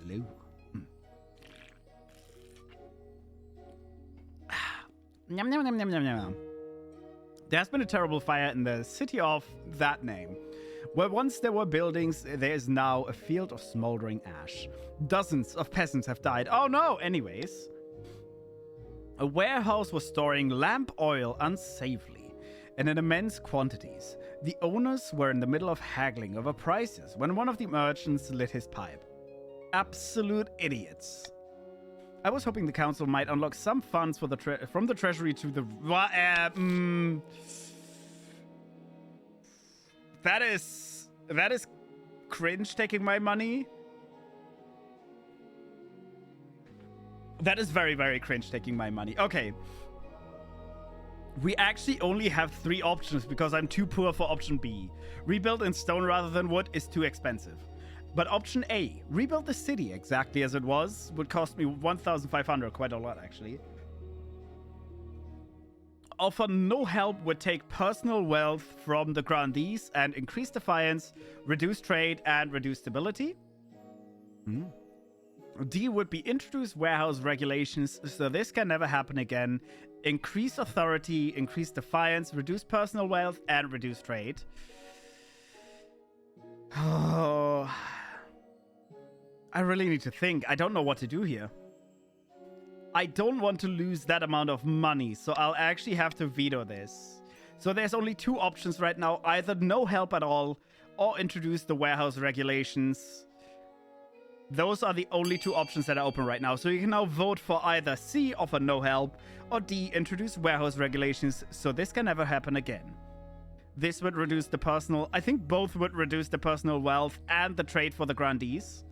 Yum, yum, yum, yum, yum, yum. There has been a terrible fire in the city of that name. Where once there were buildings, there is now a field of smoldering ash. Dozens of peasants have died. Oh no! Anyways. A warehouse was storing lamp oil unsafely and in immense quantities. The owners were in the middle of haggling over prices when one of the merchants lit his pipe. Absolute idiots. I was hoping the council might unlock some funds for from the treasury to the... That is cringe taking my money. That is very, very cringe taking my money. Okay. We actually only have 3 options because I'm too poor for option B. Rebuild in stone rather than wood is too expensive. But option A, rebuild the city exactly as it was, would cost me 1,500, quite a lot actually. Offer no help would take personal wealth from the grandees and increase defiance, reduce trade, and reduce stability. D would be introduce warehouse regulations so this can never happen again. Increase authority, increase defiance, reduce personal wealth, and reduce trade. Oh, I really need to think. I don't know what to do here. I don't want to lose that amount of money, so I'll actually have to veto this. So there's only 2 options right now. Either no help at all, or introduce the warehouse regulations. Those are the only 2 options that are open right now. So you can now vote for either C, offer no help, or D, introduce warehouse regulations so this can never happen again. This would reduce the personal... I think both would reduce the personal wealth and the trade for the grandees.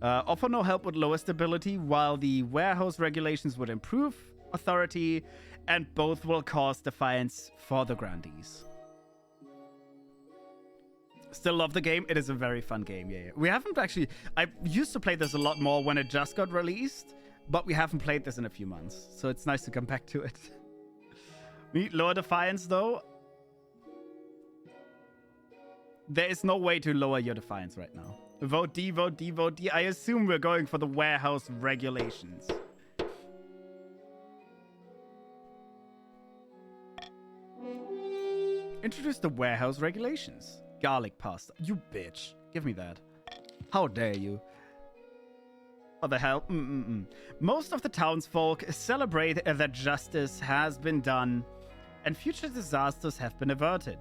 Offer no help would lower stability, while the warehouse regulations would improve authority, and both will cause defiance for the grandees. Still love the game. It is a very fun game. Yeah. We haven't actually... I used to play this a lot more when it just got released, but we haven't played this in a few months, so it's nice to come back to it. We need lower defiance, though. There is no way to lower your defiance right now. Vote D, vote D, vote D. I assume we're going for the warehouse regulations. Introduce the warehouse regulations. Garlic pasta. You bitch. Give me that. How dare you? What the hell? Most of the townsfolk celebrate that justice has been done and future disasters have been averted.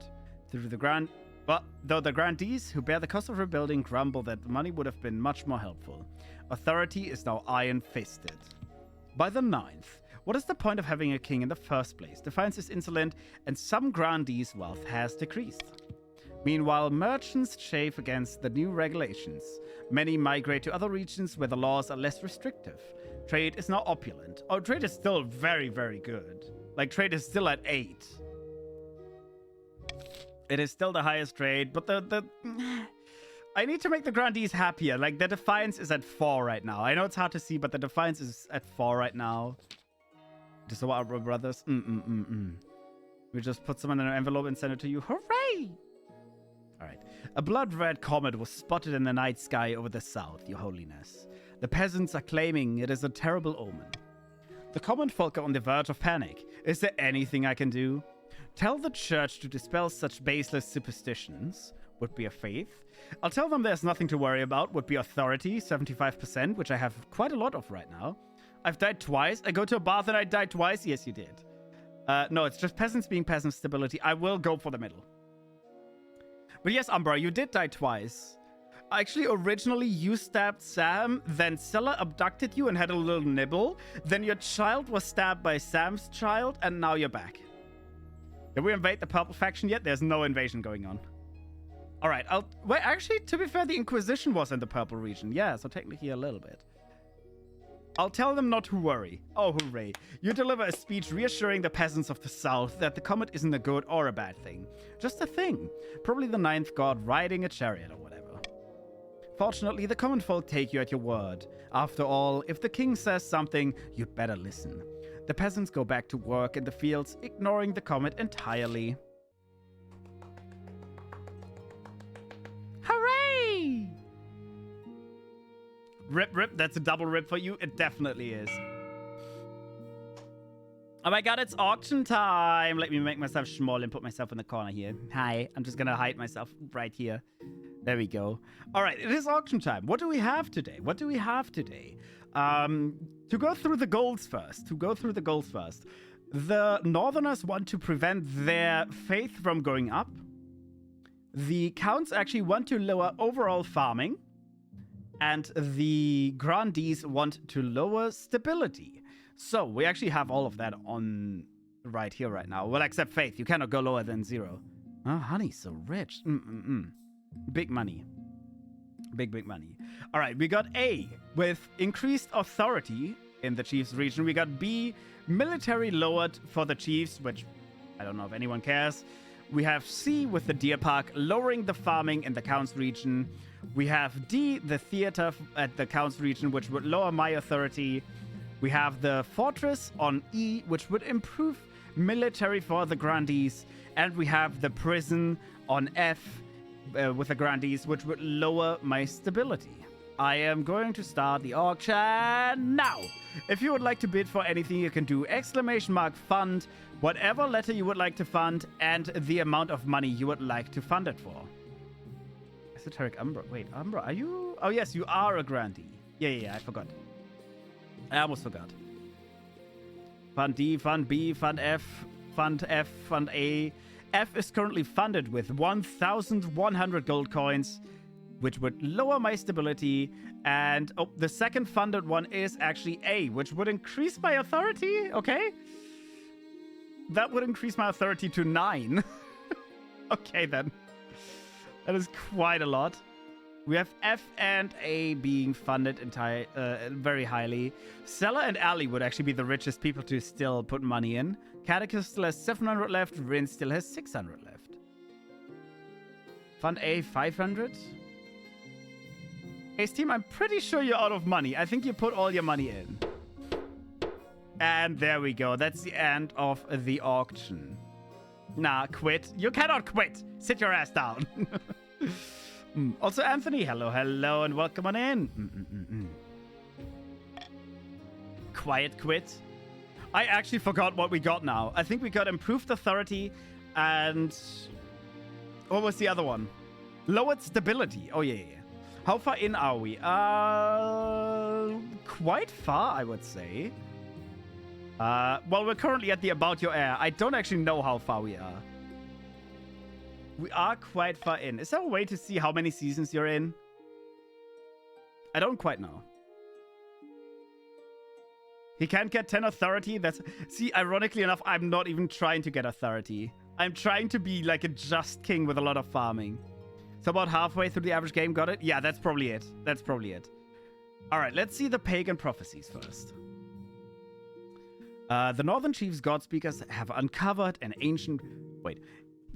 Though the grandees who bear the cost of rebuilding grumble that the money would have been much more helpful. Authority is now iron-fisted. By the 9th, what is the point of having a king in the first place? Defiance is insolent, and some grandees' wealth has decreased. Meanwhile, merchants chafe against the new regulations. Many migrate to other regions where the laws are less restrictive. Trade is now opulent. Oh, trade is still very, very good. Like, trade is still at 8. It is still the highest trade, but I need to make the grandees happier. Like, the defiance is at 4 right now. I know it's hard to see, but the defiance is at 4 right now. Just so our brothers. We just put some in an envelope and send it to you. Hooray! Alright. A blood-red comet was spotted in the night sky over the south, Your Holiness. The peasants are claiming it is a terrible omen. The common folk are on the verge of panic. Is there anything I can do? Tell the church to dispel such baseless superstitions, would be a faith. I'll tell them there's nothing to worry about, would be authority, 75%, which I have quite a lot of right now. I've died twice. I go to a bath and I died twice. Yes, you did. No, it's just peasants being peasant stability. I will go for the middle. But yes, Umbra, you did die twice. Actually, originally you stabbed Sam, then Scylla abducted you and had a little nibble. Then your child was stabbed by Sam's child, and now you're back. Did we invade the purple faction yet? There's no invasion going on. All right, wait, actually, to be fair, the Inquisition was in the purple region. Yeah, so technically a little bit. I'll tell them not to worry. Oh, hooray. You deliver a speech reassuring the peasants of the south that the comet isn't a good or a bad thing. Just a thing. Probably the 9th god riding a chariot or whatever. Fortunately, the common folk take you at your word. After all, if the king says something, you'd better listen. The peasants go back to work in the fields, ignoring the comet entirely. Hooray! Rip, rip. That's a double rip for you. It definitely is. Oh my god, it's auction time. Let me make myself small and put myself in the corner here. Hi. I'm just gonna hide myself right here. There we go. All right, it is auction time. What do we have today? What do we have today? To go through the goals first. The Northerners want to prevent their faith from going up. The Counts actually want to lower overall farming. And the Grandees want to lower stability. So we actually have all of that on right here, right now. Well, except faith. You cannot go lower than 0. Oh, honey's so rich. Big money. Big money. All right, we got A with increased authority in the Chiefs region. We got B, military lowered for the Chiefs, which I don't know if anyone cares. We have C with the Deer Park, lowering the farming in the Counts region. We have D, the theater at the Counts region, which would lower my authority. We have the fortress on E, which would improve military for the Grandees. And we have the prison on F with the Grandees, which would lower my stability. I am going to start the auction now. If you would like to bid for anything, you can do !fund, whatever letter you would like to fund, and the amount of money you would like to fund it for. Esoteric Umbra. Wait, Umbra, are you? Oh, yes, you are a Grandee. Yeah, I forgot. I almost forgot. Fund D, Fund B, Fund F, Fund F, Fund A. F is currently funded with 1,100 gold coins, which would lower my stability. And the second funded one is actually A, which would increase my authority. Okay. That would increase my authority to 9. Okay, then. That is quite a lot. We have F and A being funded very highly. Stella and Ali would actually be the richest people to still put money in. Catechist still has 700 left. Rin still has 600 left. Fund A, 500. Ace Team, I'm pretty sure you're out of money. I think you put all your money in. And there we go. That's the end of the auction. Nah, quit. You cannot quit. Sit your ass down. Also, Anthony, hello, hello, and welcome on in. Quiet quit. I actually forgot what we got now. I think we got improved authority and... What was the other one? Lowered stability. Oh, yeah. How far in are we? Quite far, I would say. Well, we're currently at the About Your Air. I don't actually know how far we are. We are quite far in. Is there a way to see how many seasons you're in? I don't quite know. He can't get 10 authority. See, ironically enough, I'm not even trying to get authority. I'm trying to be like a just king with a lot of farming. So about halfway through the average game, got it? Yeah, that's probably it. That's probably it. All right, let's see the pagan prophecies first. The Northern Chiefs God Speakers have uncovered an ancient... Wait.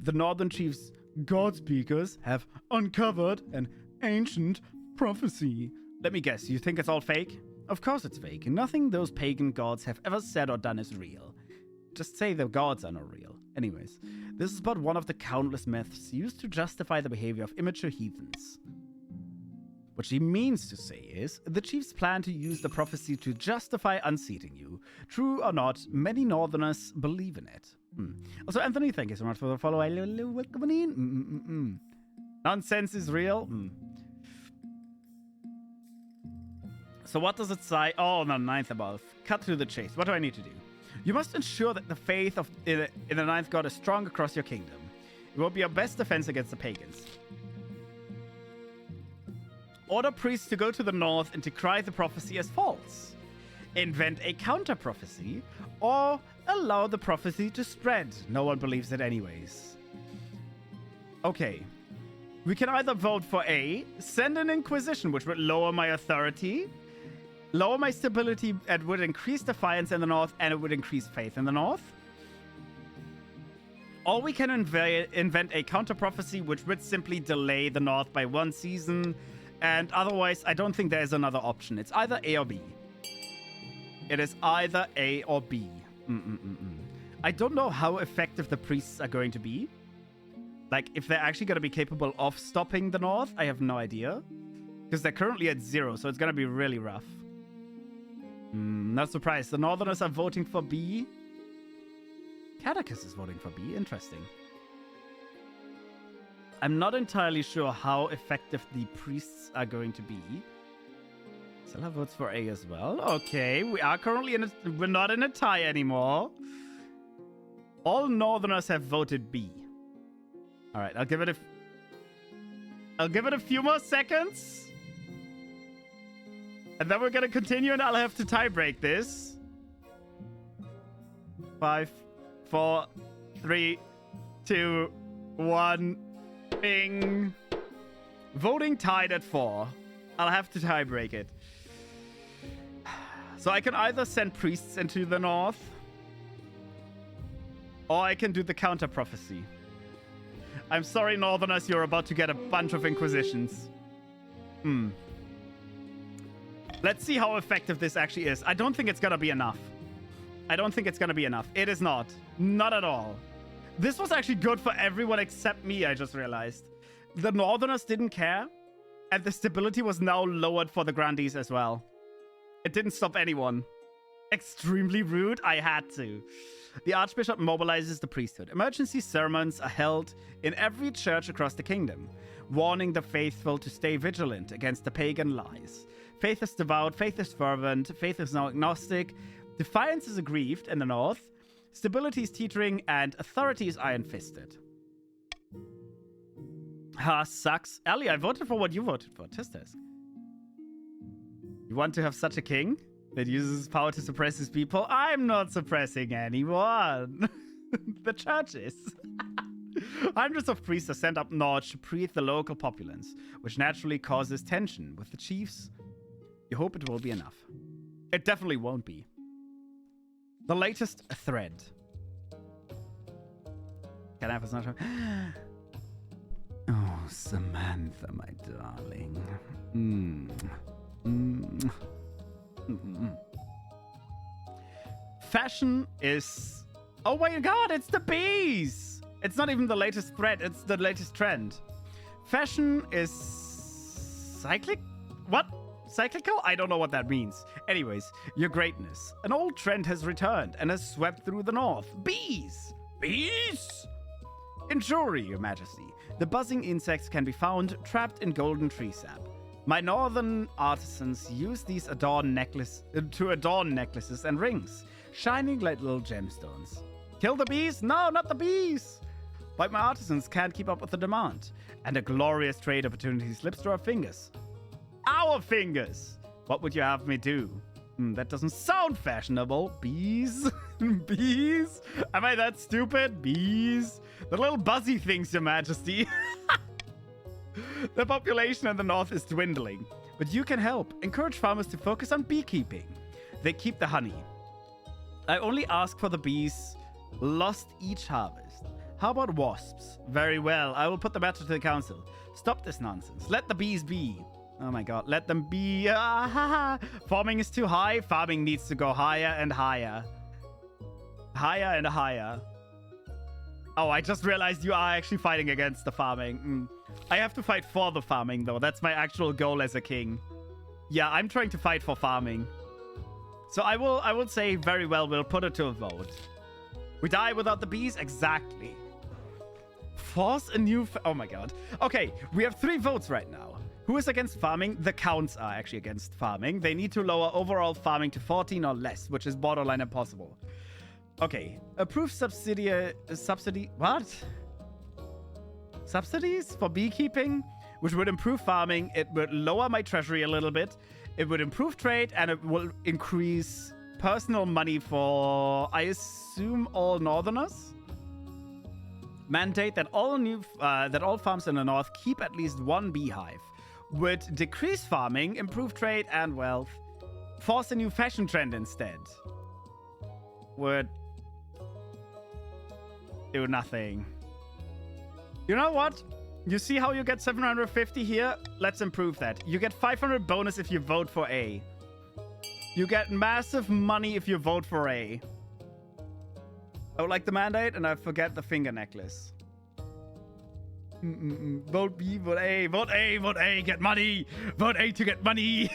The Northern Chiefs God Speakers have uncovered an ancient prophecy. Let me guess, you think it's all fake? Of course it's fake. Nothing those pagan gods have ever said or done is real. Just say the gods are not real. Anyways, this is but one of the countless myths used to justify the behavior of immature heathens. What she means to say is, the chiefs plan to use the prophecy to justify unseating you. True or not, many northerners believe in it. Also, Anthony, thank you so much for the follow. Welcome in. Nonsense is real. So what does it say? Oh, no, ninth above. Cut to the chase. What do I need to do? You must ensure that the faith in the ninth god is strong across your kingdom. It will be your best defense against the pagans. Order priests to go to the north and decry the prophecy as false. Invent a counter-prophecy, or allow the prophecy to spread. No one believes it anyways. Okay. We can either vote for A, send an inquisition, which would lower my authority, lower my stability, and would increase defiance in the north, and it would increase faith in the north. Or we can invent a counter-prophecy, which would simply delay the north by 1 season, and otherwise, I don't think there's another option. It's either A or B. It is either A or B. I don't know how effective the priests are going to be. Like, if they're actually going to be capable of stopping the north, I have no idea. Because they're currently at 0, so it's going to be really rough. Not surprised. The northerners are voting for B. Catechist is voting for B. Interesting. I'm not entirely sure how effective the priests are going to be. Stella votes for A as well. Okay, we are currently in a... We're not in a tie anymore. All northerners have voted B. All right, I'll give it a few more seconds. And then we're going to continue and I'll have to tie break this. 5, 4, 3, 2, 1. Bing. Voting tied at 4. I'll have to tie break it. So I can either send priests into the north, or I can do the counter prophecy. I'm sorry, northerners, you're about to get a bunch of inquisitions. Let's see how effective this actually is. I don't think it's gonna be enough. It is not. Not at all. This was actually good for everyone except me, I just realized. The northerners didn't care, and the stability was now lowered for the grandees as well. It didn't stop anyone. Extremely rude. I had to. The Archbishop mobilizes the priesthood. Emergency sermons are held in every church across the kingdom, warning the faithful to stay vigilant against the pagan lies. Faith is devout, faith is fervent, faith is now agnostic, defiance is aggrieved in the north, stability is teetering, and authority is iron-fisted. Sucks. Ali, I voted for what you voted for. Tisk. You want to have such a king that uses his power to suppress his people? I'm not suppressing anyone. The church is. Hundreds of priests are sent up north to breathe the local populace, which naturally causes tension with the chiefs. You hope it will be enough. It definitely won't be. The latest thread. Can I have a snapshot? Oh, Samantha, my darling. Fashion is... Oh my god, it's the bees! It's not even the latest thread, it's the latest trend. Fashion is... cyclic? What? Cyclical? I don't know what that means. Anyways, your greatness. An old trend has returned and has swept through the north. Bees! Bees? Ensure, your majesty. The buzzing insects can be found trapped in golden tree sap. My northern artisans use these to adorn necklaces and rings, shining like little gemstones. Kill the bees? No, not the bees! But my artisans can't keep up with the demand, and a glorious trade opportunity slips through our fingers. Our fingers! What would you have me do? That doesn't sound fashionable. Bees? Bees? Am I that stupid? Bees? The little buzzy things, your majesty. The population in the north is dwindling, but you can help. Encourage farmers to focus on beekeeping. They keep the honey. I only ask for the bees lost each harvest. How about wasps? Very well. I will put the matter to the council. Stop this nonsense. Let the bees be. Oh my god, let them be. Farming is too high. Farming needs to go higher and higher. Higher and higher. Oh, I just realized you are actually fighting against the farming. I have to fight for the farming, though. That's my actual goal as a king. Yeah, I'm trying to fight for farming. So I will say very well, we'll put it to a vote. We die without the bees? Exactly. Force a new... oh my god. Okay, we have 3 votes right now. Who is against farming? The counts are actually against farming. They need to lower overall farming to 14 or less, which is borderline impossible. Okay. Approve what? Subsidies for beekeeping, which would improve farming. It would lower my treasury a little bit. It would improve trade, and it will increase personal money for, I assume, all northerners. Mandate that all farms in the north keep at least 1 beehive. Would decrease farming, improve trade and wealth. Force a new fashion trend instead. Would do nothing. You know what? You see how you get 750 here? Let's improve that. You get 500 bonus if you vote for A. You get massive money if you vote for A. I would like the mandate, and I forget the finger necklace. Vote B, vote A, vote A, vote A, get money! Vote A to get money!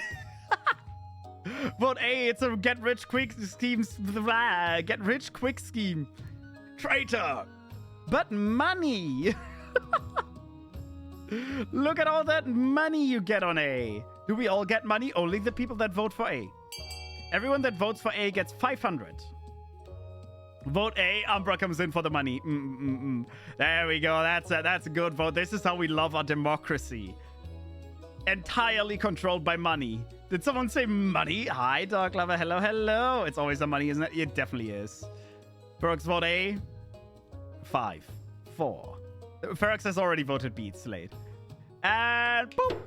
Vote A, it's a get rich quick scheme. Get rich quick scheme. Traitor! But money! Look at all that money you get on A. Do we all get money? Only the people that vote for A. Everyone that votes for A gets 500. Vote A, Umbra comes in for the money. There we go. That's a good vote. This is how we love our democracy. Entirely controlled by money. Did someone say money? Hi, Dog Lover. Hello, hello. It's always the money, isn't it? It definitely is. Ferox, vote A. 5, 4. Ferox has already voted B. It's late. And boom.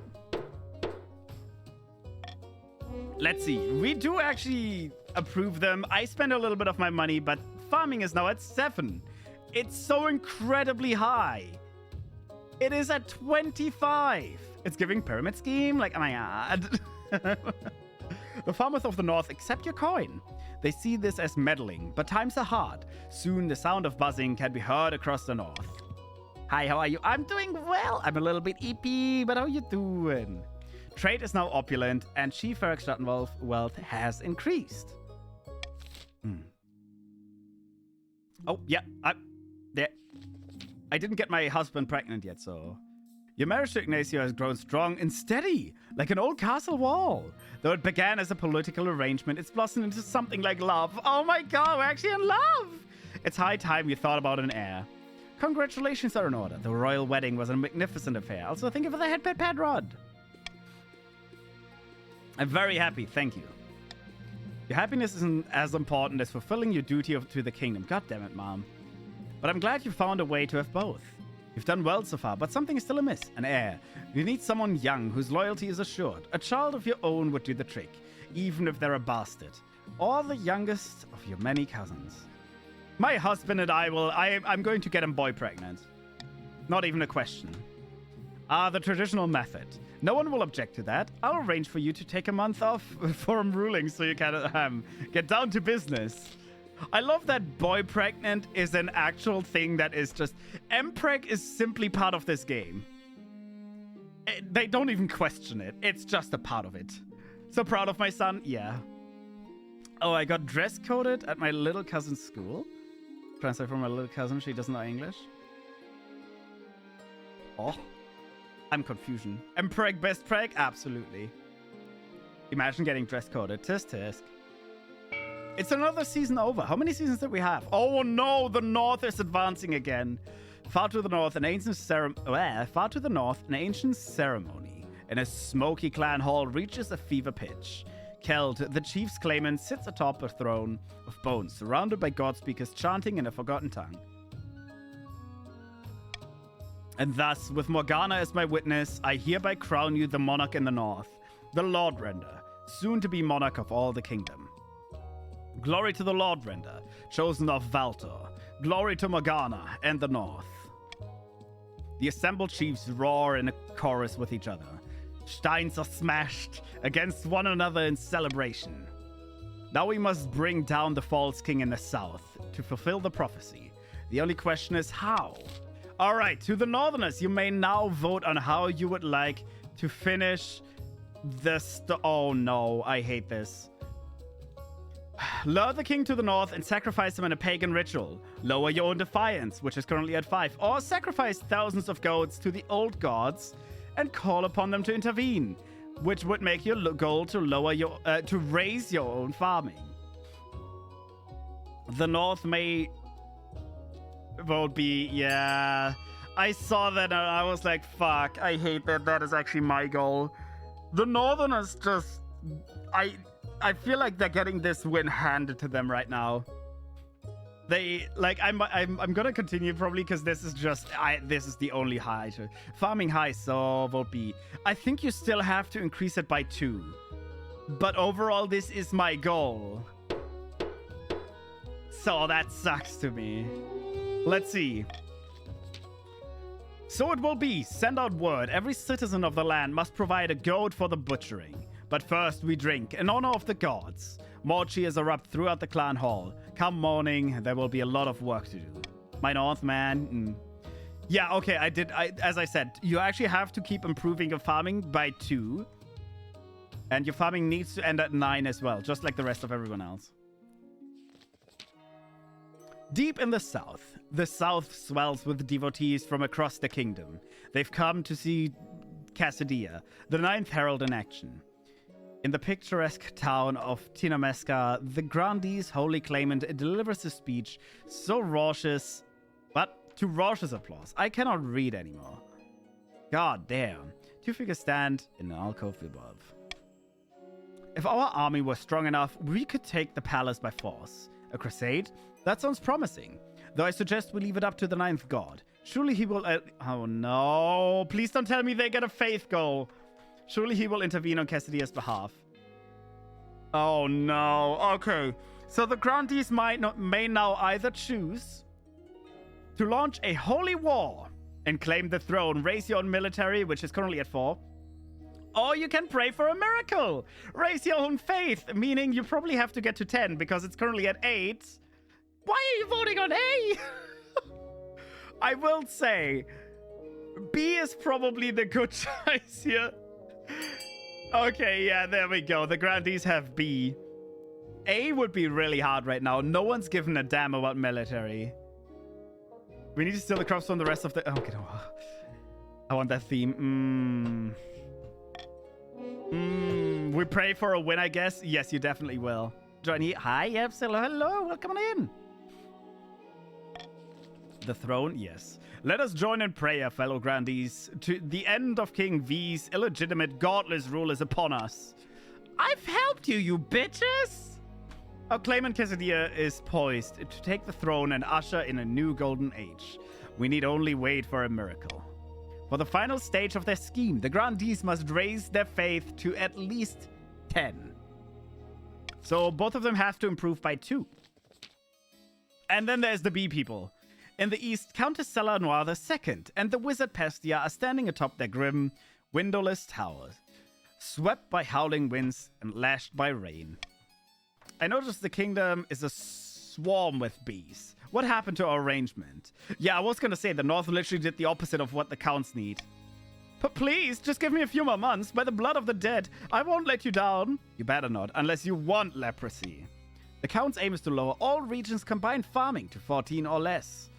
Let's see. We do actually approve them. I spend a little bit of my money, but farming is now at 7. It's so incredibly high. It is at 25. It's giving pyramid scheme. Like, oh my god. The farmers of the north accept your coin. They see this as meddling, but times are hard. Soon the sound of buzzing can be heard across the north. Hi, how are you? I'm doing well. I'm a little bit EP, but how you doing? Trade is now opulent, and Chief Ferox Stuttenwolf wealth has increased. Oh, yeah. I didn't get my husband pregnant yet, so... Your marriage to Ignacio has grown strong and steady, like an old castle wall. Though it began as a political arrangement, it's blossomed into something like love. Oh my god, we're actually in love! It's high time you thought about an heir. Congratulations are in order. The royal wedding was a magnificent affair. Also, thank you for the headbed, Padrod. I'm very happy, thank you. Your happiness isn't as important as fulfilling your duty to the kingdom. God damn it, Mom. But I'm glad you found a way to have both. You've done well so far, but something is still amiss. An heir. You need someone young whose loyalty is assured. A child of your own would do the trick, even if they're a bastard. Or the youngest of your many cousins. My husband and I'm going to get him boy pregnant. Not even a question. The traditional method. No one will object to that. I'll arrange for you to take a month off from ruling so you can get down to business. I love that boy pregnant is an actual thing that is just... Mpreg is simply part of this game. They don't even question it. It's just a part of it. So proud of my son? Yeah. Oh, I got dress coded at my little cousin's school. Translate from my little cousin. She doesn't know English. Oh. I'm confusion. Mpreg best preg? Absolutely. Imagine getting dress coded. Tisk tisk. It's another season over. How many seasons did we have? Oh no, the North is advancing again. Far to the north, an ancient ceremony in a smoky clan hall reaches a fever pitch. Keld, the chief's claimant, sits atop a throne of bones, surrounded by god speakers chanting in a forgotten tongue. And thus, with Morgana as my witness, I hereby crown you the monarch in the north, the Lord Render, soon to be monarch of all the kingdom. Glory to the Lord Render, chosen of Valtor. Glory to Morgana and the North. The assembled chiefs roar in a chorus with each other. Steins are smashed against one another in celebration. Now we must bring down the false king in the south to fulfill the prophecy. The only question is how. All right, to the Northerners, you may now vote on how you would like to finish this. Oh no, I hate this. Lure the king to the north and sacrifice him in a pagan ritual. Lower your own defiance, which is currently at 5. Or sacrifice thousands of goats to the old gods and call upon them to intervene, which would make your goal to raise your own farming. The north may vote B. Yeah, I saw that and I was like, fuck, I hate that. That is actually my goal. The Northerners just... I feel like they're getting this win handed to them right now. They like I'm gonna continue probably because this is just this is the only high. Farming high, so vote B. I think you still have to increase it by 2. But overall, this is my goal. So that sucks to me. Let's see. So it will be. Send out word. Every citizen of the land must provide a goat for the butchering. But first we drink, in honor of the gods. More cheers erupt throughout the clan hall. Come morning, there will be a lot of work to do. My North man. Yeah, okay, as I said, you actually have to keep improving your farming by 2. And your farming needs to end at 9 as well, just like the rest of everyone else. Deep in the south swells with devotees from across the kingdom. They've come to see Cassadia, the 9th herald in action. In the picturesque town of Tinamesca, the Grandee's holy claimant delivers a speech so raucous, but to raucous applause. I cannot read anymore. God damn. 2 figures stand in an alcove above. If our army was strong enough, we could take the palace by force. A crusade? That sounds promising. Though I suggest we leave it up to the 9th god. Surely he will... oh no. Please don't tell me they get a faith goal. Surely he will intervene on Cassadia's behalf. Oh no. Okay. So the Grandees may now either choose to launch a holy war and claim the throne, raise your own military, which is currently at 4. Or you can pray for a miracle. Raise your own faith, meaning you probably have to get to 10 because it's currently at 8. Why are you voting on A? I will say, B is probably the good choice here. Okay, yeah, there we go. The Grandees have B. A would be really hard right now. No one's given a damn about military. We need to steal the crops from the rest of the... Okay, no. I want that theme. We pray for a win, I guess. Yes, you definitely will. Join here. Hi, Epsilon. Hello, welcome on in. The throne, yes. Let us join in prayer, fellow Grandees. To the end of King V's illegitimate, godless rule is upon us. I've helped you, you bitches! Our claimant Quesadilla is poised to take the throne and usher in a new golden age. We need only wait for a miracle. For the final stage of their scheme, the grandees must raise their faith to at least 10. So both of them have to improve by 2. And then there's the bee people. In the east, Countess Salanoir II and the wizard Pestia are standing atop their grim, windowless towers, swept by howling winds and lashed by rain. I noticed the kingdom is a swarm with bees. What happened to our arrangement? Yeah, I was gonna say, the north literally did the opposite of what the counts need. But please, just give me a few more months. By the blood of the dead, I won't let you down. You better not, unless you want leprosy. The count's aim is to lower all regions' combined farming to 14 or less.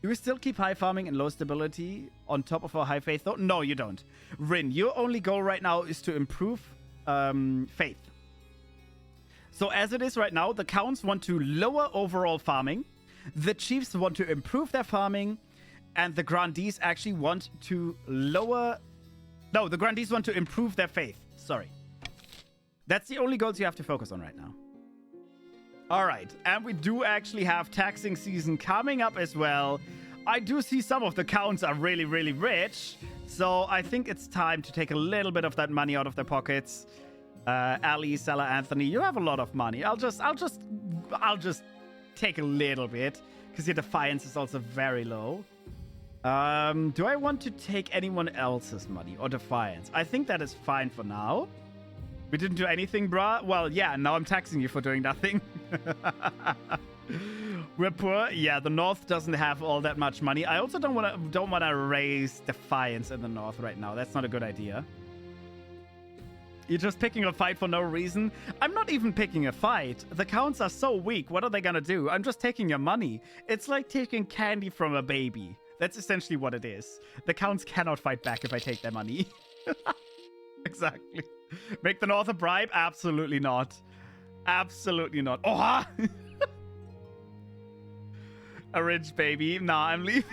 Do we still keep high farming and low stability on top of our high faith, though? No, you don't. Rin, your only goal right now is to improve faith. So as it is right now, the counts want to lower overall farming. The chiefs want to improve their farming. And the grandees actually want to lower... No, the grandees want to improve their faith. Sorry. That's the only goals you have to focus on right now. All right. And we do actually have taxing season coming up as well. I do see some of the counts are really, really rich. So I think it's time to take a little bit of that money out of their pockets. Ali, Salah, Anthony, you have a lot of money. I'll just take a little bit. Because your defiance is also very low. Do I want to take anyone else's money or defiance? I think that is fine for now. We didn't do anything, bruh. Well, yeah, now I'm taxing you for doing nothing. We're poor. Yeah, the north doesn't have all that much money. I also don't want to raise defiance in the north right now. That's not a good idea. You're just picking a fight for no reason. I'm not even picking a fight. The counts are so weak. What are they gonna do? I'm just taking your money. It's like taking candy from a baby. That's essentially what it is. The counts cannot fight back if I take their money. Exactly. Make the north a bribe? Absolutely not. Absolutely not. Oh! A rich baby. Nah, I'm leaving.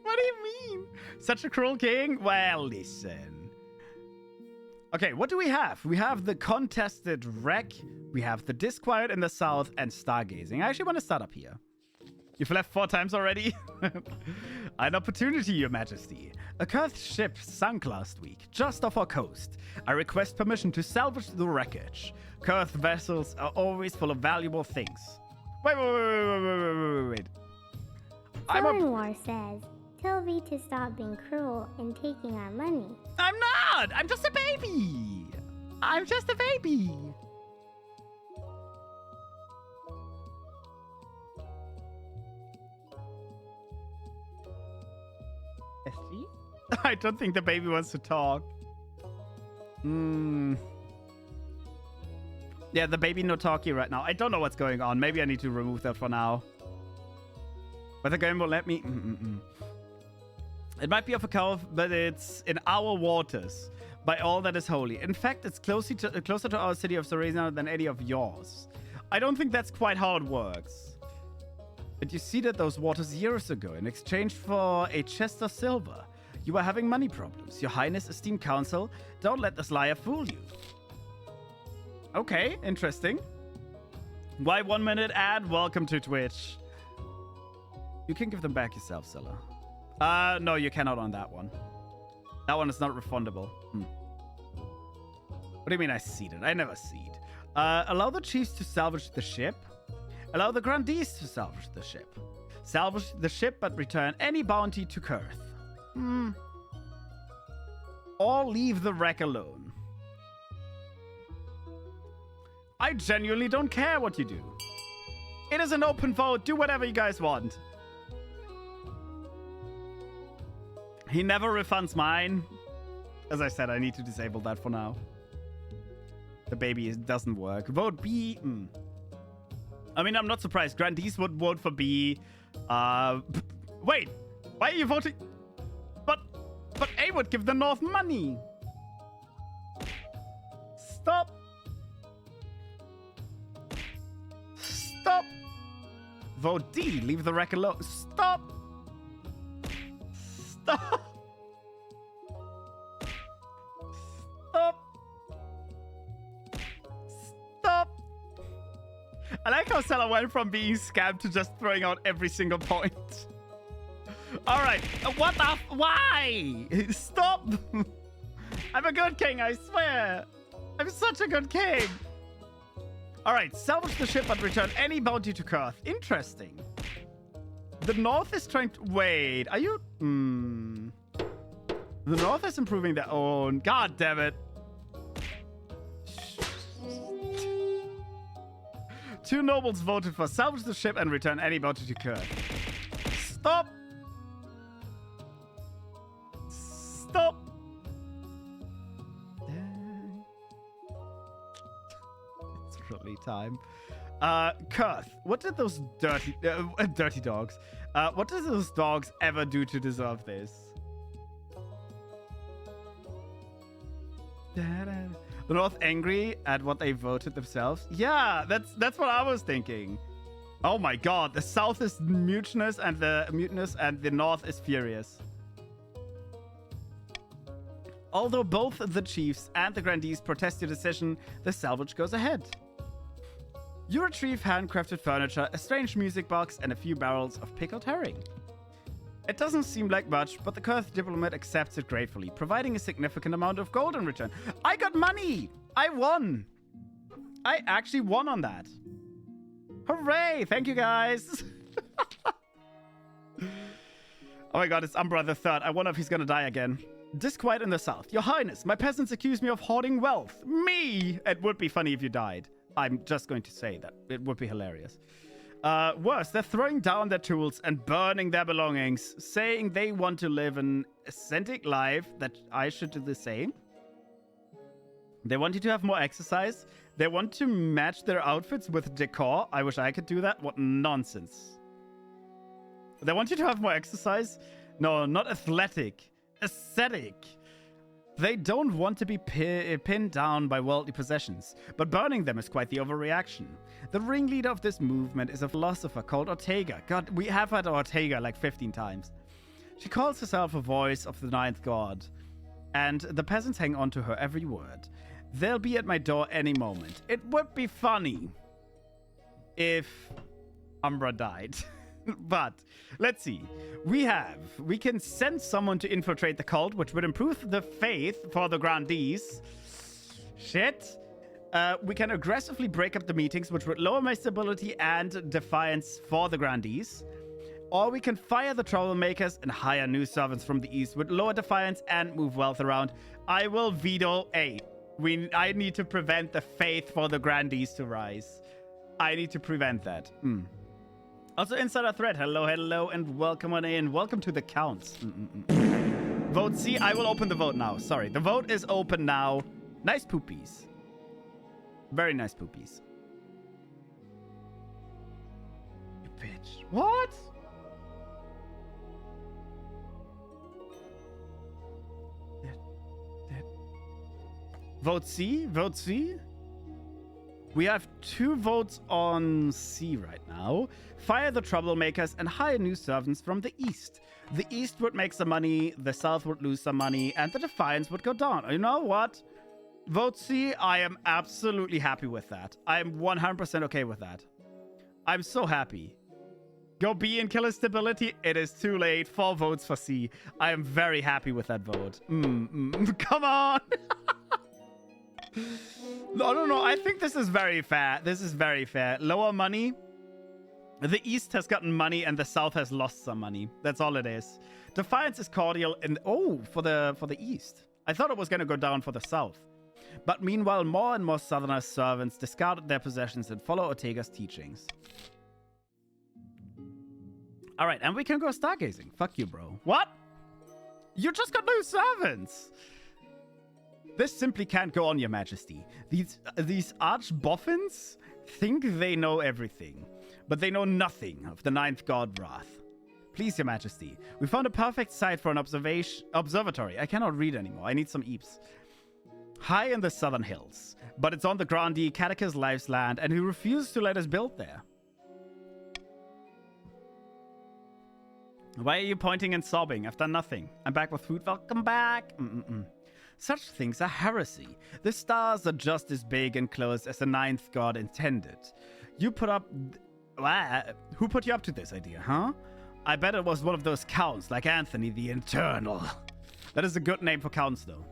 What do you mean? Such a cruel king? Well, listen. Okay, what do we have? We have the contested wreck. We have the disquiet in the south and stargazing. I actually want to start up here. You've left 4 times already? An opportunity, Your Majesty. A cursed ship sunk last week, just off our coast. I request permission to salvage the wreckage. Cursed vessels are always full of valuable things. Wait. Salanoir says, tell V to stop being cruel and taking our money. I'm not! I'm just a baby! I'm just a baby! I don't think the baby wants to talk. Yeah, the baby no talkie right now. I don't know what's going on. Maybe I need to remove that for now. But the game won't let me. It might be off a curve, but it's in our waters. By all that is holy. In fact, it's closer to our city of Serena than any of yours. I don't think that's quite how it works. But you ceded those waters years ago in exchange for a chest of silver. You are having money problems. Your Highness, esteemed council, don't let this liar fool you. Okay, interesting. Why 1 minute ad? Welcome to Twitch. You can give them back yourself, Silla. No, you cannot on that one. That one is not refundable. What do you mean I ceded? I never cede. Allow the chiefs to salvage the ship. Allow the grandees to salvage the ship. Salvage the ship, but return any bounty to Kurth. Or leave the wreck alone. I genuinely don't care what you do. It is an open vote. Do whatever you guys want. He never refunds mine. As I said, I need to disable that for now. The baby doesn't work. Vote B. I mean, I'm not surprised. Grandees would vote for B. Wait. Why are you voting? But A would give the North money. Stop. Stop. Vote D. Leave the wreck alone. Stop. Stop. Stop. Stop. I like how Salah went from being scammed to just throwing out every single point. All right. What the? Why? Stop. I'm a good king, I swear. I'm such a good king. All right. Salvage the ship but return any bounty to Kurth. Interesting. The North is trying to... Wait. Are you... The North is improving their own... God damn it. Two nobles voted for salvage the ship and return any bounty to Kurth. Stop. Stop. It's really time. Kurth, what did those dirty dogs? What did those dogs ever do to deserve this? The North angry at what they voted themselves? Yeah, that's what I was thinking. Oh my god, the South is mutinous and the North is furious. Although both the chiefs and the grandees protest your decision, the salvage goes ahead. You retrieve handcrafted furniture, a strange music box, and a few barrels of pickled herring. It doesn't seem like much, but the Kurth diplomat accepts it gratefully, providing a significant amount of gold in return. I got money! I won! I actually won on that. Hooray! Thank you, guys! Oh my god, it's Umbra the Third. I wonder if he's gonna die again. Disquiet in the south. Your Highness, my peasants accuse me of hoarding wealth. Me! It would be funny if you died. I'm just going to say that. It would be hilarious. Worse, they're throwing down their tools and burning their belongings, saying they want to live an ascetic life, that I should do the same. They want you to have more exercise. They want to match their outfits with decor. I wish I could do that. What nonsense. They want you to have more exercise. No, not athletic. Ascetic. They don't want to be pinned down by worldly possessions, but burning them is quite the overreaction. The ringleader of this movement is a philosopher called Ortega. God, we have had Ortega like 15 times. She calls herself a voice of the ninth god, and the peasants hang on to her every word. They'll be at my door any moment. It would be funny if Umbra died. But let's see. We can send someone to infiltrate the cult, which would improve the faith for the grandees. Shit. We can aggressively break up the meetings, which would lower my stability and defiance for the grandees. Or we can fire the troublemakers and hire new servants from the east with lower defiance and move wealth around. I will veto A. I need to prevent the faith for the grandees to rise. I need to prevent that. Also, Insider Thread, hello, and welcome on in. Welcome to the counts. Vote C, I will open the vote now. Sorry, the vote is open now. Nice poopies. Very nice poopies. You bitch. What? Vote C? Vote C? We have 2 votes on C right now. Fire the troublemakers and hire new servants from the east. The east would make some money, the south would lose some money, and the defiance would go down. You know what? Vote C, I am absolutely happy with that. I am 100% okay with that. I'm so happy. Go B and kill his stability. It is too late. 4 votes for C. I am very happy with that vote. Come on! No. I think this is very fair. This is very fair. Lower money. The East has gotten money and the South has lost some money. That's all it is. Defiance is cordial and for the East. I thought it was going to go down for the South. But meanwhile, more and more Southerners' servants discarded their possessions and follow Ortega's teachings. All right, and we can go stargazing. Fuck you, bro. What? You just got new servants. This simply can't go on, Your Majesty. These arch-boffins think they know everything, but they know nothing of the ninth god Wrath. Please, Your Majesty, we found a perfect site for an observatory. I cannot read anymore. I need some eeps. High in the southern hills, but it's on the grandee Catechus Life's land, and he refused to let us build there. Why are you pointing and sobbing? I've done nothing. I'm back with food. Welcome back. Such things are heresy. The stars are just as big and close as the ninth god intended. You put up... Who put you up to this idea, huh? I bet it was one of those counts, like Anthony the Internal. That is a good name for counts, though.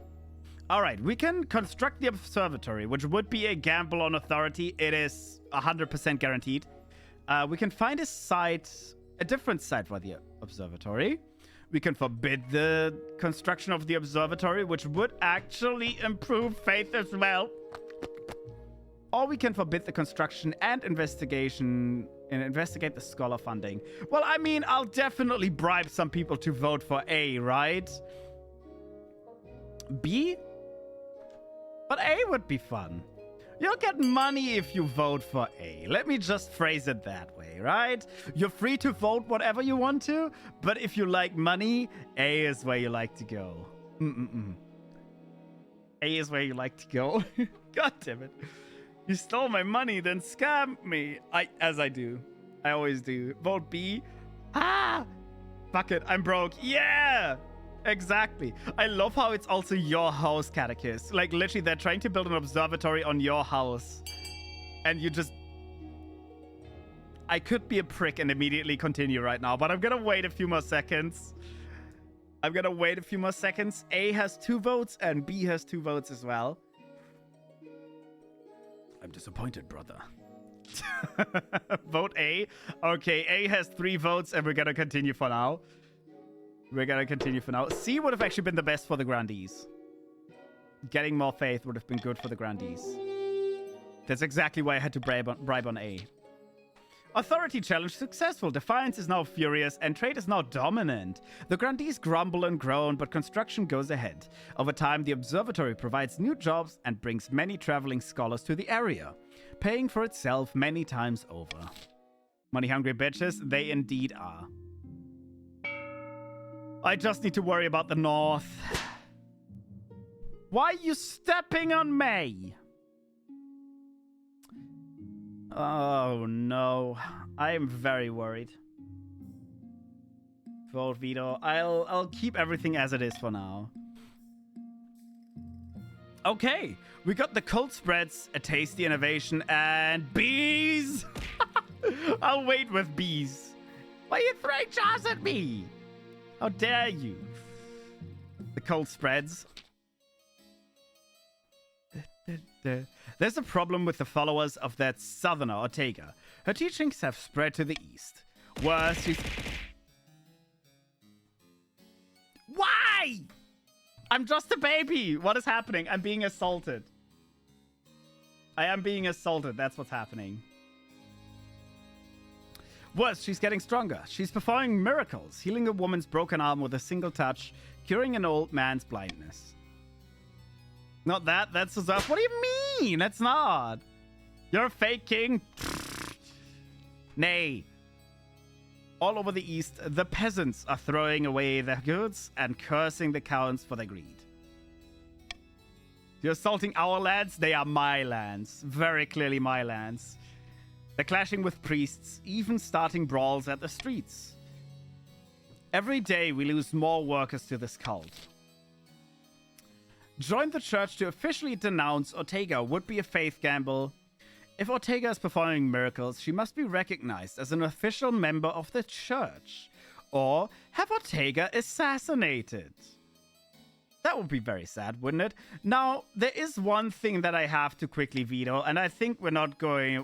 Alright, we can construct the observatory, which would be a gamble on authority. It is 100% guaranteed. We can find a site, a different site for the observatory. We can forbid the construction of the observatory, which would actually improve faith as well. Or we can forbid the construction and investigation and investigate the scholar funding. Well, I mean, I'll definitely bribe some people to vote for A, right? B? But A would be fun. You'll get money if you vote for A. Let me just phrase it that way, right? You're free to vote whatever you want to, but if you like money, A is where you like to go. A is where you like to go. God damn it. You stole my money, then scammed me. As I do. I always do. Vote B. Ah! Fuck it, I'm broke. Yeah! Exactly. I love how it's also your house, Catechist. Like, literally, they're trying to build an observatory on your house. And you just... I could be a prick and immediately continue right now, but I'm gonna wait a few more seconds. A has 2 votes, and B has 2 votes as well. I'm disappointed, brother. Vote A. Okay, A has 3 votes, and we're gonna continue for now. C would have actually been the best for the grandees. Getting more faith would have been good for the grandees. That's exactly why I had to bribe on A. Authority challenge successful. Defiance is now furious, and trade is now dominant. The grandees grumble and groan, but construction goes ahead. Over time, the observatory provides new jobs and brings many traveling scholars to the area, paying for itself many times over. Money-hungry bitches, they indeed are. I just need to worry about the north. Why are you stepping on me? Oh, no. I am very worried. Vote veto. I'll keep everything as it is for now. Okay. We got the cold spreads, a tasty innovation, and bees. I'll wait with bees. Why are you throwing jars at me? How dare you? The cold spreads. There's a problem with the followers of that southerner, Ortega. Her teachings have spread to the east. Worse, she's... Why? I'm just a baby. What is happening? I'm being assaulted. I am being assaulted. That's what's happening. Worse, she's getting stronger. She's performing miracles, healing a woman's broken arm with a single touch, curing an old man's blindness. Not that. That's Azaf. What do you mean? That's not. You're a fake king. Nay. All over the east, the peasants are throwing away their goods and cursing the counts for their greed. You're assaulting our lands? They are my lands. Very clearly my lands. They're clashing with priests, even starting brawls at the streets. Every day we lose more workers to this cult. Join the church to officially denounce Ortega would be a faith gamble. If Ortega is performing miracles, she must be recognized as an official member of the church. Or have Ortega assassinated. That would be very sad, wouldn't it? Now, there is one thing that I have to quickly veto, and I think we're not going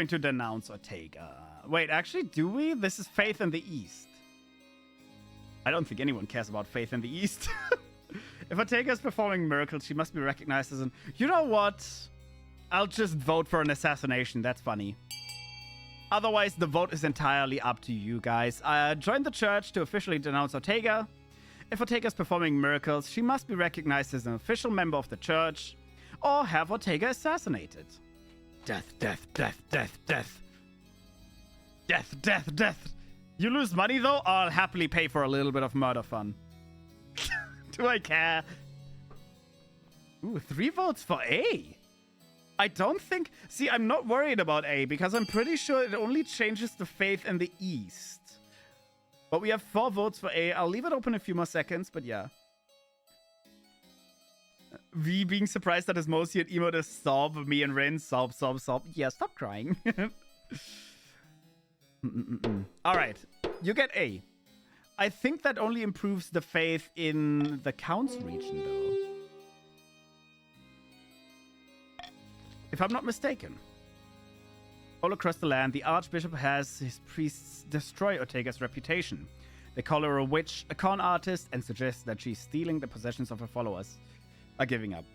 to denounce Ortega. Wait, actually, do we? This is faith in the East. I don't think anyone cares about faith in the East. If Ortega is performing miracles, she must be recognized as an... You know what? I'll just vote for an assassination. That's funny. Otherwise, the vote is entirely up to you guys. Join the church to officially denounce Ortega. If Ortega is performing miracles, she must be recognized as an official member of the church. Or have Ortega assassinated. Death, death, death, death, death. Death, death, death. You lose money, though? I'll happily pay for a little bit of murder fun. Do I care? Ooh, 3 votes for A. I don't think... See, I'm not worried about A because I'm pretty sure it only changes the faith in the East. But we have 4 votes for A. I'll leave it open a few more seconds, but yeah. V being surprised that his most yet emote is sob. Me and Rin, sob, sob, sob. Yeah, stop crying. All right, you get A. I think that only improves the faith in the Count's region, though. If I'm not mistaken. All across the land, the Archbishop has his priests destroy Ortega's reputation. They call her a witch, a con artist, and suggest that she's stealing the possessions of her followers. Are giving up.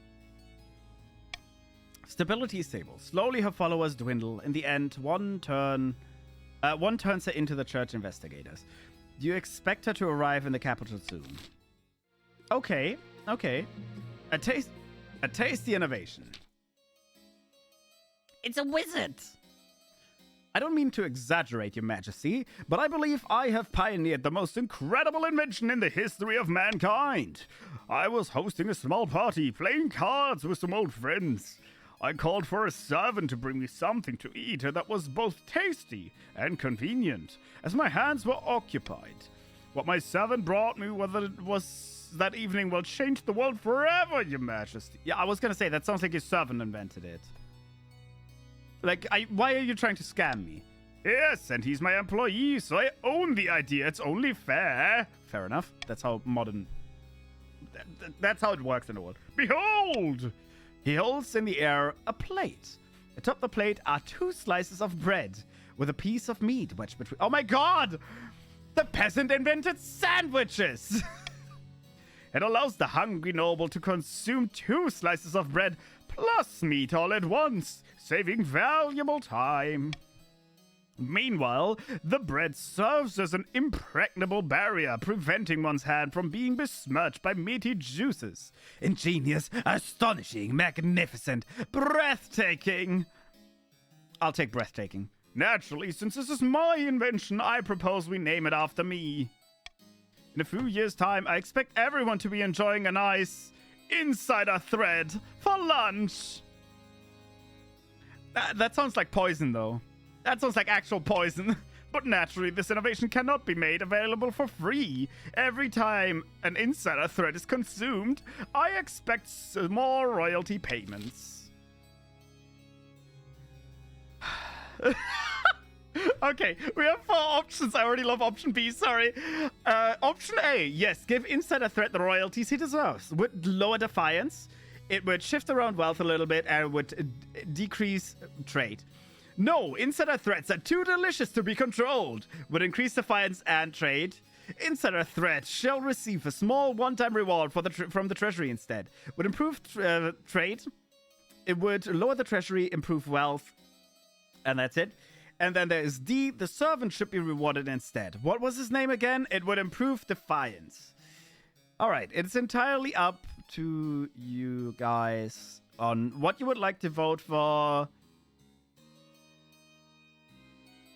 Stability is stable. Slowly her followers dwindle. In the end, one turns her into the church investigators. Do you expect her to arrive in the capital soon? Okay, okay. A tasty innovation. It's a wizard! I don't mean to exaggerate, Your Majesty, but I believe I have pioneered the most incredible invention in the history of mankind. I was hosting a small party, playing cards with some old friends. I called for a servant to bring me something to eat that was both tasty and convenient, as my hands were occupied. What my servant brought me was that evening will change the world forever, Your Majesty. Yeah, I was gonna say, that sounds like your servant invented it. Like, why are you trying to scam me? Yes, and he's my employee, so I own the idea. It's only fair. Fair enough. That's how modern... That's how it works in the world. Behold! He holds in the air a plate. Atop the plate are 2 slices of bread with a piece of meat wedged between... Oh my god! The peasant invented sandwiches! It allows the hungry noble to consume 2 slices of bread plus meat all at once, saving valuable time. Meanwhile, the bread serves as an impregnable barrier, preventing one's hand from being besmirched by meaty juices. Ingenious, astonishing, magnificent, breathtaking. I'll take breathtaking. Naturally, since this is my invention, I propose we name it after me. In a few years' time, I expect everyone to be enjoying a nice insider thread for lunch. That sounds like poison, though. That sounds like actual poison. But naturally, this innovation cannot be made available for free. Every time an insider thread is consumed, I expect more royalty payments. Okay, we have 4 options. I already love option B, sorry. Option A, yes, give insider threat the royalties he deserves. Would lower defiance. It would shift around wealth a little bit and would decrease trade. No, insider threats are too delicious to be controlled. Would increase defiance and trade. Insider threats shall receive a small one-time reward from the treasury instead. Would improve trade. It would lower the treasury, improve wealth. And that's it. And then there is D, the servant should be rewarded instead. What was his name again? It would improve defiance. Alright, it's entirely up to you guys on what you would like to vote for.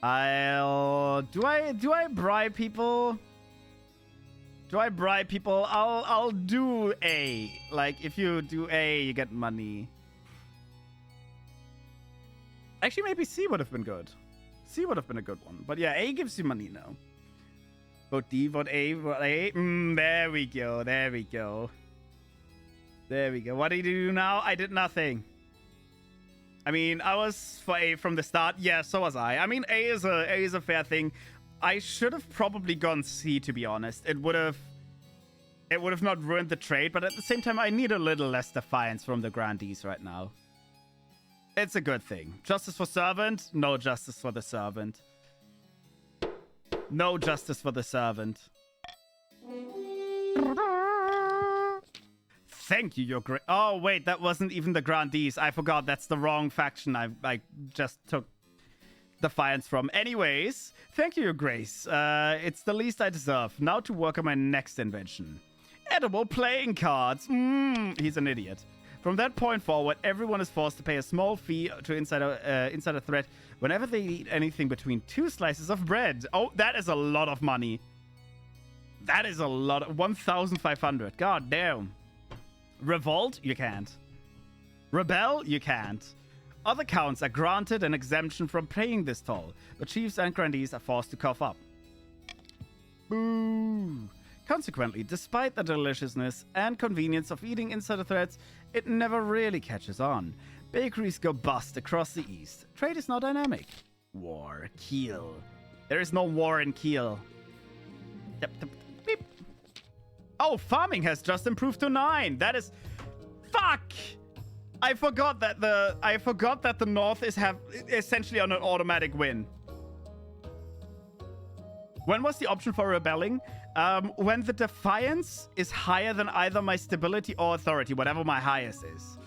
Do I bribe people? Do I bribe people? I'll do A. Like, if you do A, you get money. Actually, maybe C would have been good. C would have been a good one. But yeah, A gives you money now. Vote D, vote A, vote A. There we go, there we go. There we go. What did you do now? I did nothing. I mean, I was for A from the start. Yeah, so was I. I mean, A is a fair thing. I should have probably gone C, to be honest. It would have not ruined the trade, but at the same time, I need a little less defiance from the grandees right now. It's a good thing. Justice for servant? No justice for the servant. No justice for the servant. Thank you, your great... Oh, wait, that wasn't even the grandees. I forgot, that's the wrong faction I just took defiance from. Anyways, thank you, your grace. It's the least I deserve. Now to work on my next invention. Edible playing cards. He's an idiot. From that point forward, everyone is forced to pay a small fee to insider threat whenever they eat anything between 2 slices of bread. Oh, that is a lot of money. That is a lot. 1,500. God damn. Revolt? You can't. Rebel? You can't. Other counts are granted an exemption from paying this toll, but chiefs and grandees are forced to cough up. Boo. Consequently, despite the deliciousness and convenience of eating insider threads, it never really catches on. Bakeries go bust across the east. Trade is not dynamic. War. Kiel. There is no war in Kiel. Yep, beep. Oh, farming has just improved to 9. That is... Fuck! I forgot that the North is essentially on an automatic win. When was the option for rebelling? When the defiance is higher than either my stability or authority, whatever my highest is.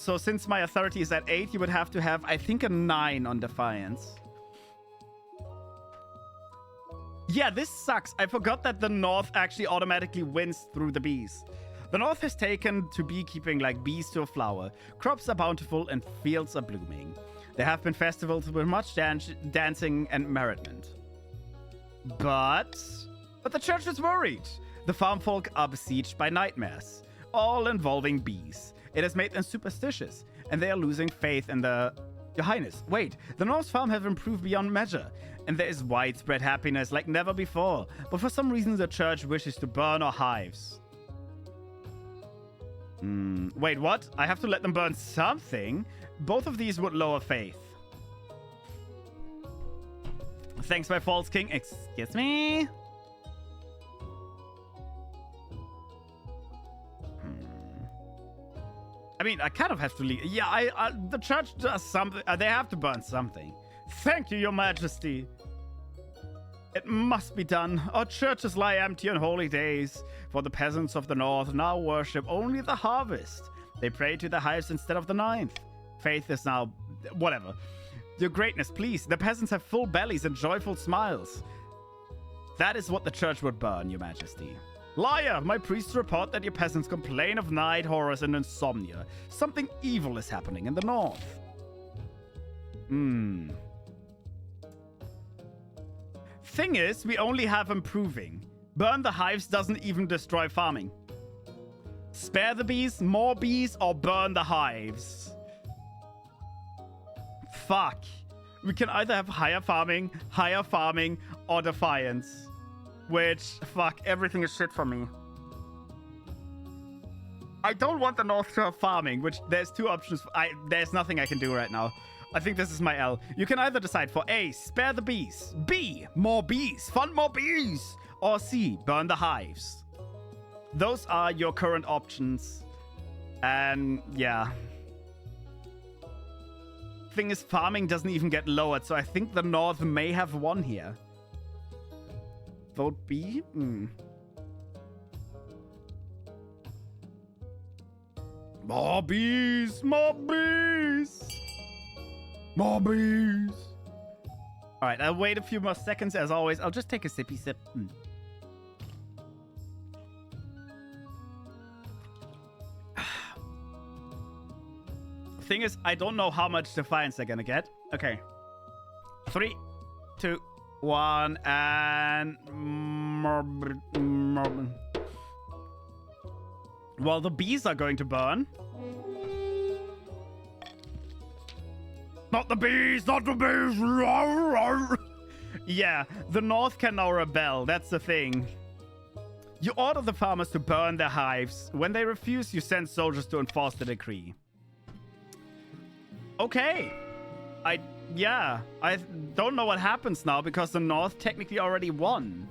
So since my authority is at 8, you would have to have, I think, a 9 on defiance. Yeah, this sucks. I forgot that the North actually automatically wins through the bees. The North has taken to beekeeping like bees to a flower. Crops are bountiful and fields are blooming. There have been festivals with much dancing and merriment. But the church is worried. The farm folk are besieged by nightmares, all involving bees. It has made them superstitious, and they are losing faith in Your Highness, wait, the North's farm have improved beyond measure, and there is widespread happiness like never before. But for some reason, the church wishes to burn our hives. Wait, what? I have to let them burn something? Both of these would lower faith. Thanks, my false king. Excuse me? I mean, I kind of have to leave. Yeah, the church does something. They have to burn something. Thank you, your majesty. It must be done. Our churches lie empty on holy days, for the peasants of the north now worship only the harvest. They pray to the hives instead of the ninth. Faith is now... whatever. Your greatness, please. The peasants have full bellies and joyful smiles. That is what the church would burn, your majesty. Liar! My priests report that your peasants complain of night horrors and insomnia. Something evil is happening in the north. Thing is, we only have improving. Burn the hives doesn't even destroy farming. Spare the bees, more bees, or burn the hives. Fuck. We can either have higher farming, or defiance. Which, fuck, everything is shit for me. I don't want the North to have farming, which there's two options. There's nothing I can do right now. I think this is my L. You can either decide for A, spare the bees. B, more bees. Fund more bees. Or C, burn the hives. Those are your current options. And yeah. Thing is, farming doesn't even get lowered, so I think the North may have won here. Vote B? More bees! More bees! More bees! Alright, I'll wait a few more seconds as always. I'll just take a sippy sip. Thing is, I don't know how much defiance they're gonna get. Okay. 3, 2, 1, and... Well, the bees are going to burn. Not the bees! Not the bees! Yeah, the North can now rebel. That's the thing. You order the farmers to burn their hives. When they refuse, you send soldiers to enforce the decree. Okay. I don't know what happens now because the North technically already won.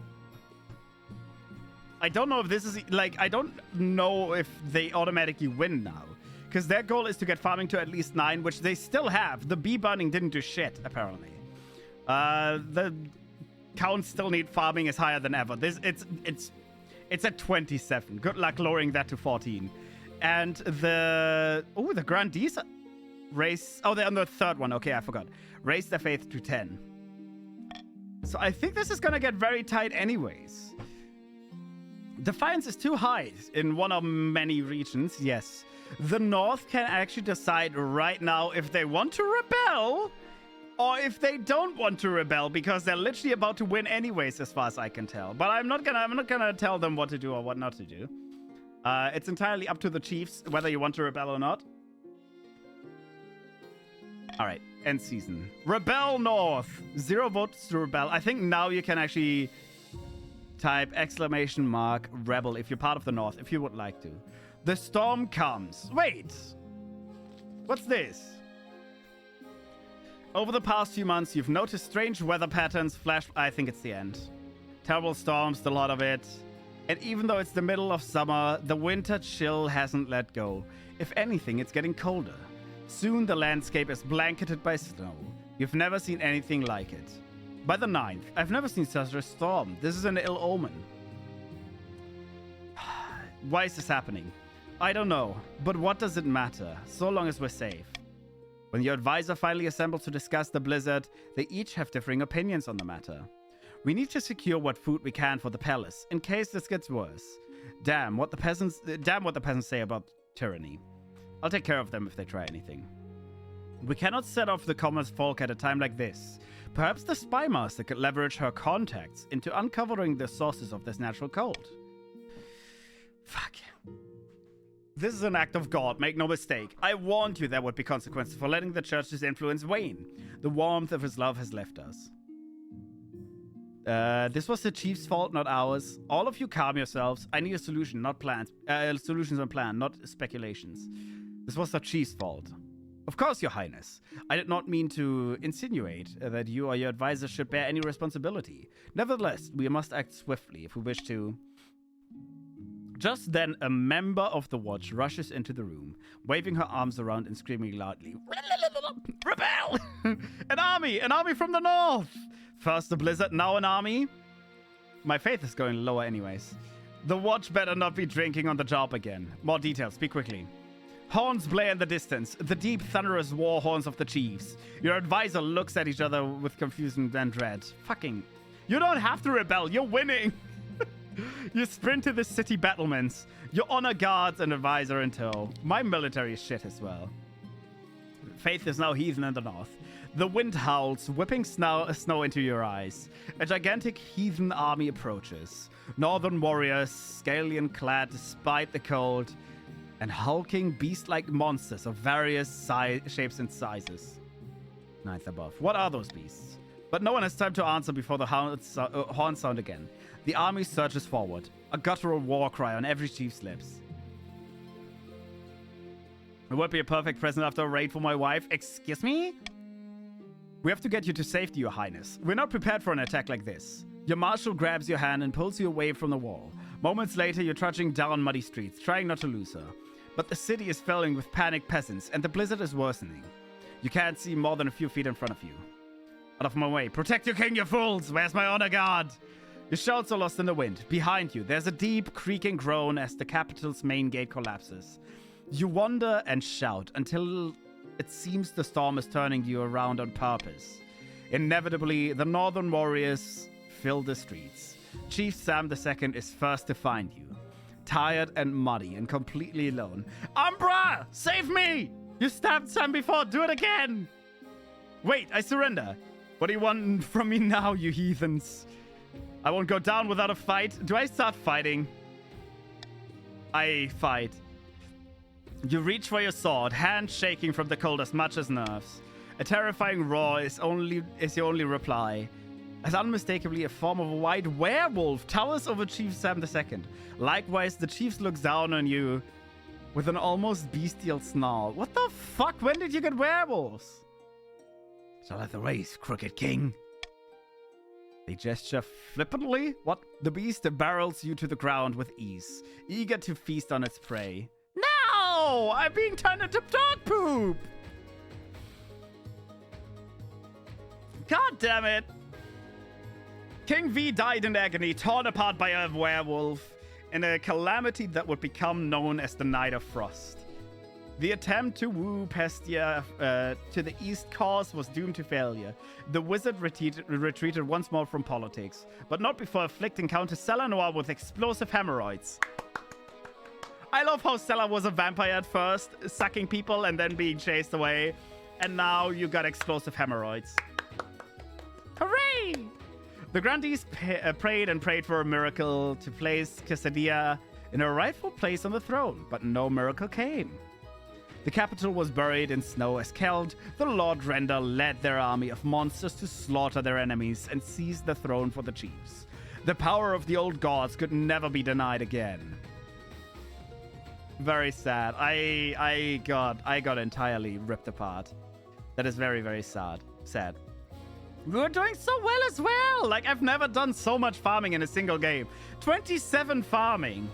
I don't know if this is, like, I don't know if they automatically win now. Because their goal is to get farming to at least 9, which they still have. The bee burning didn't do shit, apparently. The counts still need farming is higher than ever. It's at 27. Good luck lowering that to 14. And the grandees raise... Oh, they're on the third one. Okay, I forgot. Raise their faith to 10. So I think this is going to get very tight anyways. Defiance is too high in one of many regions, yes. The North can actually decide right now if they want to rebel or if they don't want to rebel because they're literally about to win anyways, as far as I can tell. But I'm not gonna tell them what to do or what not to do. It's entirely up to the chiefs whether you want to rebel or not. All right, end season. Rebel North. 0 votes to rebel. I think now you can actually Type exclamation mark rebel if you're part of the North, if you would like to. The storm comes. Wait. What's this? Over the past few months, you've noticed strange weather patterns, I think it's the end. Terrible storms, a lot of it. And even though it's the middle of summer, the winter chill hasn't let go. If anything, it's getting colder. Soon the landscape is blanketed by snow. You've never seen anything like it. By the 9th, I've never seen such a storm. This is an ill omen. Why is this happening? I don't know, but what does it matter, so long as we're safe? When your advisor finally assembles to discuss the blizzard, they each have differing opinions on the matter. We need to secure what food we can for the palace, in case this gets worse. Damn what the peasants say about tyranny. I'll take care of them if they try anything. We cannot set off the common folk at a time like this. Perhaps the spy master could leverage her contacts into uncovering the sources of this natural cold. Fuck. This is an act of God, make no mistake. I warned you there would be consequences for letting the church's influence wane. The warmth of his love has left us. This was the chief's fault, not ours. All of you calm yourselves. I need a solution, not plans. Solutions and plan, not speculations. This was the chief's fault. Of course, Your Highness. I did not mean to insinuate that you or your advisor should bear any responsibility. Nevertheless, we must act swiftly if we wish to. Just then, a member of the watch rushes into the room, waving her arms around and screaming loudly, "Rebel! An army! An army from the north! First the blizzard, now an army?" My faith is going lower anyways. The watch better not be drinking on the job again. More details, speak quickly. Horns blare in the distance, the deep, thunderous war horns of the chiefs. Your advisor looks at each other with confusion and dread. Fucking... You don't have to rebel, you're winning! You sprint to the city battlements. Your honor guards and advisor in tow. My military is shit as well. Faith is now heathen in the north. The wind howls, whipping snow into your eyes. A gigantic heathen army approaches. Northern warriors, scallion-clad despite the cold, and hulking beast-like monsters of various shapes and sizes. 9th above. What are those beasts? But no one has time to answer before the horns sound again. The army surges forward, a guttural war cry on every chief's lips. It would be a perfect present after a raid for my wife. Excuse me? We have to get you to safety, Your Highness. We're not prepared for an attack like this. Your marshal grabs your hand and pulls you away from the wall. Moments later, you're trudging down muddy streets, trying not to lose her. But the city is filling with panicked peasants, and the blizzard is worsening. You can't see more than a few feet in front of you. Out of my way. Protect your king, you fools! Where's my honor guard? Your shouts are lost in the wind. Behind you, there's a deep, creaking groan as the capital's main gate collapses. You wander and shout until it seems the storm is turning you around on purpose. Inevitably, the northern warriors fill the streets. Chief Sam II is first to find you. Tired and muddy and completely alone. Umbra! Save me! You stabbed Sam before, do it again! Wait, I surrender. What do you want from me now, you heathens? I won't go down without a fight. Do I start fighting? I fight. You reach for your sword, hand shaking from the cold as much as nerves. A terrifying roar is your only reply. As unmistakably a form of a white werewolf towers over Chief Sam II. Likewise, the chiefs look down on you with an almost bestial snarl. What the fuck? When did you get werewolves? Shall I the race, crooked king? They gesture flippantly. What? The beast barrels you to the ground with ease, eager to feast on its prey. No! I'm being turned into dog poop! God damn it! King V died in agony, torn apart by a werewolf, in a calamity that would become known as the Night of Frost. The attempt to woo Pestia to the east cause was doomed to failure. The wizard retreated once more from politics, but not before afflicting Countess Selanoir with explosive hemorrhoids. I love how Stella was a vampire at first, sucking people and then being chased away, and now you got explosive hemorrhoids. Hooray! The grandees prayed and prayed for a miracle to place Cassadia in her rightful place on the throne, but no miracle came. The capital was buried in snow as Keld, the Lord Render, led their army of monsters to slaughter their enemies and seize the throne for the chiefs. The power of the old gods could never be denied again. Very sad. I got entirely ripped apart. That is very, very sad. Sad. We were doing so well as well. Like, I've never done so much farming in a single game. 27 farming.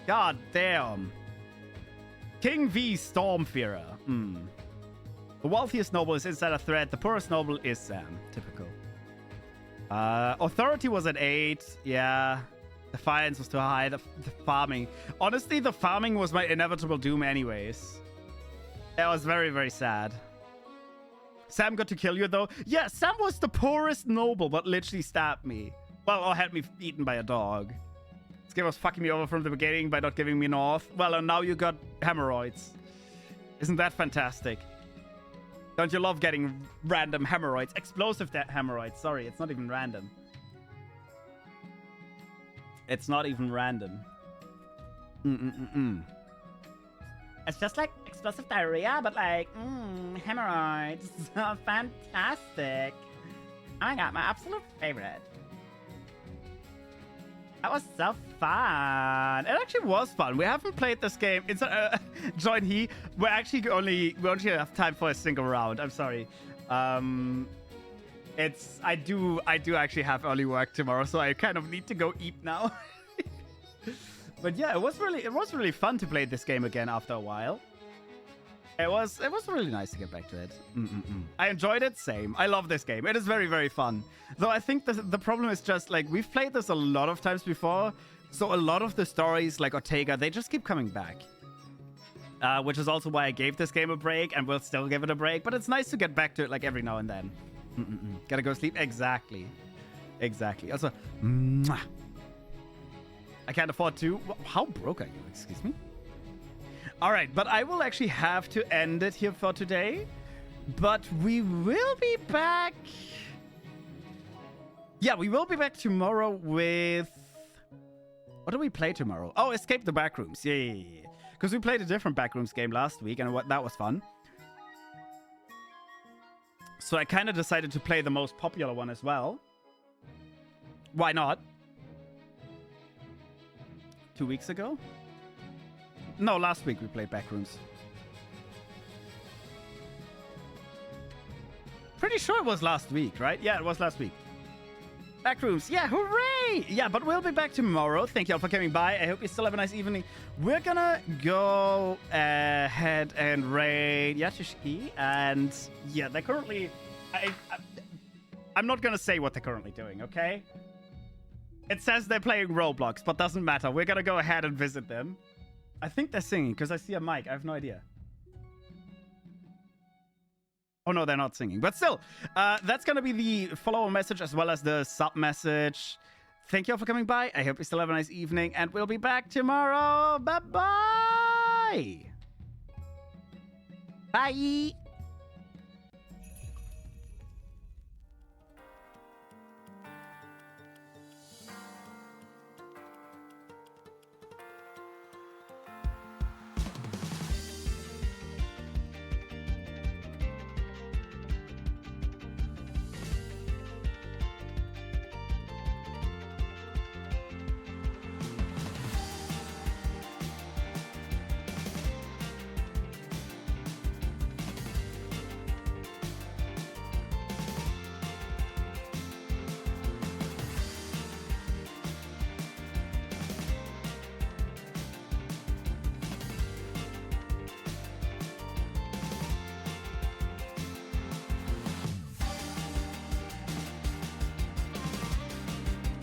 God damn. King V Stormfearer. The wealthiest noble is inside a thread. The poorest noble is Sam. Typical. Authority was at 8. Yeah. Defiance was too high. The farming. Honestly, the farming was my inevitable doom anyways. That was very, very sad. Sam got to kill you, though. Yeah, Sam was the poorest noble, but literally stabbed me. Well, or had me eaten by a dog. This game was fucking me over from the beginning by not giving me North. Well, and now you got hemorrhoids. Isn't that fantastic? Don't you love getting random hemorrhoids? Explosive hemorrhoids. Sorry, it's not even random. It's not even random. It's just like explosive diarrhea, but like, hemorrhoids. Fantastic. Oh my god, my absolute favorite. That was so fun. It actually was fun. We haven't played this game. It's join he. We only have time for a single round. I'm sorry. I do actually have early work tomorrow, so I kind of need to go eat now. But yeah, it was really fun to play this game again after a while. It was really nice to get back to it. I enjoyed it. Same. I love this game. It is very, very fun. Though I think the problem is just like we've played this a lot of times before, so a lot of the stories like Ortega, they just keep coming back. Which is also why I gave this game a break and will still give it a break. But it's nice to get back to it like every now and then. Gotta go sleep. Exactly. Also, mwah. I can't afford to. How broke are you? Excuse me. All right, but I will actually have to end it here for today. But we will be back. Yeah, we will be back tomorrow with... What do we play tomorrow? Oh, Escape the Backrooms. Yeah. Because we played a different Backrooms game last week, and that was fun. So I kind of decided to play the most popular one as well. Why not? 2 weeks ago? No, last week we played Backrooms. Pretty sure it was last week, right? Yeah, it was last week. Backrooms, yeah, hooray! Yeah, but we'll be back tomorrow. Thank you all for coming by. I hope you still have a nice evening. We're gonna go ahead and raid Yashishki, and yeah, they're currently... I'm not gonna say what they're currently doing, okay? It says they're playing Roblox, but doesn't matter. We're gonna go ahead and visit them. I think they're singing, because I see a mic. I have no idea. Oh, no, they're not singing. But still, that's going to be the follower message as well as the sub message. Thank you all for coming by. I hope you still have a nice evening, and we'll be back tomorrow. Bye-bye. Bye.